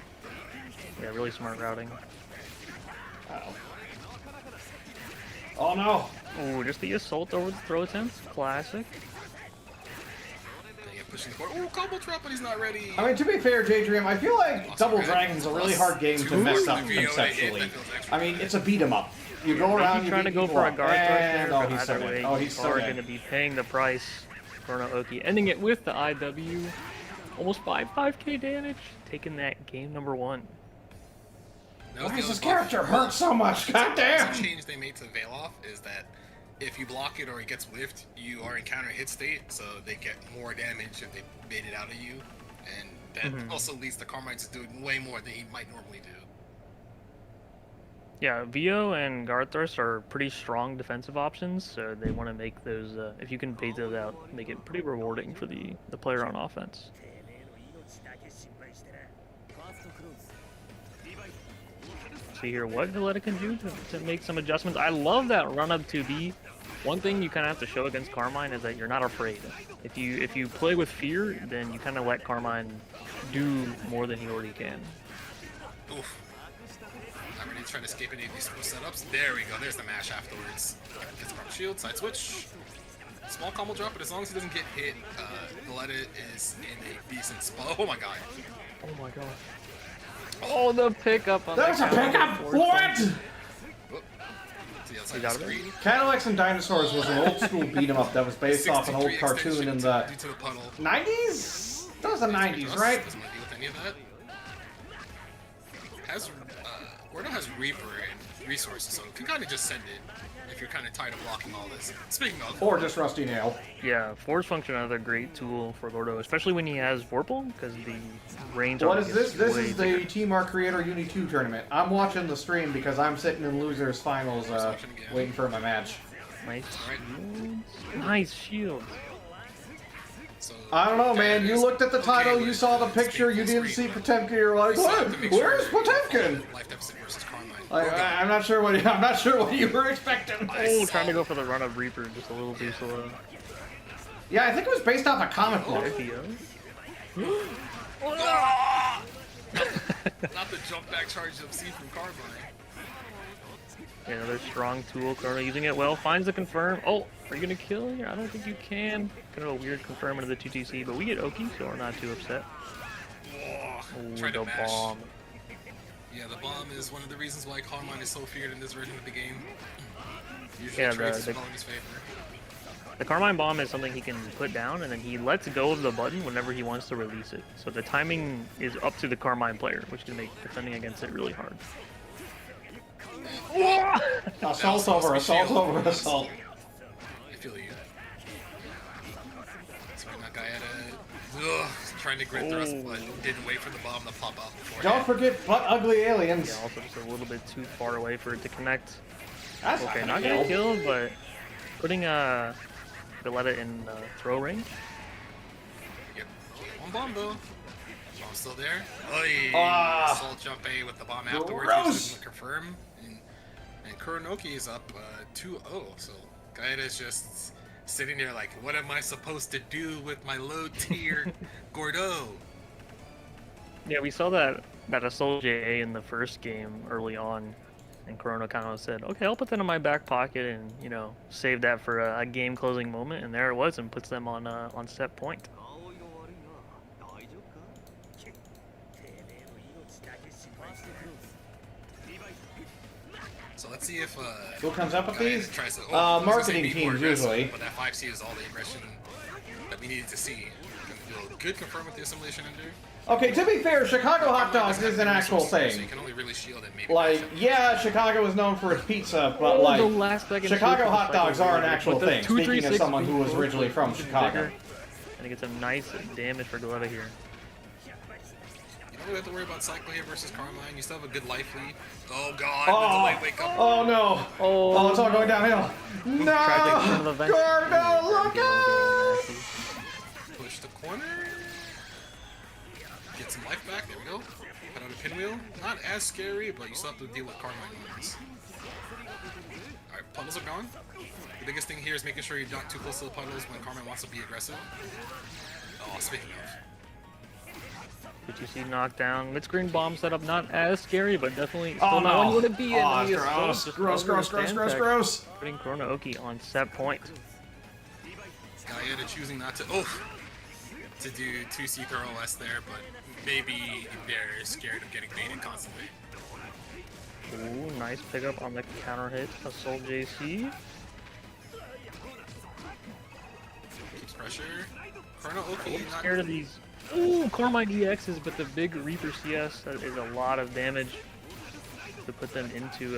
Yeah, really smart routing. Uh-oh. Oh no! Oh, just the assault over the throw attempt. Classic. Pushing forward. Oh, combo trap, but he's not ready. I mean, to be fair, J-Dream, I feel like Double Dragon's a really hard game to mess up conceptually. I mean, it's a beat 'em up. You go around, you trying to go for a guard thrust there, but either way, he's you are going to be paying the price. Kurono Oki ending it with the IW. Almost 5k damage. Taking that game number 1. Why does this character hurt so much? God damn! The change they made to Veil Off is that if you block it or it gets whiffed, you are in counter hit state, so they get more damage if they bait it out of you. And that also leads to Carmine to doing way more than he might normally do. Yeah, Vio and Garthurst are pretty strong defensive options, so they want to make those, if you can bait those out, make it pretty rewarding for the player on offense. See here what Galetta can do to make some adjustments. I love that run up to B. One thing you kind of have to show against Carmine is that you're not afraid. If you play with fear, then you kind of let Carmine do more than he already can. Oof. I'm ready to try to escape any of these setups. There we go. There's the mash afterwards. Gets from shield, side switch. Small combo drop, but as long as he doesn't get hit, Galetta is in a decent spot. Oh my god. Oh my god. Oh, the pickup on that was a pickup! What? Cadillacs and Dinosaurs was an old school beat 'em up that was based off an old cartoon in the 90s? That was the 90s, right? Gordo has Reaper and resources, so you can kind of just send it if you're kind of tired of blocking all this. Speaking of... Or just Rusty Nail. Yeah, Force Function another great tool for Gordo, especially when he has Vorpal, because the range What on is this? This is bigger. the Team Art Creator UNI2 tournament. I'm watching the stream because I'm sitting in Losers Finals waiting for my match. Nice shields. Nice shield. So, I don't know, man. You looked at the title, you saw the picture, you didn't see Potemkin, you're like, what? Where's Potemkin? I'm not sure what you were expecting. Oh, trying to go for the run of Reaper, just a little too slow. Yeah, I think it was based off a comic book. Not the jump back charge of C from Carmine. Yeah, another strong tool. Corona using it well. Finds the confirm. Oh, are you gonna kill here? I don't think you can. Kind of a weird confirm into the 2TC, but we get Oki, so we're not too upset. Oh, the bomb. Yeah, the bomb is one of the reasons why Carmine is so feared in this version of the game. Usually Yeah, trades well in his favor. The Carmine bomb is something he can put down, and then he lets go of the button whenever he wants to release it. So the timing is up to the Carmine player, which can make defending against it really hard. Assault over assault over assault. I feel you. So that guy had trying to grit thrust, but didn't wait for the bomb to pop out before. Don't forget butt ugly aliens. Yeah, also just a little bit too far away for it to connect. That's okay, not gonna kill, but putting Galetta in throw range. Yep. One bomb though. Bomb's still there. Oy! Soul jump A with the bomb afterwards. Just confirm. And Kuronoki is up 2-0. So Gaeta is just sitting there like, what am I supposed to do with my low tier Gordo? Yeah, we saw that Assault JA in the first game early on, and Corona kind of said, okay, I'll put that in my back pocket and, you know, save that for a game-closing moment, and there it was, and puts them on set point. So let's see if who comes up with these? Tries to, marketing teams usually. But that 5C is all the aggression that we needed to see. Good confirm with the assimilation ender. Okay, to be fair, Chicago hot dogs is an actual thing. So you can only really shield it maybe. Like, yeah, Chicago is known for its pizza, but like, Chicago hot dogs are an actual thing. Speaking as someone who was originally from Chicago. And he gets some nice damage for Galetta here. You don't have to worry about Cyclo here versus Carmine. You still have a good life lead. Oh god, oh no! Oh, it's all going downhill. No! Gordo, look out! Push the corner. Get some life back. There we go. Put on a pinwheel. Not as scary, but you still have to deal with Carmine ones. Alright, puddles are gone. The biggest thing here is making sure you're not too close to the puddles when Carmine wants to be aggressive. Oh, speaking of. But you see knockdown. Mid-screen bomb setup, not as scary, but definitely still not one you want to be in. Gross. Putting Corona Oki on set point. Gaeta choosing not to to do 2C throw less there, but maybe they're scared of getting baited constantly. Ooh, nice pickup on the counter hit. Assault JC. Keeps pressure. Corona Oki not scared of these Ooh, Carmine EXs, but the big Reaper CS is a lot of damage to put them into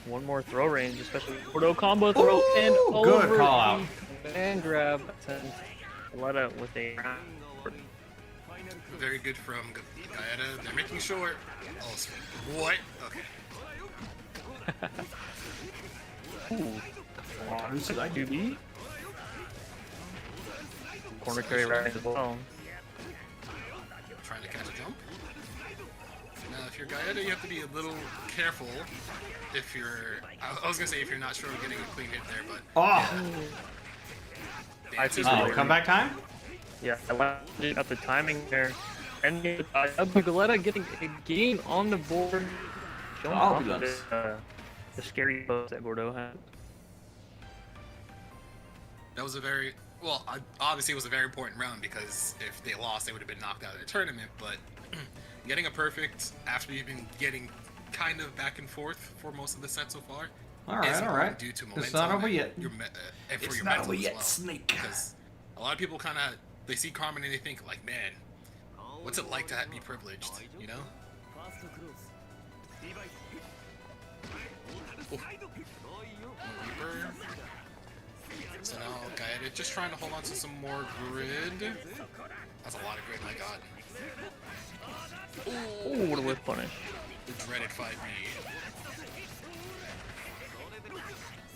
one more throw range, especially Gordo combo throw and good over call out. and grab. Let out with a Very good from Gaeta. They're making sure. Oh, what? Okay. Ooh. Come on, should I do B? Corner carry right as well. Trying to catch a jump. Now, if you're Gaeta, you have to be a little careful. If you're, I was gonna say if you're not sure of getting a clean hit there, but. Oh. I see. Comeback time? Yeah, I got the timing there. And Galetta getting a game on the board. Showing off the scary pose that Gordo had. That was a very, well, obviously it was a very important round because if they lost, they would have been knocked out of the tournament, but getting a perfect after you've been getting kind of back and forth for most of the set so far. Alright. Due to momentum. It's not over yet. It's not over yet, Snake. Because a lot of people kind of, they see Carmen and they think like, man, what's it like to be privileged, you know? Reaper. So now Gaeta just trying to hold on to some more grid. That's a lot of grid, my god. Ooh, what a whip punish. The dreaded 5B.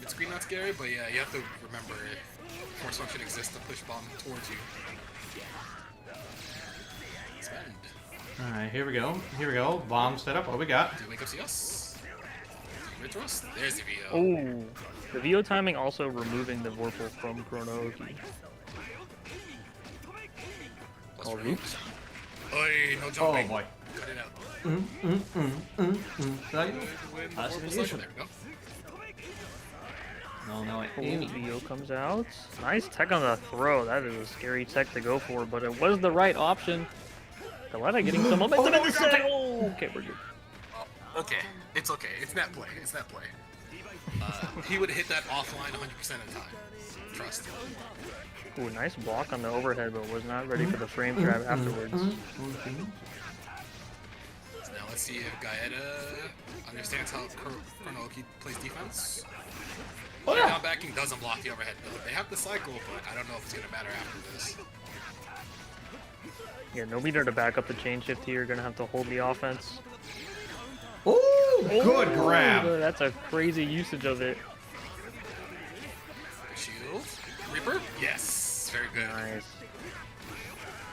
It's screen not scary, but yeah, you have to remember force function exists to push bomb towards you. Spend. Alright, here we go. Here we go. Bomb set up. What we got? Do you wake up see us? There's the VO. Oh, the VO timing also removing the Vorpal from Chrono Oki. Oh, oops. Oi, no jumping. Oh boy. Cut it out. There we go. No, Amy. VO comes out. Nice tech on the throw. That is a scary tech to go for, but it was the right option. Galetta getting some momentum in the set. Oh, okay, we're good. Okay, it's okay. It's net play. It's net play. He would hit that offline 100% of the time. Trust. Ooh, nice block on the overhead, but was not ready for the frame trap afterwards. So now let's see if Gaeta understands how Chronoki plays defense. Down backing doesn't block the overhead though. They have the cycle, but I don't know if it's gonna matter after this. Yeah, no meter to back up the chain shift here. Gonna have to hold the offense. Ooh, good grab. That's a crazy usage of it. Shield. Reaper? Yes. Very good. Nice.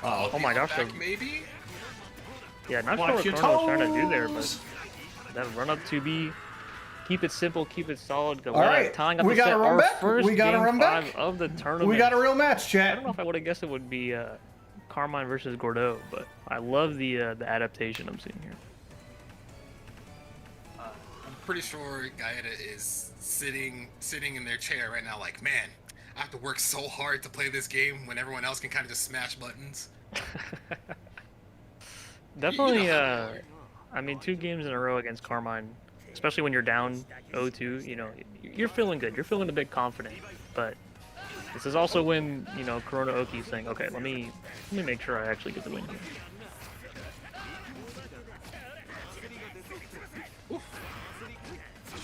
Oh my gosh. Back, maybe? Yeah, not sure what Chrono was trying to do there, but that run up 2B. Keep it simple, keep it solid. All right, tying up we got to run back. We got to run back of the tournament. We got a real match, chat. I don't know if I would have guessed it would be Carmine versus Gordo, but I love the adaptation I'm seeing here. I'm pretty sure Gaeta is sitting in their chair right now, like, man, I have to work so hard to play this game when everyone else can kind of just smash buttons. Definitely. I mean, 2 games in a row against Carmine. Especially when you're down 0-2, you know, you're feeling good. You're feeling a bit confident. But this is also when, you know, Chrono Oki is saying, okay, let me make sure I actually get the win here.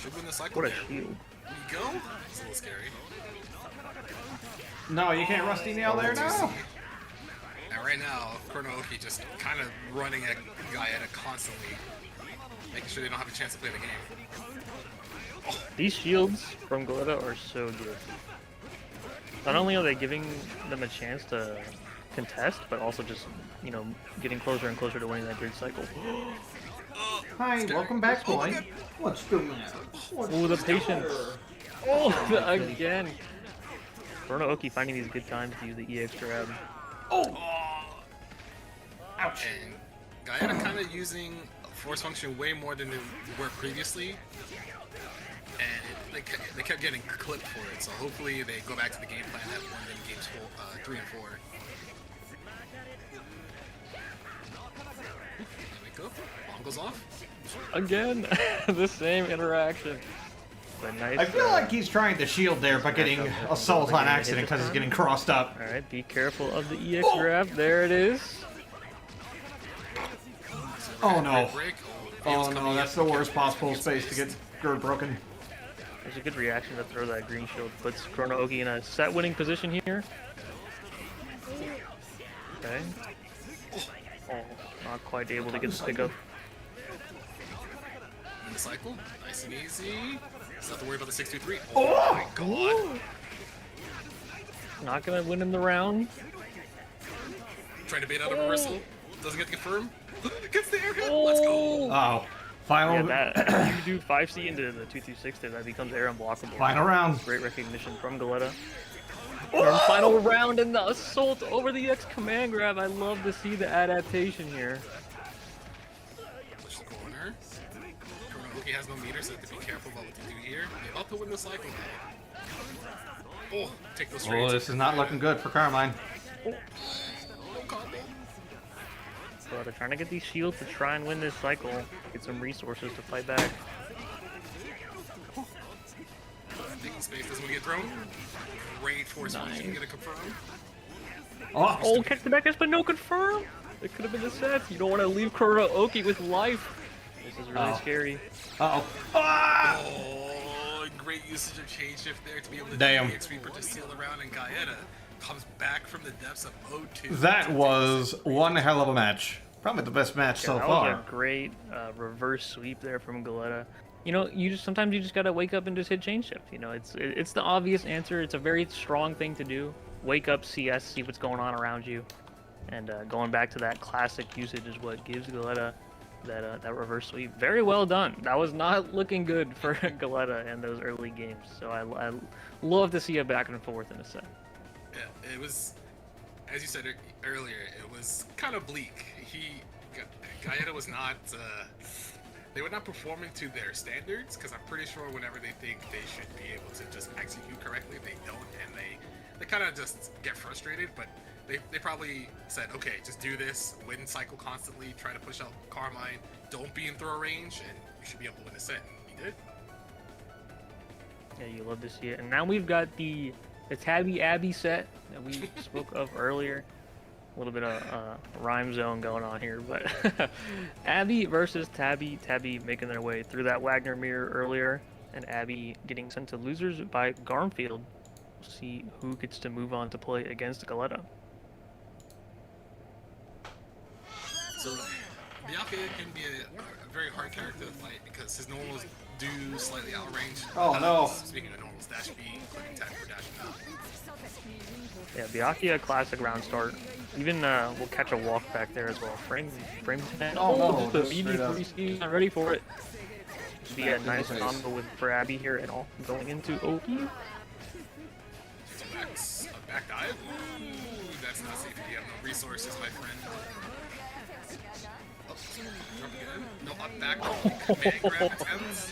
Should win the cycle. What a shield. We go? It's a little scary. No, you can't rusty nail there now. Now right now, Chrono Oki just kind of running at Gaeta constantly. Making sure they don't have a chance to play the game. Oh. These shields from Galetta are so good. Not only are they giving them a chance to contest, but also just, you know, getting closer and closer to winning that grid cycle. Hi, welcome back, boy. What's the matter? Oh, the patience. Oh, again. Chrono Oki finding these good times to use the EX grab. Oh! Ouch. And Gaeta kind of using force function way more than they were previously, and they kept getting clipped for it. So hopefully they go back to the game plan that won them games 3 and 4. There we go. Bomb goes off. Again, the same interaction. But nice, I feel like he's trying to shield there by getting assault on accident because he's getting crossed up. All right, be careful of the EX grab. There it is. Oh no. Break. Oh no, that's the worst possible space to get Gerd broken. There's a good reaction to throw that green shield. Puts Chrono Oki in a set winning position here. Okay. Oh, not quite able to get the pickup. In the cycle, nice and easy. Just have to worry about the 6-2-3. Oh my god. Not gonna win in the round. Trying to bait out a reversal. Doesn't get to confirm. Gets the airhead. Let's go. Oh. Final. Yeah, that, you do 5C into the 2-2-6 there, that becomes air unblockable. Final round. Great recognition from Galetta. And final round and the assault over the X command grab. I love to see the adaptation here. Push the corner. Chrono has no meter, so have to be careful about what to do here. They about to win the cycle now. Oh, take those straight. Oh, this is not looking good for Carmine. No combo. So they're trying to get these shields to try and win this cycle. Get some resources to fight back. Taking space, doesn't want to get thrown. Great force function, get a confirm. Oh, catch the back but no confirm. It could have been the set. You don't want to leave Chrono Oki with life. This is really scary. Uh-oh. Ah! Oh, great usage of change shift there to be able to Damn. do the XP per just steal around, and Gaeta comes back from the depths of O2. That was one hell of a match. Probably the best match so that far. was a great reverse sweep there from Galetta. You know, sometimes you just gotta wake up and just hit change shift. You know, it's the obvious answer. It's a very strong thing to do. Wake up, CS, see what's going on around you, and going back to that classic usage is what gives Galetta that reverse sweep. Very well done. That was not looking good for Galetta in those early games. So I love to see a back and forth in a set. Yeah, it was, as you said earlier, it was kind of bleak. Gaeta was not, they were not performing to their standards, because I'm pretty sure whenever they think they should be able to just execute correctly, they don't, and they kind of just get frustrated, but they probably said, okay, just do this, win cycle constantly, try to push out Carmine, don't be in throw range, and you should be able to win the set. And he did. Yeah, you love to see it. And now we've got the Tabby Abby set that we spoke of earlier. A little bit of rhyme zone going on here, but Abby versus Tabby. Tabby making their way through that Wagner mirror earlier, and Abby getting sent to losers by Garmfield. We'll see who gets to move on to play against Galetta. So, Byakuya can be a very hard character to fight because his normals do slightly outrange. Oh no. Speaking of normals, dash B, clicking tag for dashing out. Yeah, Byakuya classic round start. Even we'll catch a walk back there as well. Frame 10. Oh, no, just a just medium straight up. 3C. Not ready for it. Be a nice combo for Abby here and all going into Oki. Back dive. Ooh, that's not safe. You have no resources, my friend. Oh, jump again. No, up back. Command grab attempts.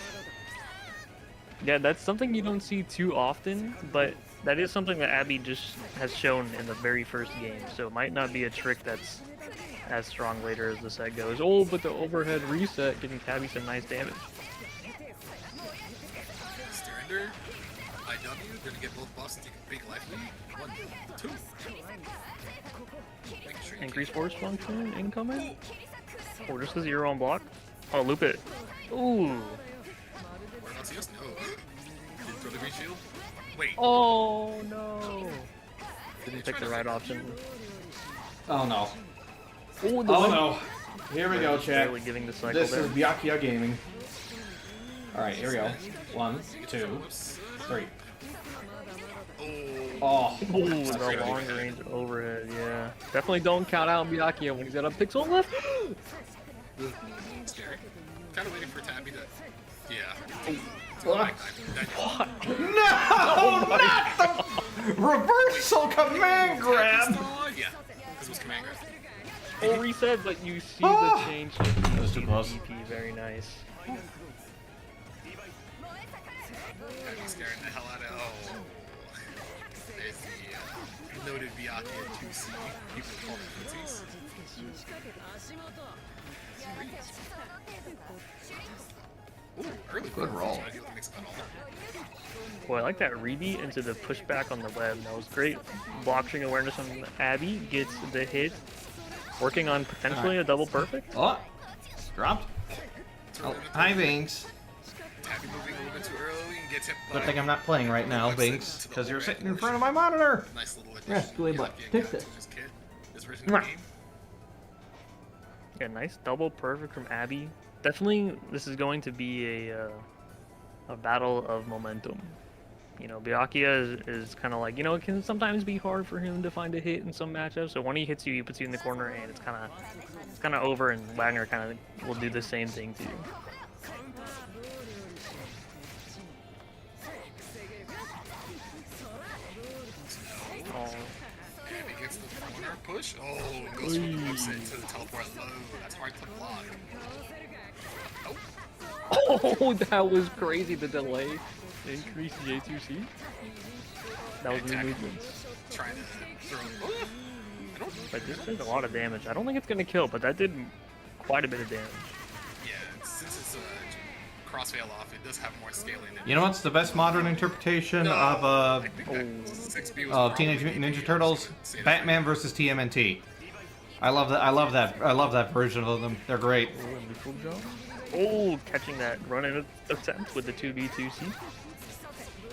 Yeah, that's something you don't see too often, but that is something that Abby just has shown in the very first game, so it might not be a trick that's as strong later as the set goes. Oh, but the overhead reset giving Tabby some nice damage. Surrender. IW, gonna get both buffs and take a big life lead. 1, 2. Sure Increase force function incoming? Or just a 0 on block? Oh, loop it. Ooh. Where else yes? No. Didn't throw the green shield. Wait. Oh no. Didn't pick the right option. Oh no. Ooh, Oh no. Here we go, chat. Barely giving the cycle This there. is Byakuya Gaming. Alright, here we go. 1, 2, 3. Oh. Ooh, the long range overhead, yeah. Definitely don't count out Byakuya when he's got a pixel left. Scary. Kind of waiting for Tabby to. Yeah. What? What? No! Not the reversal command grab! Yeah, this was command grab. Full reset, but you see the change. That was too close. DP, very nice. Scaring the hell out of. Oh. There's the noted Byakuya 2C. People call them footsies. Ooh, early Good roll. Boy, I like that rebeat into the pushback on the web. That was great. Block string awareness from Abby. Gets the hit. Working on potentially a double perfect. Oh. Dropped. Oh, hi, Binks. Tabby moving a little bit too early and gets hit by... Good thing I'm not playing right now, Binks, because you're sitting in front of my monitor. Nice little addition. Yes, go away, butt. Take this. This version of the game. Yeah, nice double perfect from Abby. Definitely, this is going to be a battle of momentum. You know, Byakuya is kind of like, you know, it can sometimes be hard for him to find a hit in some matchups. So when he hits you, he puts you in the corner, and it's kind of over. And Wagner kind of will do the same thing to you. Oh. And he gets the corner push. Oh, goes from the upset to the teleport low. That's hard to block. Oh, that was crazy. The delay increased J2C. That was new movements. Trying to throw. But this did a lot of damage. I don't think it's gonna kill, but that did quite a bit of damage. Yeah, since it's a crossfail off, it does have more scaling. You know what's the best modern interpretation of Teenage Mutant Ninja Turtles? Batman versus TMNT. I love that. I love that. I love that version of them. They're great. Oh, catching that run-in attempt with the 2B2C.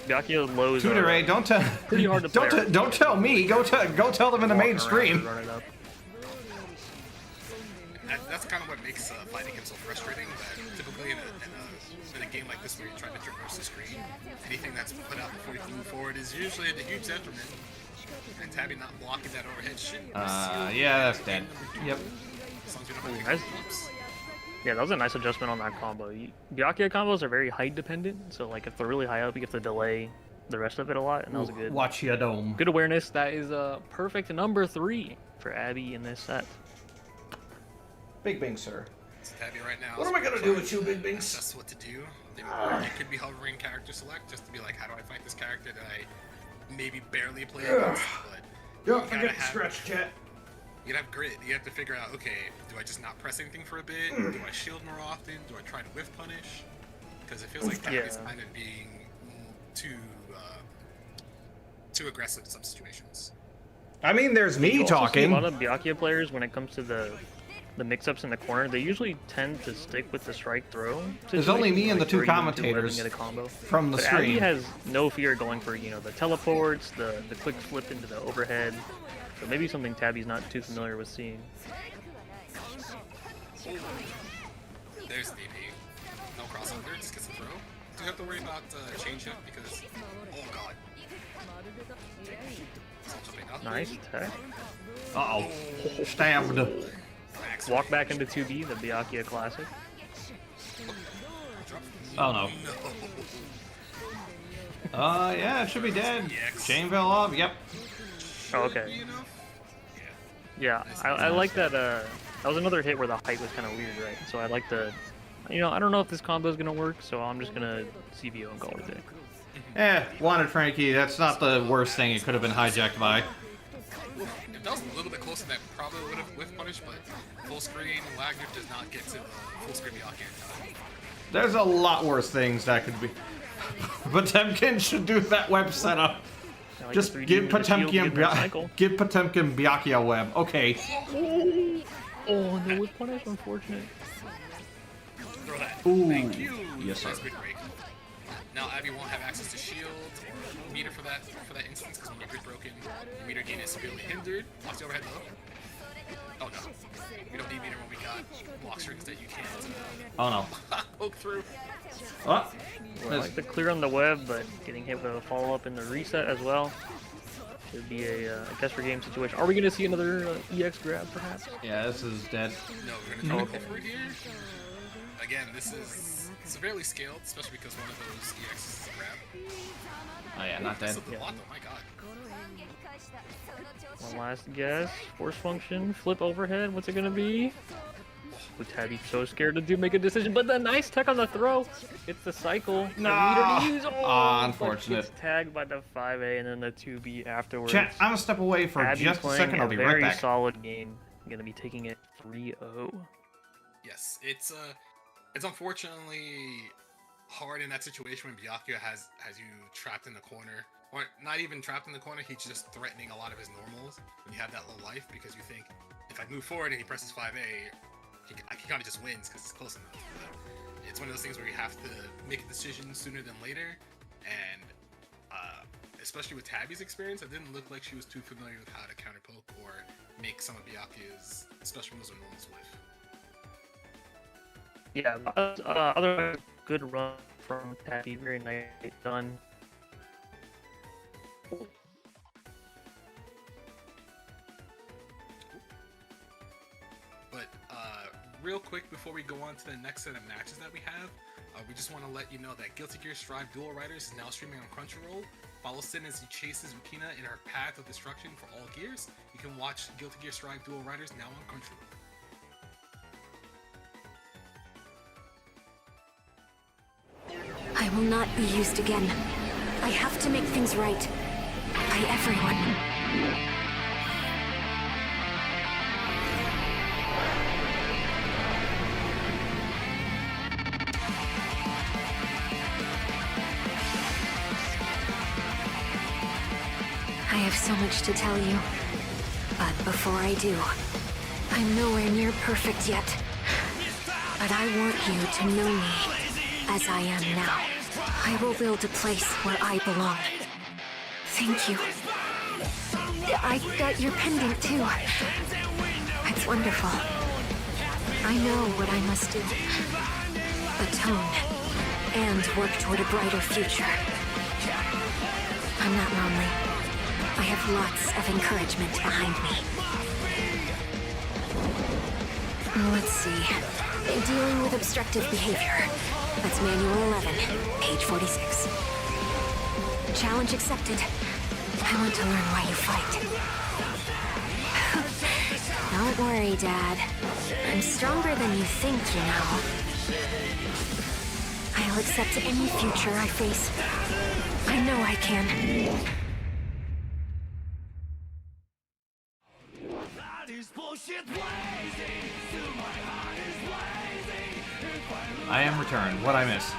Byakuya lows Tutoray, don't tell. Pretty hard to play. Don't tell me. Go tell them in the mainstream. That's kind of what makes fighting him so frustrating. That typically in a game like this where you're trying to traverse the screen, anything that's put out before you can move forward is usually a huge detriment. And Tabby not blocking that overhead shit. Yeah, that's dead. Yep. As long as you don't have to get yeah, that was a nice adjustment on that combo. Byakuya combos are very height dependent, so like if they're really high up, you have to delay the rest of it a lot, and that was a good. Watch your dome. Good awareness. That is a perfect number 3 for Abby in this set. Big Bing, sir. It's Tabby right now. What am I gonna do with you, Big Bings? That's what to do. They could be hovering character select just to be like, how do I fight this character that I maybe barely play against? But don't forget to stretch, chat. You gotta have grit. You have to figure out, okay, do I just not press anything for a bit? Do I shield more often? Do I try to whiff punish? Because it feels like Tabby's kind of being too aggressive in some situations. I mean, there's me talking. A lot of Byakuya players, when it comes to the mix-ups in the corner, they usually tend to stick with the strike throw. There's only me and the two commentators from the stream. Abby has no fear going for, you know, the teleports, the quick flip into the overhead. So maybe something Tabby's not too familiar with seeing. There's DP. No crossover, just gets a throw. Do you have to worry about change hit because, oh god. Nice tech. Uh-oh. Stabbed. Walk back into 2B, the Byakuya classic. Oh no. Yeah, it should be dead. Chain fell off, yep. Oh, okay. Yeah, I like that, that was another hit where the height was kind of weird, right? So I like the, you know, I don't know if this combo is going to work, so I'm just going to CVO and call it a day. Wanted Frankie, that's not the worst thing it could have been hijacked by. If that was a little bit closer, that probably would have whiff punished, but full screen, Wagner does not get to full screen Byakuya. There's a lot worse things that could be. Potemkin should do that web setup. Like just give Potemkin Byakuya web. Okay. Oh, no whip punish, unfortunate. Throw that. Ooh. Thank you. Yes, sir. Nice quick break. Now Abby won't have access to shield or meter for that instance because when your grid broken, your meter gain is severely hindered. Blocks the overhead low. Oh no. We don't need meter when we got block strings that you can't oh no. poke through. Oh. Well, I like the clear on the web, but getting hit with a follow-up in the reset as well. Should be a guess for game situation. Are we going to see another EX grab, perhaps? Yeah, this is dead. No, we're going to go for it here. Again, this is severely scaled, especially because one of those EXs is a grab. Oh yeah, not dead. Yeah. Lot, though, my god. One last guess. Force function, flip overhead. What's it going to be? With Tabby so scared to make a decision, but the nice tech on the throw. It's the cycle. No. Unfortunate. Gets tagged by the 5A and then the 2B afterwards. Chat, I'm gonna step away for Abby just a second. I'll be right back. Very solid game. I'm gonna be taking it 3-0. Yes, it's unfortunately hard in that situation when Byakuya has you trapped in the corner, or not even trapped in the corner. He's just threatening a lot of his normals when you have that low life because you think if I move forward and he presses 5A. he kind of just wins because it's close enough. But it's one of those things where you have to make a decision sooner than later, and especially with Tabby's experience, it didn't look like she was too familiar with how to counter poke or make some of Byakuya's special moves or normals with. Yeah, otherwise, good run from Tabby, very nice done. But real quick before we go on to the next set of matches that we have, we just want to let you know that Guilty Gear Strive Dual Riders is now streaming on Crunchyroll. Follow Sin as he chases Yukina in her path of destruction for all gears. You can watch Guilty Gear Strive Dual Riders now on Crunchyroll. I will not be used again. I have to make things right. By everyone. I have so much to tell you. But before I do, I'm nowhere near perfect yet. But I want you to know me as I am now. I will build a place where I belong. Thank you. I got your pendant too. It's wonderful. I know what I must do. Atone and work toward a brighter future. I'm not lonely. I have lots of encouragement behind me. Let's see. Dealing with obstructive behavior. That's Manual 11, page 46. Challenge accepted. I want to learn why you fight. Don't worry, Dad. I'm stronger than you think, you know. I'll accept any future I face. I know I can. I am returned. What'd I miss?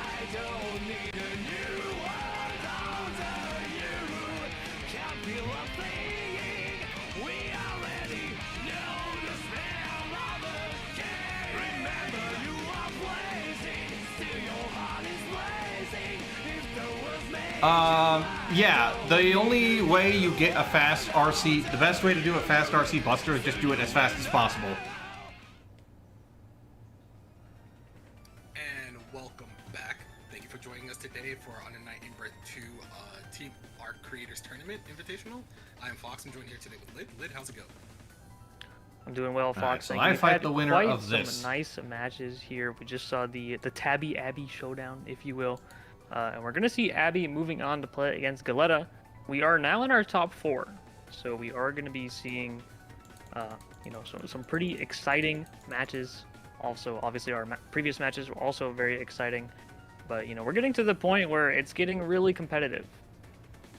Yeah, the only way you get a fast RC, the best way to do a fast RC Buster is just do it as fast as possible. And welcome back. Thank you for joining us today for our Under Night in Breath 2 Team Art Creators Tournament Invitational. I am Fox. I'm joined here today with Lid. Lid, how's it go? I'm doing well, Fox. Right, so Thank I you. fight the winner quite of this. Some nice matches here. We just saw the Tabby Abby showdown, if you will. And we're going to see Abby moving on to play against Galetta. We are now in our top 4, so we are going to be seeing, you know, some pretty exciting matches. Also, obviously, our previous matches were also very exciting, but you know, we're getting to the point where it's getting really competitive.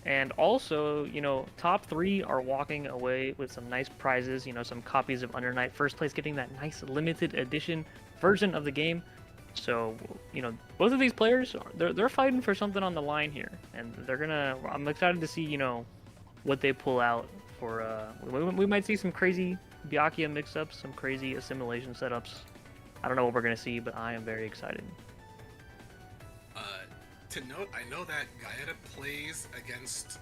And also, you know, top 3 are walking away with some nice prizes. You know, some copies of Under Night. First place getting that nice limited edition version of the game. So, you know, both of these players, they're fighting for something on the line here, and they're gonna. I'm excited to see, you know, what they pull out for. We might see some crazy Byakuya mix-ups, some crazy assimilation setups. I don't know what we're gonna see, but I am very excited. To note, I know that Gaeta plays against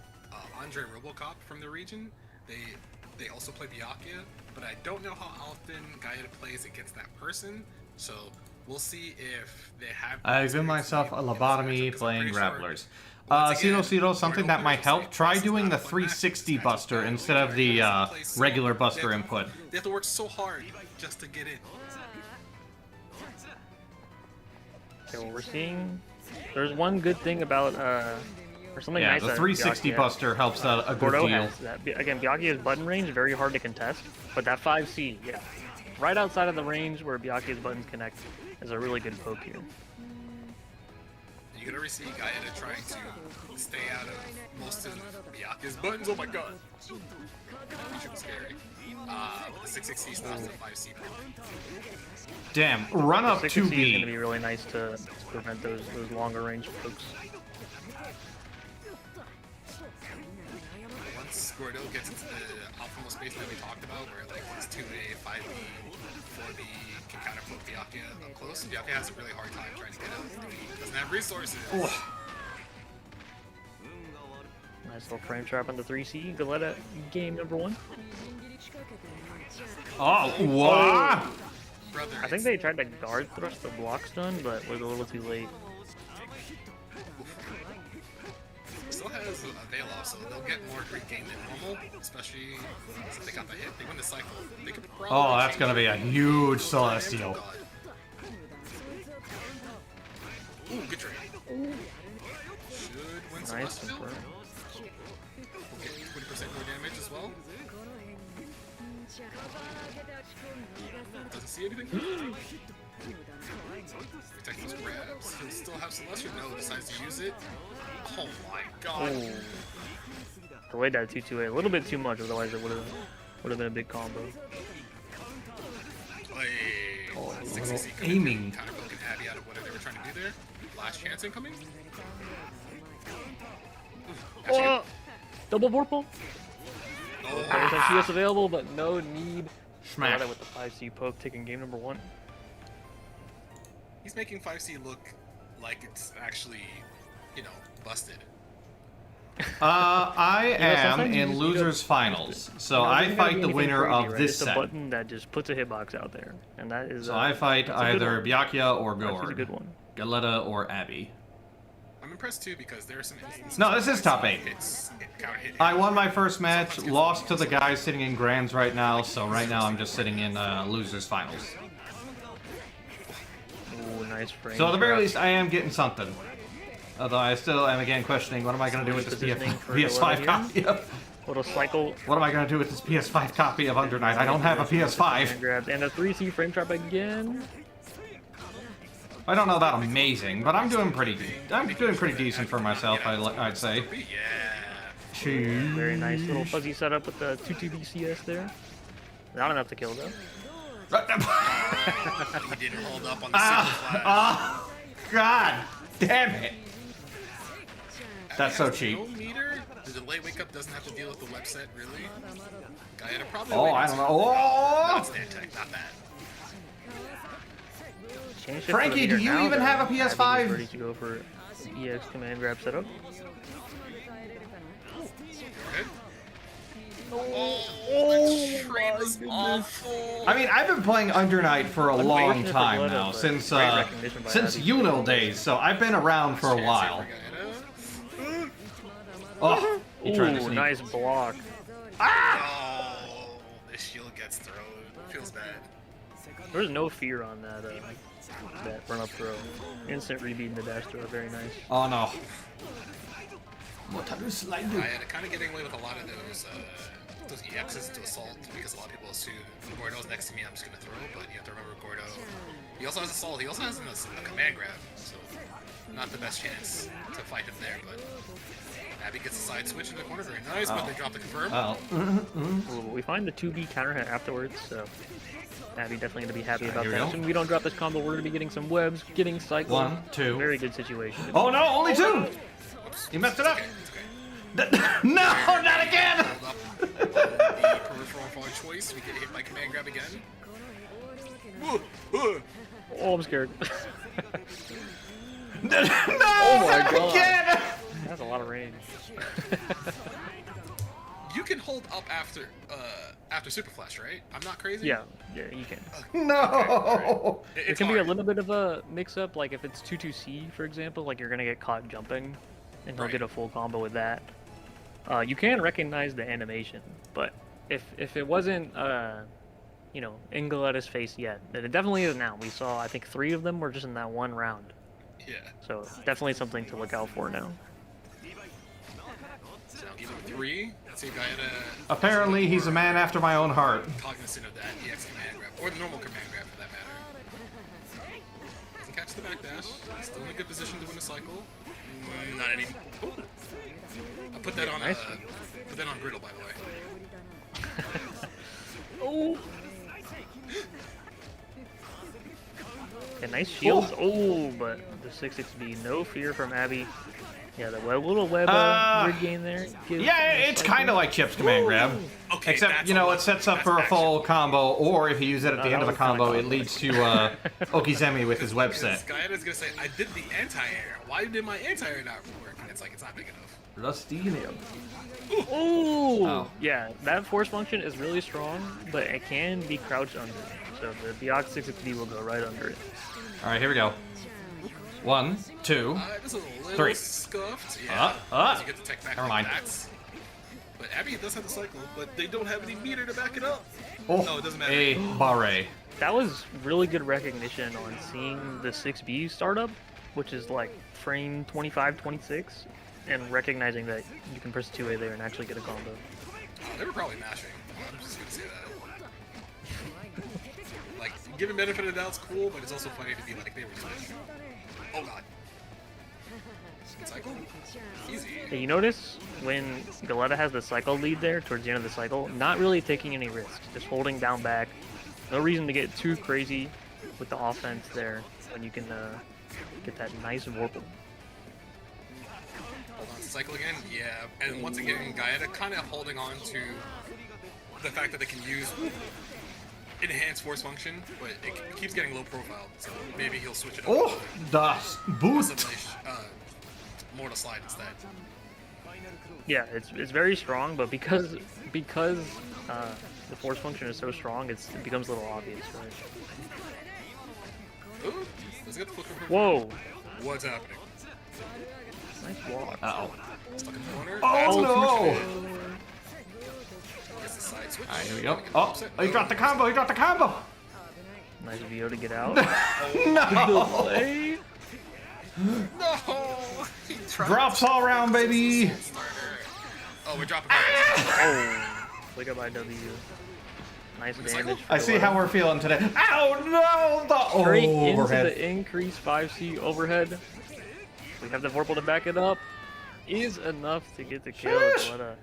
Andre Robocop from the region. They also play Byakuya, but I don't know how often Gaeta plays against that person. So. We'll see if they have. I give myself a lobotomy playing grapplers. Cito, something that might help. Try doing the 360 Buster instead of the regular Buster input. They have to work so hard just to get in. Okay, well, we're seeing. There's one good thing about or something nice. Yeah, the 360 Buster helps out a good deal. Has that. Again, Byakuya's button range is very hard to contest, but that 5C, yeah, right outside of the range where Byakuya's buttons connect. Is a really good poke here. You can already see Gaeta trying to stay out of most of Byakuya's buttons. Oh my god! Which was scary. The 660 stops the 5C. Damn, run up 2B. 660 is going to be really nice to prevent those longer range pokes. Once Gordo gets into the optimal space that we talked about, where like his 2A, 5B, 4B can counterpoke Byakuya up close, Byakuya has a really hard time trying to get out. He doesn't have resources. Nice little frame trap on the 3C. Galetta game number 1. Oh, what? Brother, I think they tried to guard thrust the block stun, but was a little too late. Still has a veil off, so they'll get more Greek game than normal, especially since they got the hit. They win the cycle. They could probably Oh, that's gonna be a huge Celestial. Ooh, good trade. Should win Nice. Celestial. We'll get 20% more damage as well. Doesn't see anything. Protect those grabs. He'll still have Celestial. No, decides to use it. Oh my god. Oh. Delayed that 2-2A a little bit too much, otherwise it would have been a big combo. Oh, A little aiming. Counterpoking Abby out of whatever they were trying to do there. Last chance incoming. Oh! Double Vorpal? Oh, There's some CS available, but no need. Smash. Galetta with the 5C poke, taking game number 1. he's making 5C look like it's actually, you know, busted. I am sometimes you in just losers finals, so I fight the winner of this It's a set. button that just puts a hitbox out there, and that is. So I fight that's a good either one. Byakuya or That's a Gord, good one. Galetta or Abby. I'm impressed too because there are some instances. No, this is top 8. It's counter hit. I won my first match, lost to the guy sitting in Grands right now, so right now I'm just sitting in losers finals. Ooh, nice frame. So at the very trap. least, I am getting something. Although I still am again questioning, what am I going to do with this Positioning for PS5 Galetta copy of... Little cycle. What am I going to do with this PS5 copy of Under Night? I don't have a PS5. And grabs and a 3C frame trap again. I don't know that amazing, but I'm doing pretty decent for myself, I'd say. Yeah. Very nice little fuzzy setup with the 2-2B CS there. Not enough to kill though. He didn't hold up on the single flash. Oh, God damn it. That's so Has cheap. No meter. The delay wake up doesn't have to deal with the website really. Guy had a problem. Oh, I don't know. Oh! Not stand tech, not that. Change shift Frankie, for the do you meter even now, have a though. PS5? Abby is ready to go for EX command grab setup. Good. Oh, that trade was awful. I mean, I've been playing Under Night for a long Unfortunate for time Galetta, now, but since great recognition by Abby. UNO days, so I've been around for a while. Oh, he tried to Ooh, sneak. nice block. Oh, this shield gets thrown. Feels bad. There was no fear on that that run up throw. Instant rebeat in the dash throw, very nice. Oh no. What type of slide do? I had kind of getting away with a lot of those EXs to assault because a lot of people assume Gordo's next to me, I'm just gonna throw. But you have to remember Gordo. He also has assault. He also has a command grab, so not the best chance to fight him there. But Abby gets a side switch in the corner, very nice. But they drop the confirm. Oh. Ooh, we find the 2B counter hit afterwards, so Abby definitely gonna be happy about here we that. go. Assuming we don't drop this combo, we're gonna be getting some webs, getting cycled. 1, 2. Very good situation. Oh no, only 2! You messed it up. No, not again! Hold up the peripheral for choice. We get hit by command grab again. Oh, I'm scared. No, Oh my God. again! That's a lot of range. You can hold up after super flash, right? I'm not crazy. Yeah, you can. No! It It's can be a hard. little bit of a mix-up, like if it's 2-2C, for example, like you're gonna get caught jumping, and he'll Right. get a full combo with that. You can recognize the animation, but if it wasn't, you know, in Galetta's face yet, it definitely is now. We saw, I think, 3 of them were just in that one round, Yeah. so definitely something to look out for now. So I'll give him 3. Let's see if I had Apparently, he's a man after my own heart. cognizant of that EX command grab, or the normal command grab for that matter. Doesn't catch the backdash. Still in a good position to win the cycle. Not any. Oh. I put that on put that on griddle, by the way. Oh! Okay, nice shields. Oh, but the 6-6B, no fear from Abby. Yeah, the little web grid game there. Yeah, it's kind of like Chip's command grab. Okay, Except, you know, it sets up for a full combo, or if you use it at the end of a combo, it leads to Okizemi with his web set. Guyana's gonna say, I did the anti-air. Why did my anti-air not work? And it's like, it's not big enough. Rusty nailed. Ooh! Oh. Yeah, that force function is really strong, but it can be crouched under. So the Biox 660 will go right under it. Alright, here we go. 1, 2, This is a little 3. scuffed. Yeah. You get the tech back Never like mind. that. But Abby does have the cycle, but they don't have any meter to back it up. Oh, No, it doesn't matter. a barre. That was really good recognition on seeing the 6B startup, which is like frame 25, 26, and recognizing that you can press 2A there and actually get a combo. They were probably mashing. I'm just gonna say that. Like, giving benefit of the doubt's cool, but it's also funny to be like, they were mashing. Oh god. Cycle? Easy. Hey, you notice when Galetta has the cycle lead there towards the end of the cycle, not really taking any risks, just holding down back. No reason to get too crazy with the offense there when you can get that nice Vorpal. Hold on to cycle again? Yeah. And once again, Gaeta kind of holding on to the fact that they can use enhanced force function, but it keeps getting low profile, so maybe he'll switch it up. Oh, das Boot. Mortal slide instead. Yeah, it's very strong, but because the force function is so strong, it becomes a little obvious, right? Ooh, let's get the flip. Whoa! What's happening? Nice walk. Uh-oh. Stuck in the corner. Oh, no! Gets the side switch. Alright, here we go. Oh, he dropped the combo, he dropped the combo! Nice VO to get out. No! Delay. No! Drops all around, baby! Oh, we're dropping Oh, look at my W. Nice damage. I see how we're feeling today. Ow, no! The Straight into overhead. the increased 5C overhead. We have the Vorpal to back it up. Is enough to get the kill. Galetta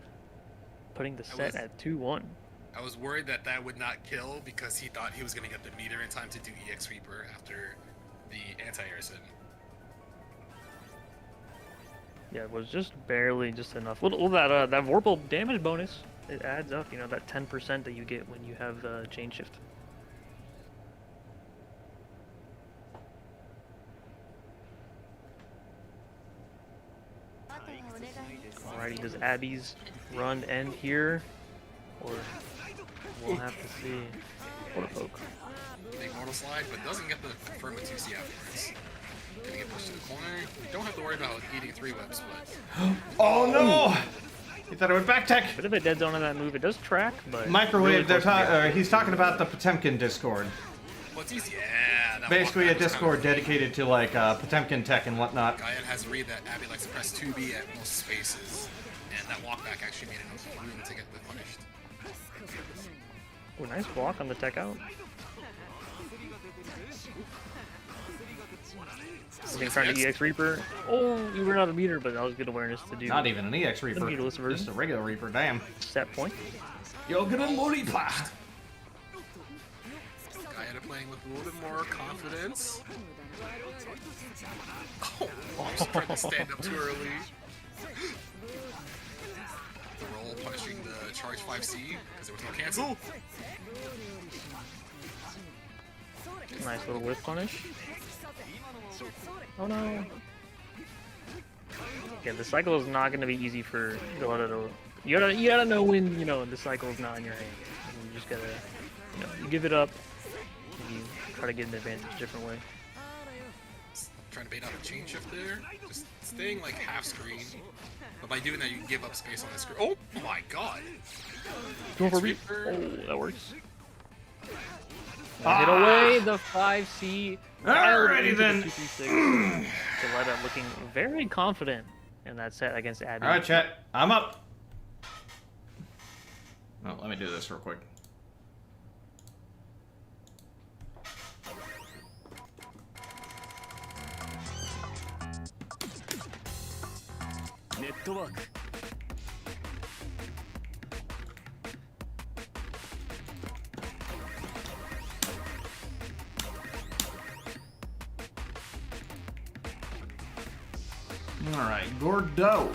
putting the set at 2-1. I was worried that that would not kill because he thought he was going to get the meter in time to do EX Reaper after the anti-air sin. Yeah, it was just barely just enough. Little that Vorpal damage bonus, it adds up. You know, that 10% that you get when you have chain shift. Alrighty, does Abby's run end here, or we'll have to see. What a poke! Big mortal slide, but doesn't get the confirm with 2C afterwards. Gonna get pushed to the corner. Don't have to worry about eating 3 webs, but... Oh no! He thought it would back tech. Bit of a dead zone on that move. It does track, but Microwave. really He's talking about the Potemkin Discord. Well, it's easy. Yeah, that Basically, a walkback was Discord kind of... dedicated to like Potemkin tech and whatnot. Gaia has read that Abby likes to press 2B at most spaces, and that walkback actually made enough room to get whip punished. Oh, nice block on the tech out. Trying to EX Reaper. Oh, you were not a meter, but that was good awareness to do. Not even an EX Reaper. Meterless version. Just a regular Reaper. Damn. Set point. You're gonna multiply. Gaia playing with a little bit more confidence. Oh, just trying to stand up too early. The roll punishing the charge 5C because there was no cancel. Nice little whip punish. Oh no. Yeah, the cycle is not going to be easy for Galetta to... You gotta know when, you know, the cycle is not in your hands. You just gotta, you know, you give it up, and you try to get an advantage a different way. Trying to bait out the chain shift there. Just staying like half screen. But by doing that, you can give up space on the screen. Oh my god! Going for Reaper. Oh, that works. Hit away the 5C. Alrighty then. Galetta looking very confident in that set against Abby. Alright, chat. I'm up. Oh, let me do this real quick. Network. Alright, Gordo.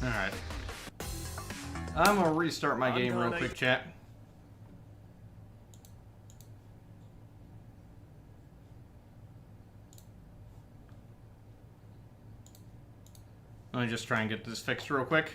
Alright. I'm gonna restart my game real quick, chat. Let me just try and get this fixed real quick.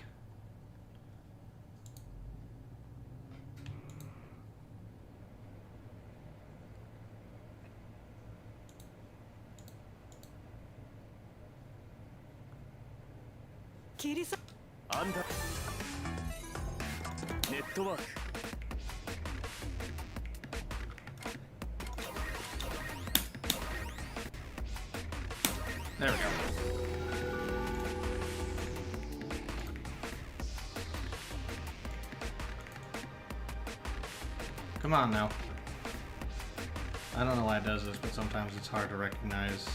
There we go. Come on now. I don't know why it does this, but sometimes it's hard to recognize.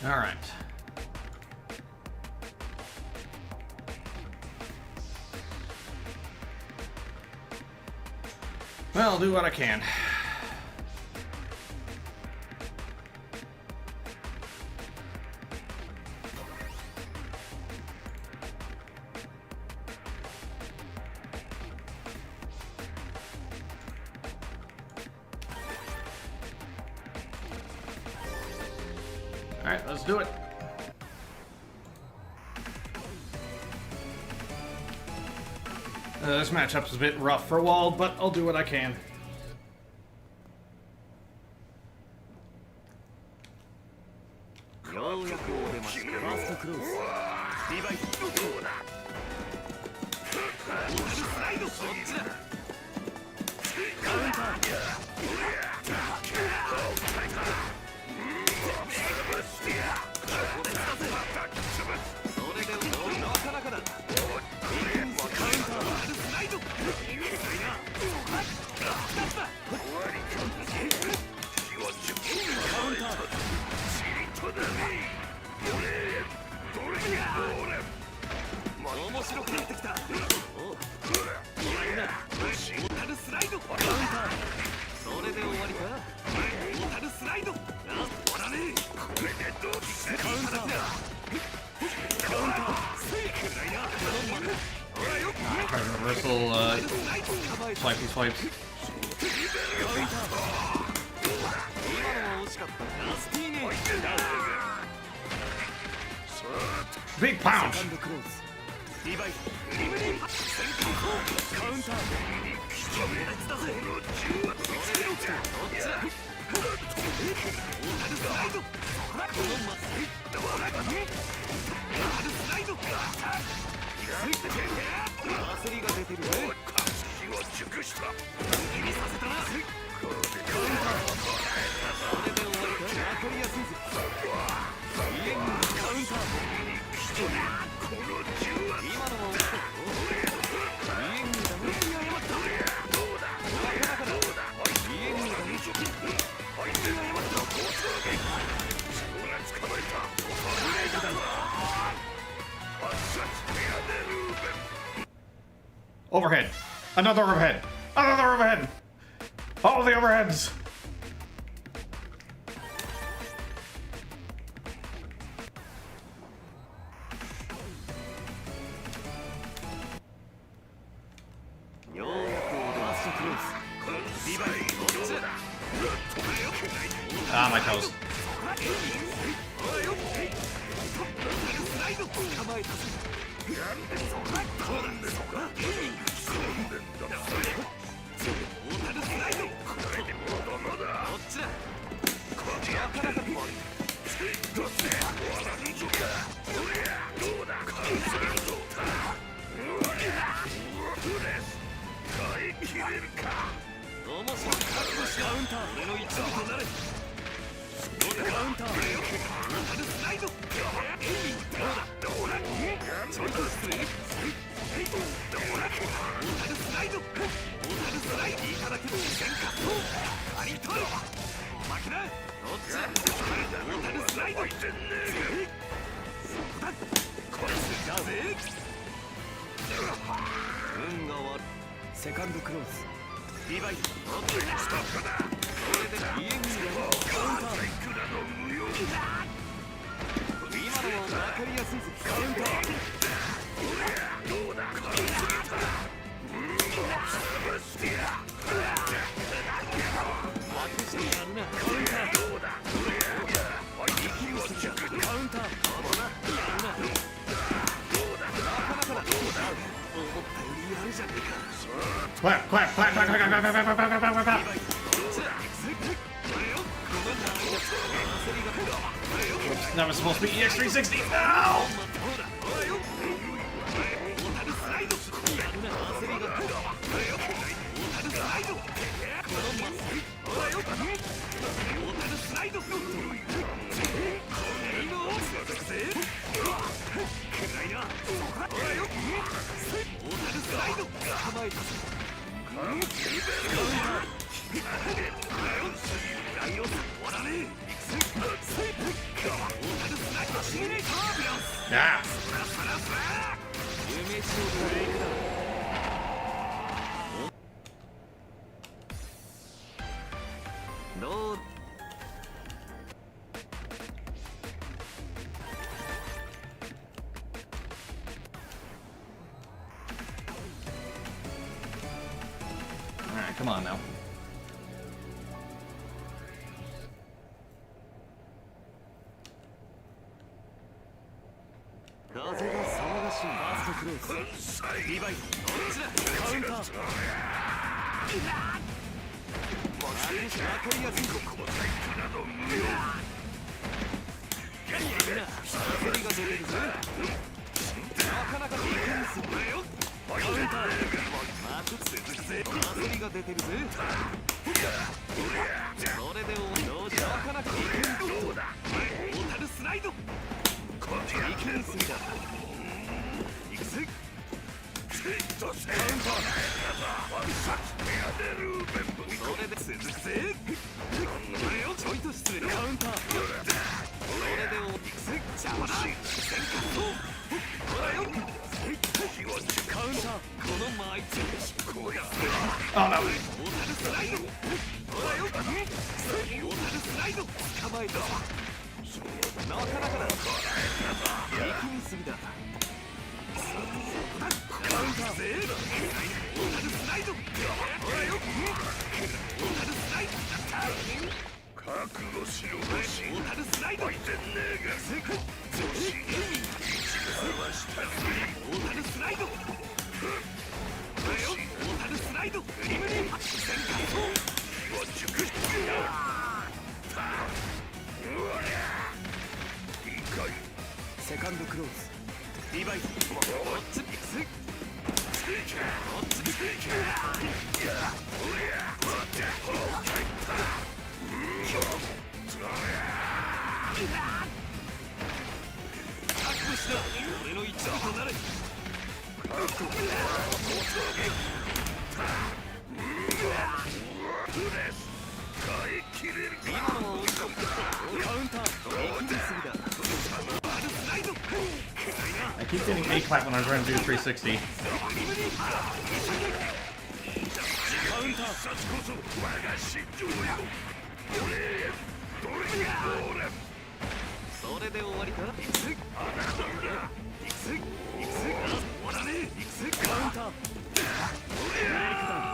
All right. Well, I'll do what I can. All right, let's do it. This matchup's a bit rough for Wald, but I'll do what I can. Reversal, swipey swipes. Big pounce! Overhead. Another overhead. Another overhead. All the overheads. Ah, my toes. Clap, clap, clap, clap, clap, clap, clap, clap, clap, clap, clap, clap. Oops, that was supposed to be EX360. No! Yeah. Alright, come on now. Oh no. I keep getting A-clap when I was trying to do 360.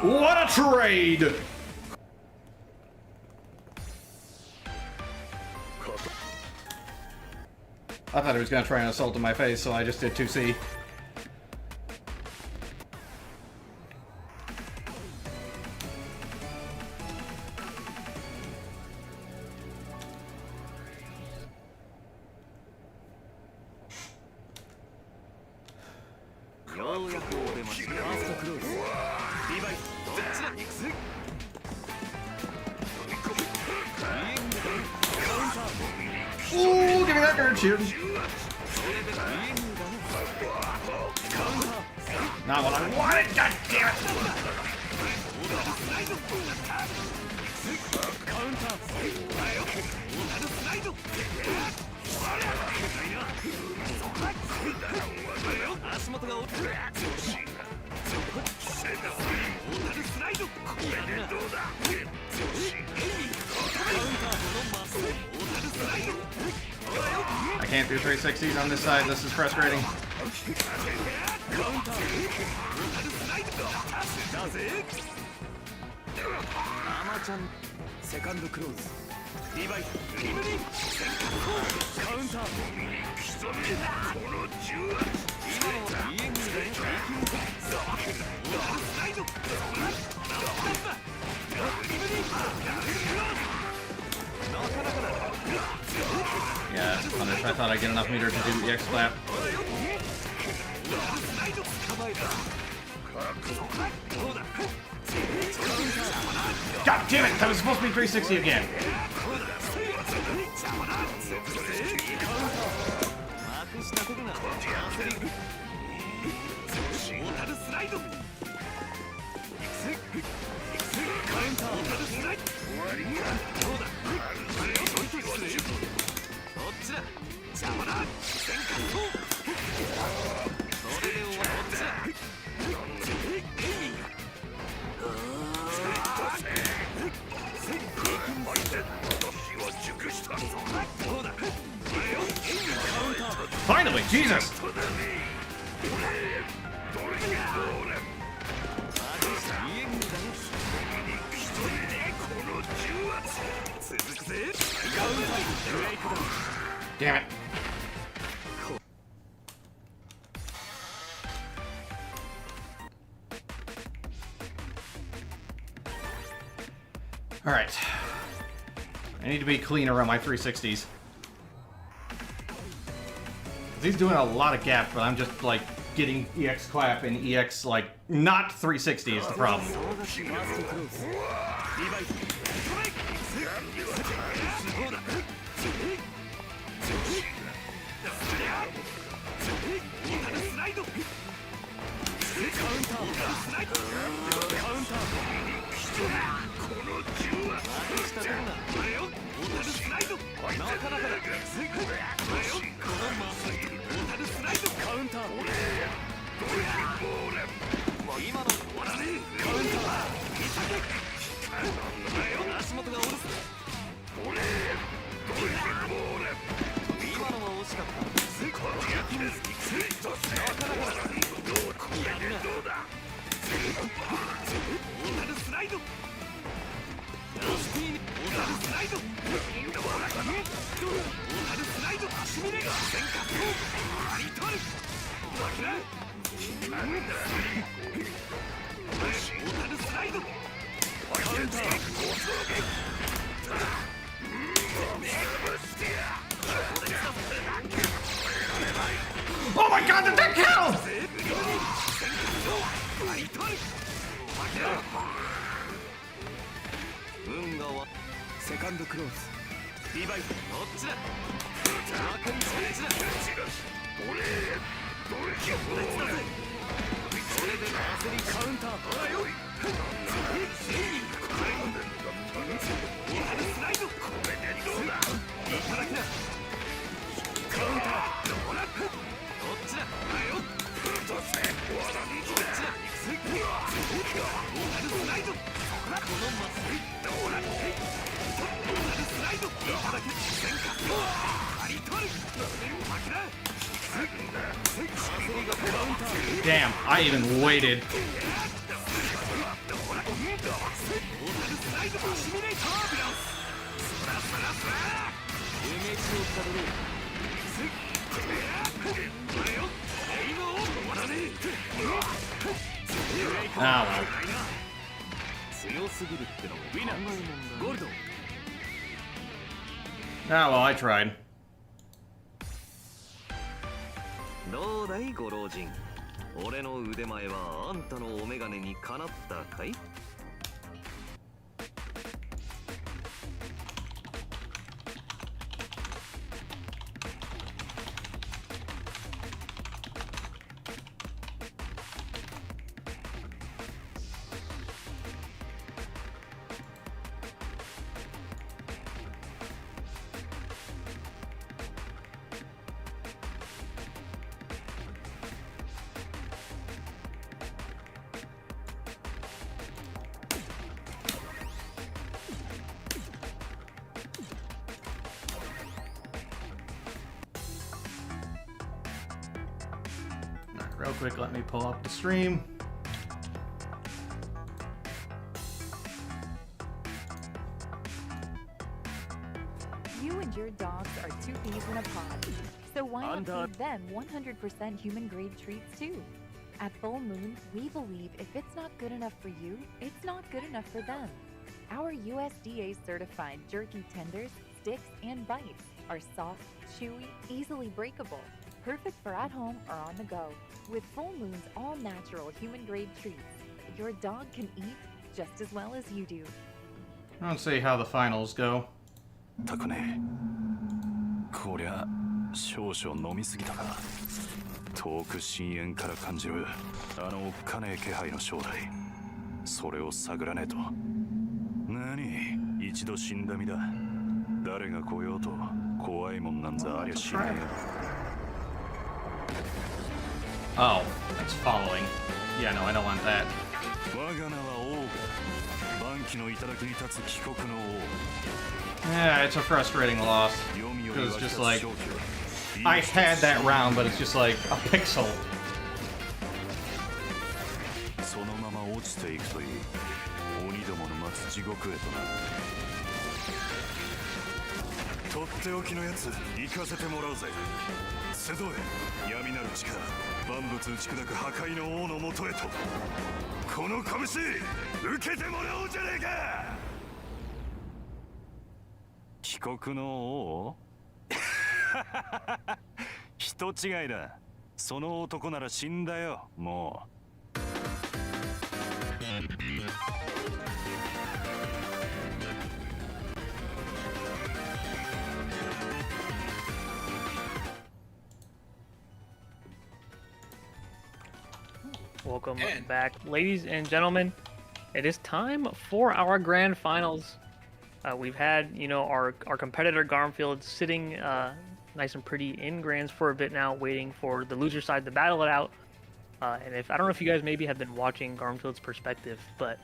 What a trade! I thought he was gonna try and assault in my face, so I just did 2C. Ooh, give me that nerd shield. Not what I wanted, god damn I can't do 360s on this side, this is frustrating. Yeah, punish. I thought I'd get enough meter to do EX clap. God damn it! That was supposed to be 360 again. Finally, Jesus! Damn it. Alright. I need to be cleaner on my 360s. He's doing a lot of gap, but I'm just, like, getting EX clap and EX, like, not 360 is the problem. Oh my god, did that count? Damn, I even waited. Ah, well. Ah, well, I tried. どうだいご老人、俺の腕前はあんたのお眼鏡にかなったかい？ Real quick, let me pull up the stream. You and your dogs are two peas in a pod. So why not give them 100% human-grade treats too? At Full Moon, we believe if it's not good enough for you, it's not good enough for them. Our USDA-certified jerky tenders, sticks, and bites are soft, chewy, easily breakable, perfect for at home or on the go. With Full Moon's all-natural human-grade treats, your dog can eat just as well as you do. I don't see how the finals go. たくね、こりゃ少々飲みすぎたか。遠く深淵から感じるあのおっかねえ気配の正体、それを探らねえと。何、一度死んだ身だ。誰が来ようと怖いもんなんざありゃしねえよ。 Oh, that's following. Yeah, no, I don't want that. 我が名は王が万機の頂に立つ帰国の王。 Yeah, it's a frustrating loss. Because it's just like, I had that round, but it's just like a pixel. そのまま落ちていくといい。鬼どもの待つ地獄へとな。とっておきのやつ行かせてもらうぜ。瀬戸へ闇なる力、万物打ち砕く破壊の王のもとへと。この拳受けてもらおうじゃねえか。 帰国の王人違いだ。その男なら死んだよ、もう。Welcome back, ladies and gentlemen. It is time for our grand finals. We've had, you know, our competitor Garmfield sitting nice and pretty in grands for a bit now, waiting for the loser side to battle it out. And I don't know if you guys maybe have been watching Garmfield's perspective, but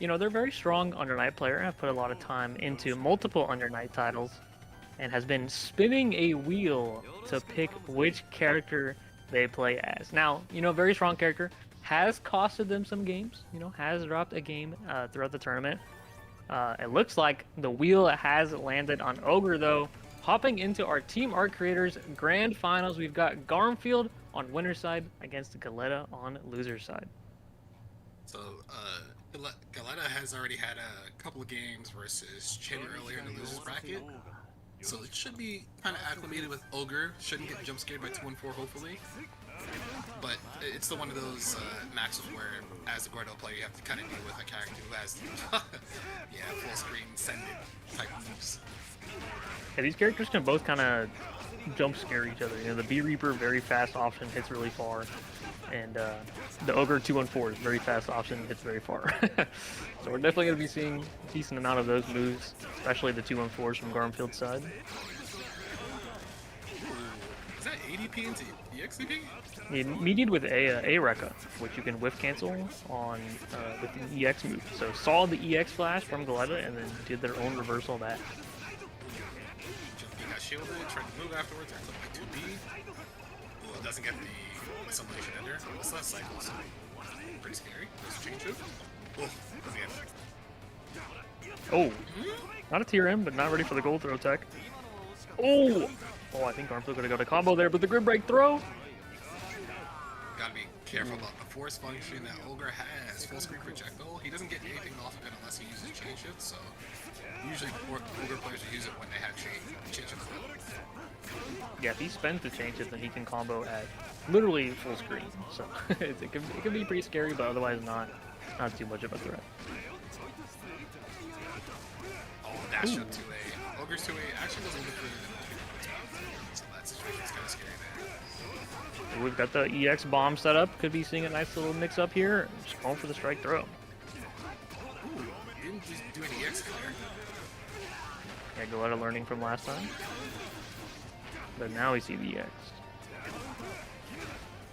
you know, they're a very strong Under Night player and have put a lot of time into multiple Under Night titles, and has been spinning a wheel to pick which character they play as. Now, you know, very strong character, has costed them some games, you know, has dropped a game throughout the tournament. It looks like the wheel has landed on Ogre, though. Hopping into our Team Art Creators Grand Finals, we've got Garmfield on winner's side against Galetta on loser's side. So, Galetta has already had a couple of games versus Chin earlier in the loser's bracket. So it should be kind of acclimated with Ogre. Shouldn't get jump scared by 2-4, hopefully. But it's still one of those matches where, as a Gordo player, you have to kind of deal with a character who has, yeah, full screen send it type moves. Yeah, these characters can both kind of jump scare each other. You know, the Bee Reaper, very fast option, hits really far. And the Ogre 2-4 is very fast option, hits very far. So we're definitely going to be seeing a decent amount of those moves, especially the 2-4s from Garmfield's side. Is that ADP into EXDP? Mediated with a Rekka, which you can whiff cancel on with the EX move. So saw the EX flash from Galetta and then did their own reversal of that. He got shielded, tried to move afterwards, ends up by 2B. doesn't get the assimilation ender. It's less cycles. Pretty scary. There's a chain shift. Oh, man. Oh, not a tier M, but not ready for the gold throw tech. Oh, I think Garmfield's gonna go to combo there, but the grid break throw. Gotta be careful about the force function that Ogre has. Full screen projectile. He doesn't get anything off of it unless he uses chain shift, so usually Ogre players will use it when they have chain shift. Yeah, if he spends the chain shift, then he can combo at literally full screen. So it can be pretty scary, but otherwise not too much of a threat. Dash up 2A. Ogre's 2A actually doesn't look really good. So that situation's kind of scary there. We've got the EX bomb set up. Could be seeing a nice little mix up here. Just going for the strike throw. Ooh, didn't just do an EX there. Yeah, Galetta learning from last time. But now we see the EX.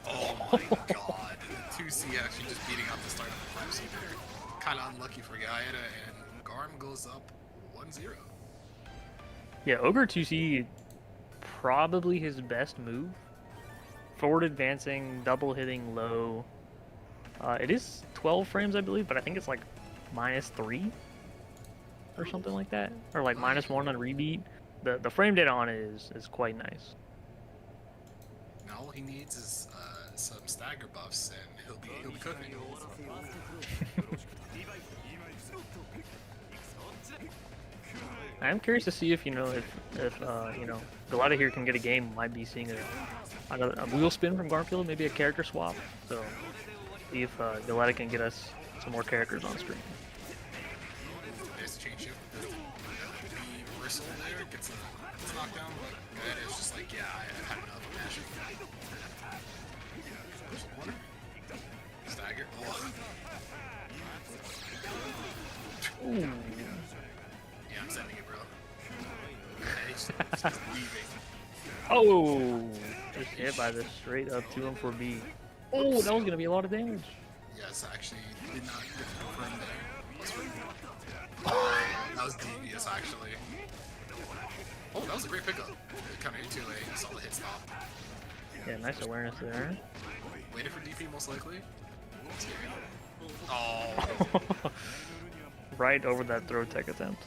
Oh my god. 2C actually just beating out the start of the 5C there. Kind of unlucky for Gaeta, and Garm goes up 1-0. Yeah, Ogre 2C, probably his best move. Forward advancing, double hitting low. It is 12 frames, I believe, but I think it's like -3 or something like that, or like -1 on rebeat. The frame data on it is quite nice. Now all he needs is some stagger buffs, and he'll be cooking. I am curious to see if you know Galetta here can get a game. Might be seeing a wheel spin from Garmfield, maybe a character swap. So see if Galetta can get us some more characters on screen. There's the chain shift. The reversal there gets a knockdown, but Gaeta is just like, yeah, I've had enough of mashing. There's the corner. Stagger. Oh. Ooh. Yeah, I'm sending it, bro. He's just leaving. Oh, just hit by the straight up 2-1-4B. Oh, that was gonna be a lot of damage. Yes, actually did not get to confirm there. That was devious, actually. Oh, that was a great pickup. Kind of A2A, solid hit stop. Yeah, nice awareness there. Waited for DP most likely. Scary. Oh. Right over that throw tech attempt.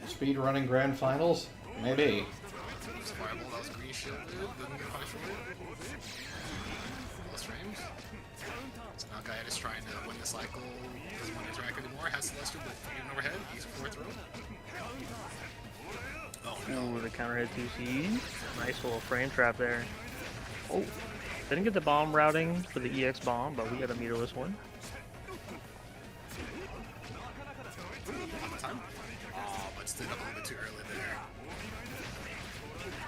Speed running grand finals? Maybe. Fireball, that was green shielded, didn't get punished for it. Lost frames. So now Gaeta's trying to win the cycle, doesn't want to interact anymore, has Celestial, but even overhead, he's 4th row. Oh no. Ooh, the counter hit 2C. Nice little frame trap there. Oh, didn't get the bomb routing for the EX bomb, but we got a meterless one. But stood up a little bit too early there.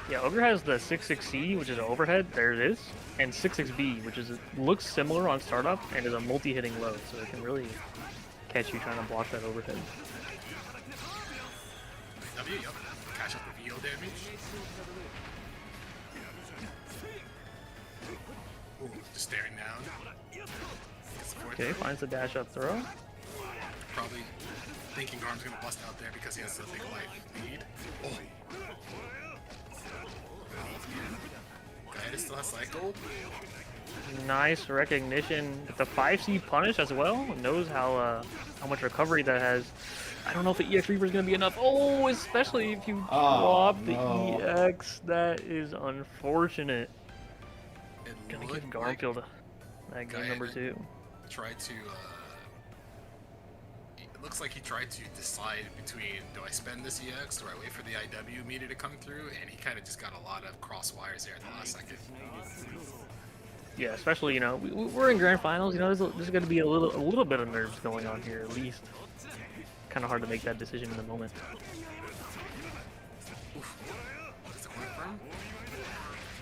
Yeah, Ogre has the 6-6C, which is an overhead, there it is, and 6-6B, which looks similar on startup and is a multi-hitting load, so it can really catch you trying to block that overhead. W, yup. Catch up the VO damage. Ooh, just staring down. Okay, finds the dash up throw. Probably thinking Garm's gonna bust out there because he has a big life lead. Oh. Gaeta still has cycle. Nice recognition. With the 5C punish as well. Knows how much recovery that has. I don't know if the EX Reaper is going to be enough. Oh, especially if you drop the EX. That is unfortunate. Gonna give Garmfield that game number 2. Tried to, it looks like he tried to decide between, do I spend this EX, do I wait for the IW meter to come through, and he kind of just got a lot of cross wires there at the last second. Yeah, especially, you know, we're in grand finals, you know, there's going to be a little bit of nerves going on here, at least. Kind of hard to make that decision in the moment. Oof. Is the corner firm?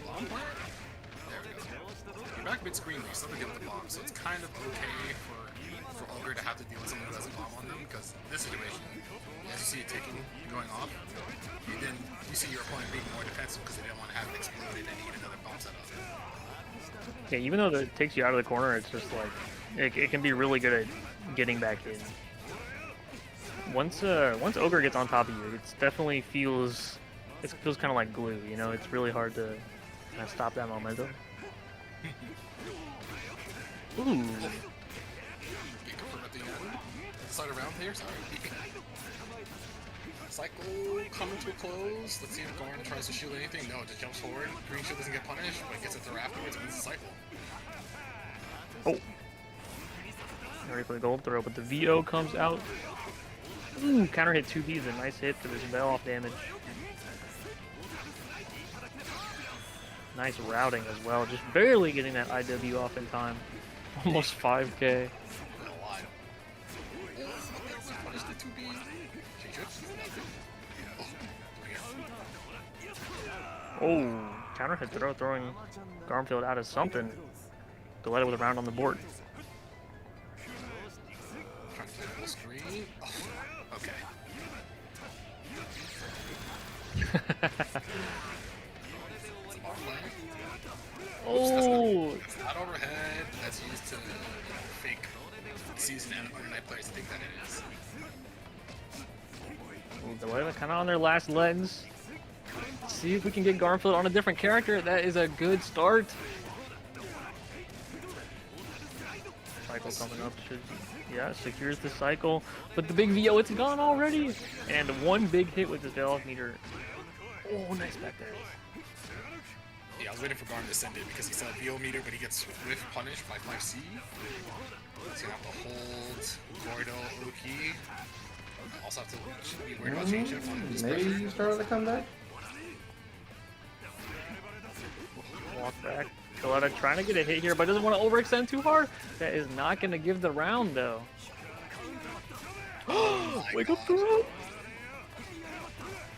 Bomb plant? There we go. You're back mid-screen, but you still have to deal with the bomb, so it's kind of okay for Ogre to have to deal with someone who has a bomb on them, because this situation, as you see it ticking, going off, and then you see your opponent being more defensive because they didn't want to have it exploded and need another bomb setup. Yeah, even though it takes you out of the corner, it's just like, it can be really good at getting back in. Once Ogre gets on top of you, it definitely feels it feels kind of like glue, you know? It's really hard to kind of stop that momentum. Ooh. Get confirmed at the end. Slide around here, sorry. Cycle coming to a close. Let's see if Garm tries to shield anything. No, it just jumps forward. Green shield doesn't get punished, but gets it through afterwards, wins the cycle. Oh. Ready for the gold throw, but the VO comes out. Ooh, counter hit 2B is a nice hit for this veil off damage. Nice routing as well, just barely getting that IW off in time. Almost 5k. Oh, counter hit throw, throwing Garmfield out of something. Galetta with a round on the board. Trying to play full screen. Oh, okay. Oh! That's not overhead. That's used to fake season and undernight players think that it is. Galetta kind of on their last legs. See if we can get Garmfield on a different character. That is a good start. Cycle coming up should, yeah, secures the cycle. But the big VO, it's gone already. And one big hit with this veil-off meter. Oh, nice back there. Yeah, I was waiting for Garm to send it because he said VO meter, but he gets whiff punished by 5C. So you have to hold Gordo Oki. Also have to be worried about changing it. Maybe you started the comeback? Walk back. Galetta trying to get a hit here, but doesn't want to overextend too hard. That is not going to give the round, though. Wake up throw!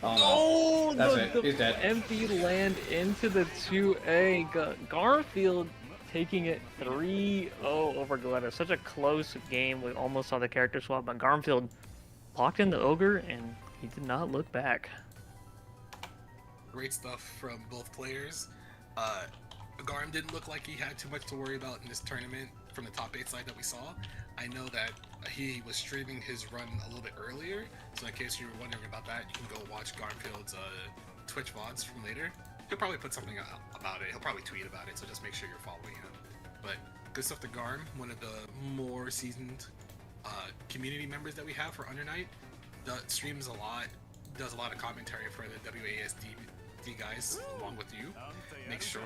Oh, no. That's it. He's dead. Empty land into the 2A. Garfield taking it 3-0 over Galetta. Such a close game. We almost saw the character swap, but Garfield locked in the Ogre, and he did not look back. Great stuff from both players. Garm didn't look like he had too much to worry about in this tournament from the top 8 side that we saw. I know that he was streaming his run a little bit earlier, so in case you were wondering about that, you can go watch Garmfield's Twitch VODs from later. He'll probably put something about it. He'll probably tweet about it, so just make sure you're following him. But good stuff to Garm, one of the more seasoned community members that we have for Under Night. Streams a lot, does a lot of commentary for the WASD guys along with you. Make sure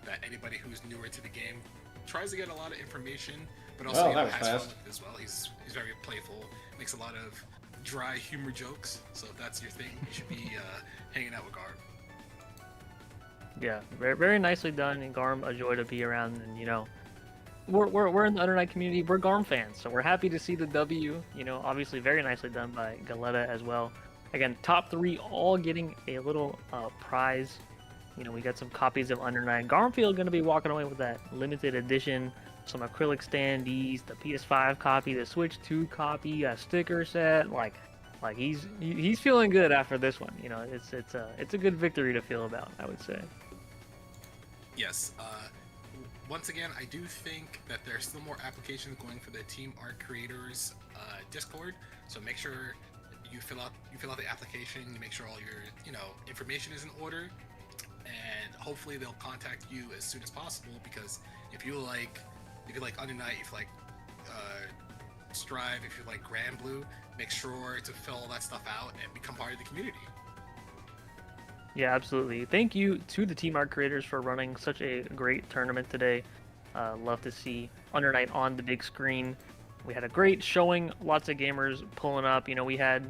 that anybody who's newer to the game tries to get a lot of information, but also has fun with it as well. He's very playful, makes a lot of dry humor jokes, so if that's your thing, you should be hanging out with Garm. Yeah, very, very nicely done, and Garm a joy to be around, and you know, we're in the Under Night community, we're Garm fans, so we're happy to see the W, you know, obviously very nicely done by Galetta as well. Again, top 3 all getting a little prize. You know, we got some copies of Under Night. Garmfield going to be walking away with that limited edition, some acrylic standees, the PS5 copy, the Switch 2 copy, a sticker set. Like he's feeling good after this one. You know, it's a good victory to feel about, I would say. Yes. Once again, I do think that there's still more applications going for the Team Art Creators Discord. So make sure you fill out the application, you make sure all your information is in order, and hopefully they'll contact you as soon as possible, because if you like Under Night, if you like Strive, if you like Grand Blue, make sure to fill all that stuff out and become part of the community. Yeah, absolutely. Thank you to the Team Art Creators for running such a great tournament today. Love to see Under Night on the big screen. We had a great showing, lots of gamers pulling up. You know, we had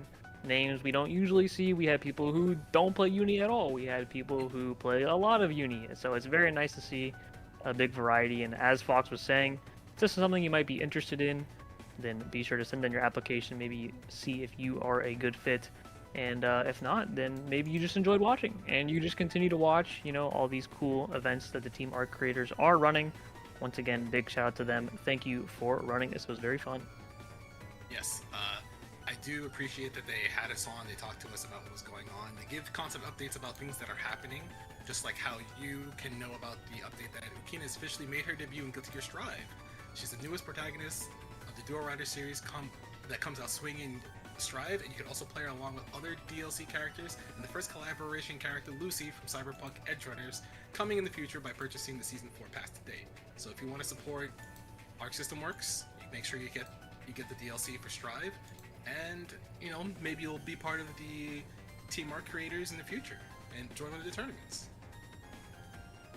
names we don't usually see. We had people who don't play Uni at all. We had people who play a lot of Uni. So it's very nice to see a big variety. And as Fox was saying, if this is something you might be interested in, then be sure to send in your application, maybe see if you are a good fit. And if not, then maybe you just enjoyed watching and you just continue to watch, you know, all these cool events that the Team Art Creators are running. Once again, big shout out to them. Thank you for running. This was very fun. Yes, I do appreciate that they had us on. They talked to us about what was going on. They give constant updates about things that are happening, just like how you can know about the update that Ukina has officially made her debut in Guilty Gear Strive. She's the newest protagonist of the Dual Rider series that comes out swinging Strive, and you can also play along with other DLC characters and the first collaboration character, Lucy, from Cyberpunk Edgerunners, coming in the future by purchasing the Season 4 pass today. So if you want to support Arc System Works, make sure you get the DLC for Strive, and maybe you'll be part of the Team Arc creators in the future and join one of the tournaments.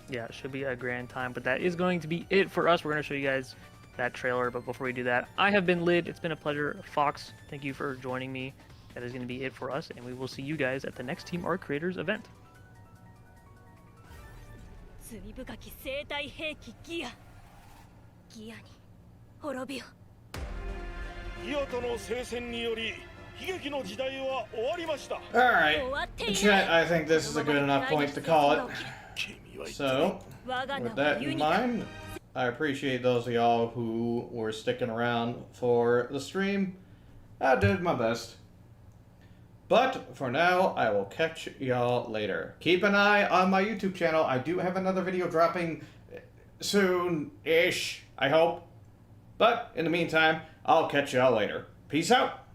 Yeah, it should be a grand time, but that is going to be it for us. We're going to show you guys that trailer, but before we do that, I have been Lid. It's been a pleasure. Fox, thank you for joining me. That is going to be it for us, and we will see you guys at the next Team Arc Creators event. 罪深き生体兵器ギアに滅びよギアとの聖戦により悲劇の時代は終わりました。 Alright, chat, I think this is a good enough point to call it. So, with that in mind, I appreciate those of y'all who were sticking around for the stream. I did my best. But for now, I will catch y'all later. Keep an eye on my YouTube channel. I do have another video dropping soon-ish, I hope. But in the meantime, I'll catch y'all later. Peace out.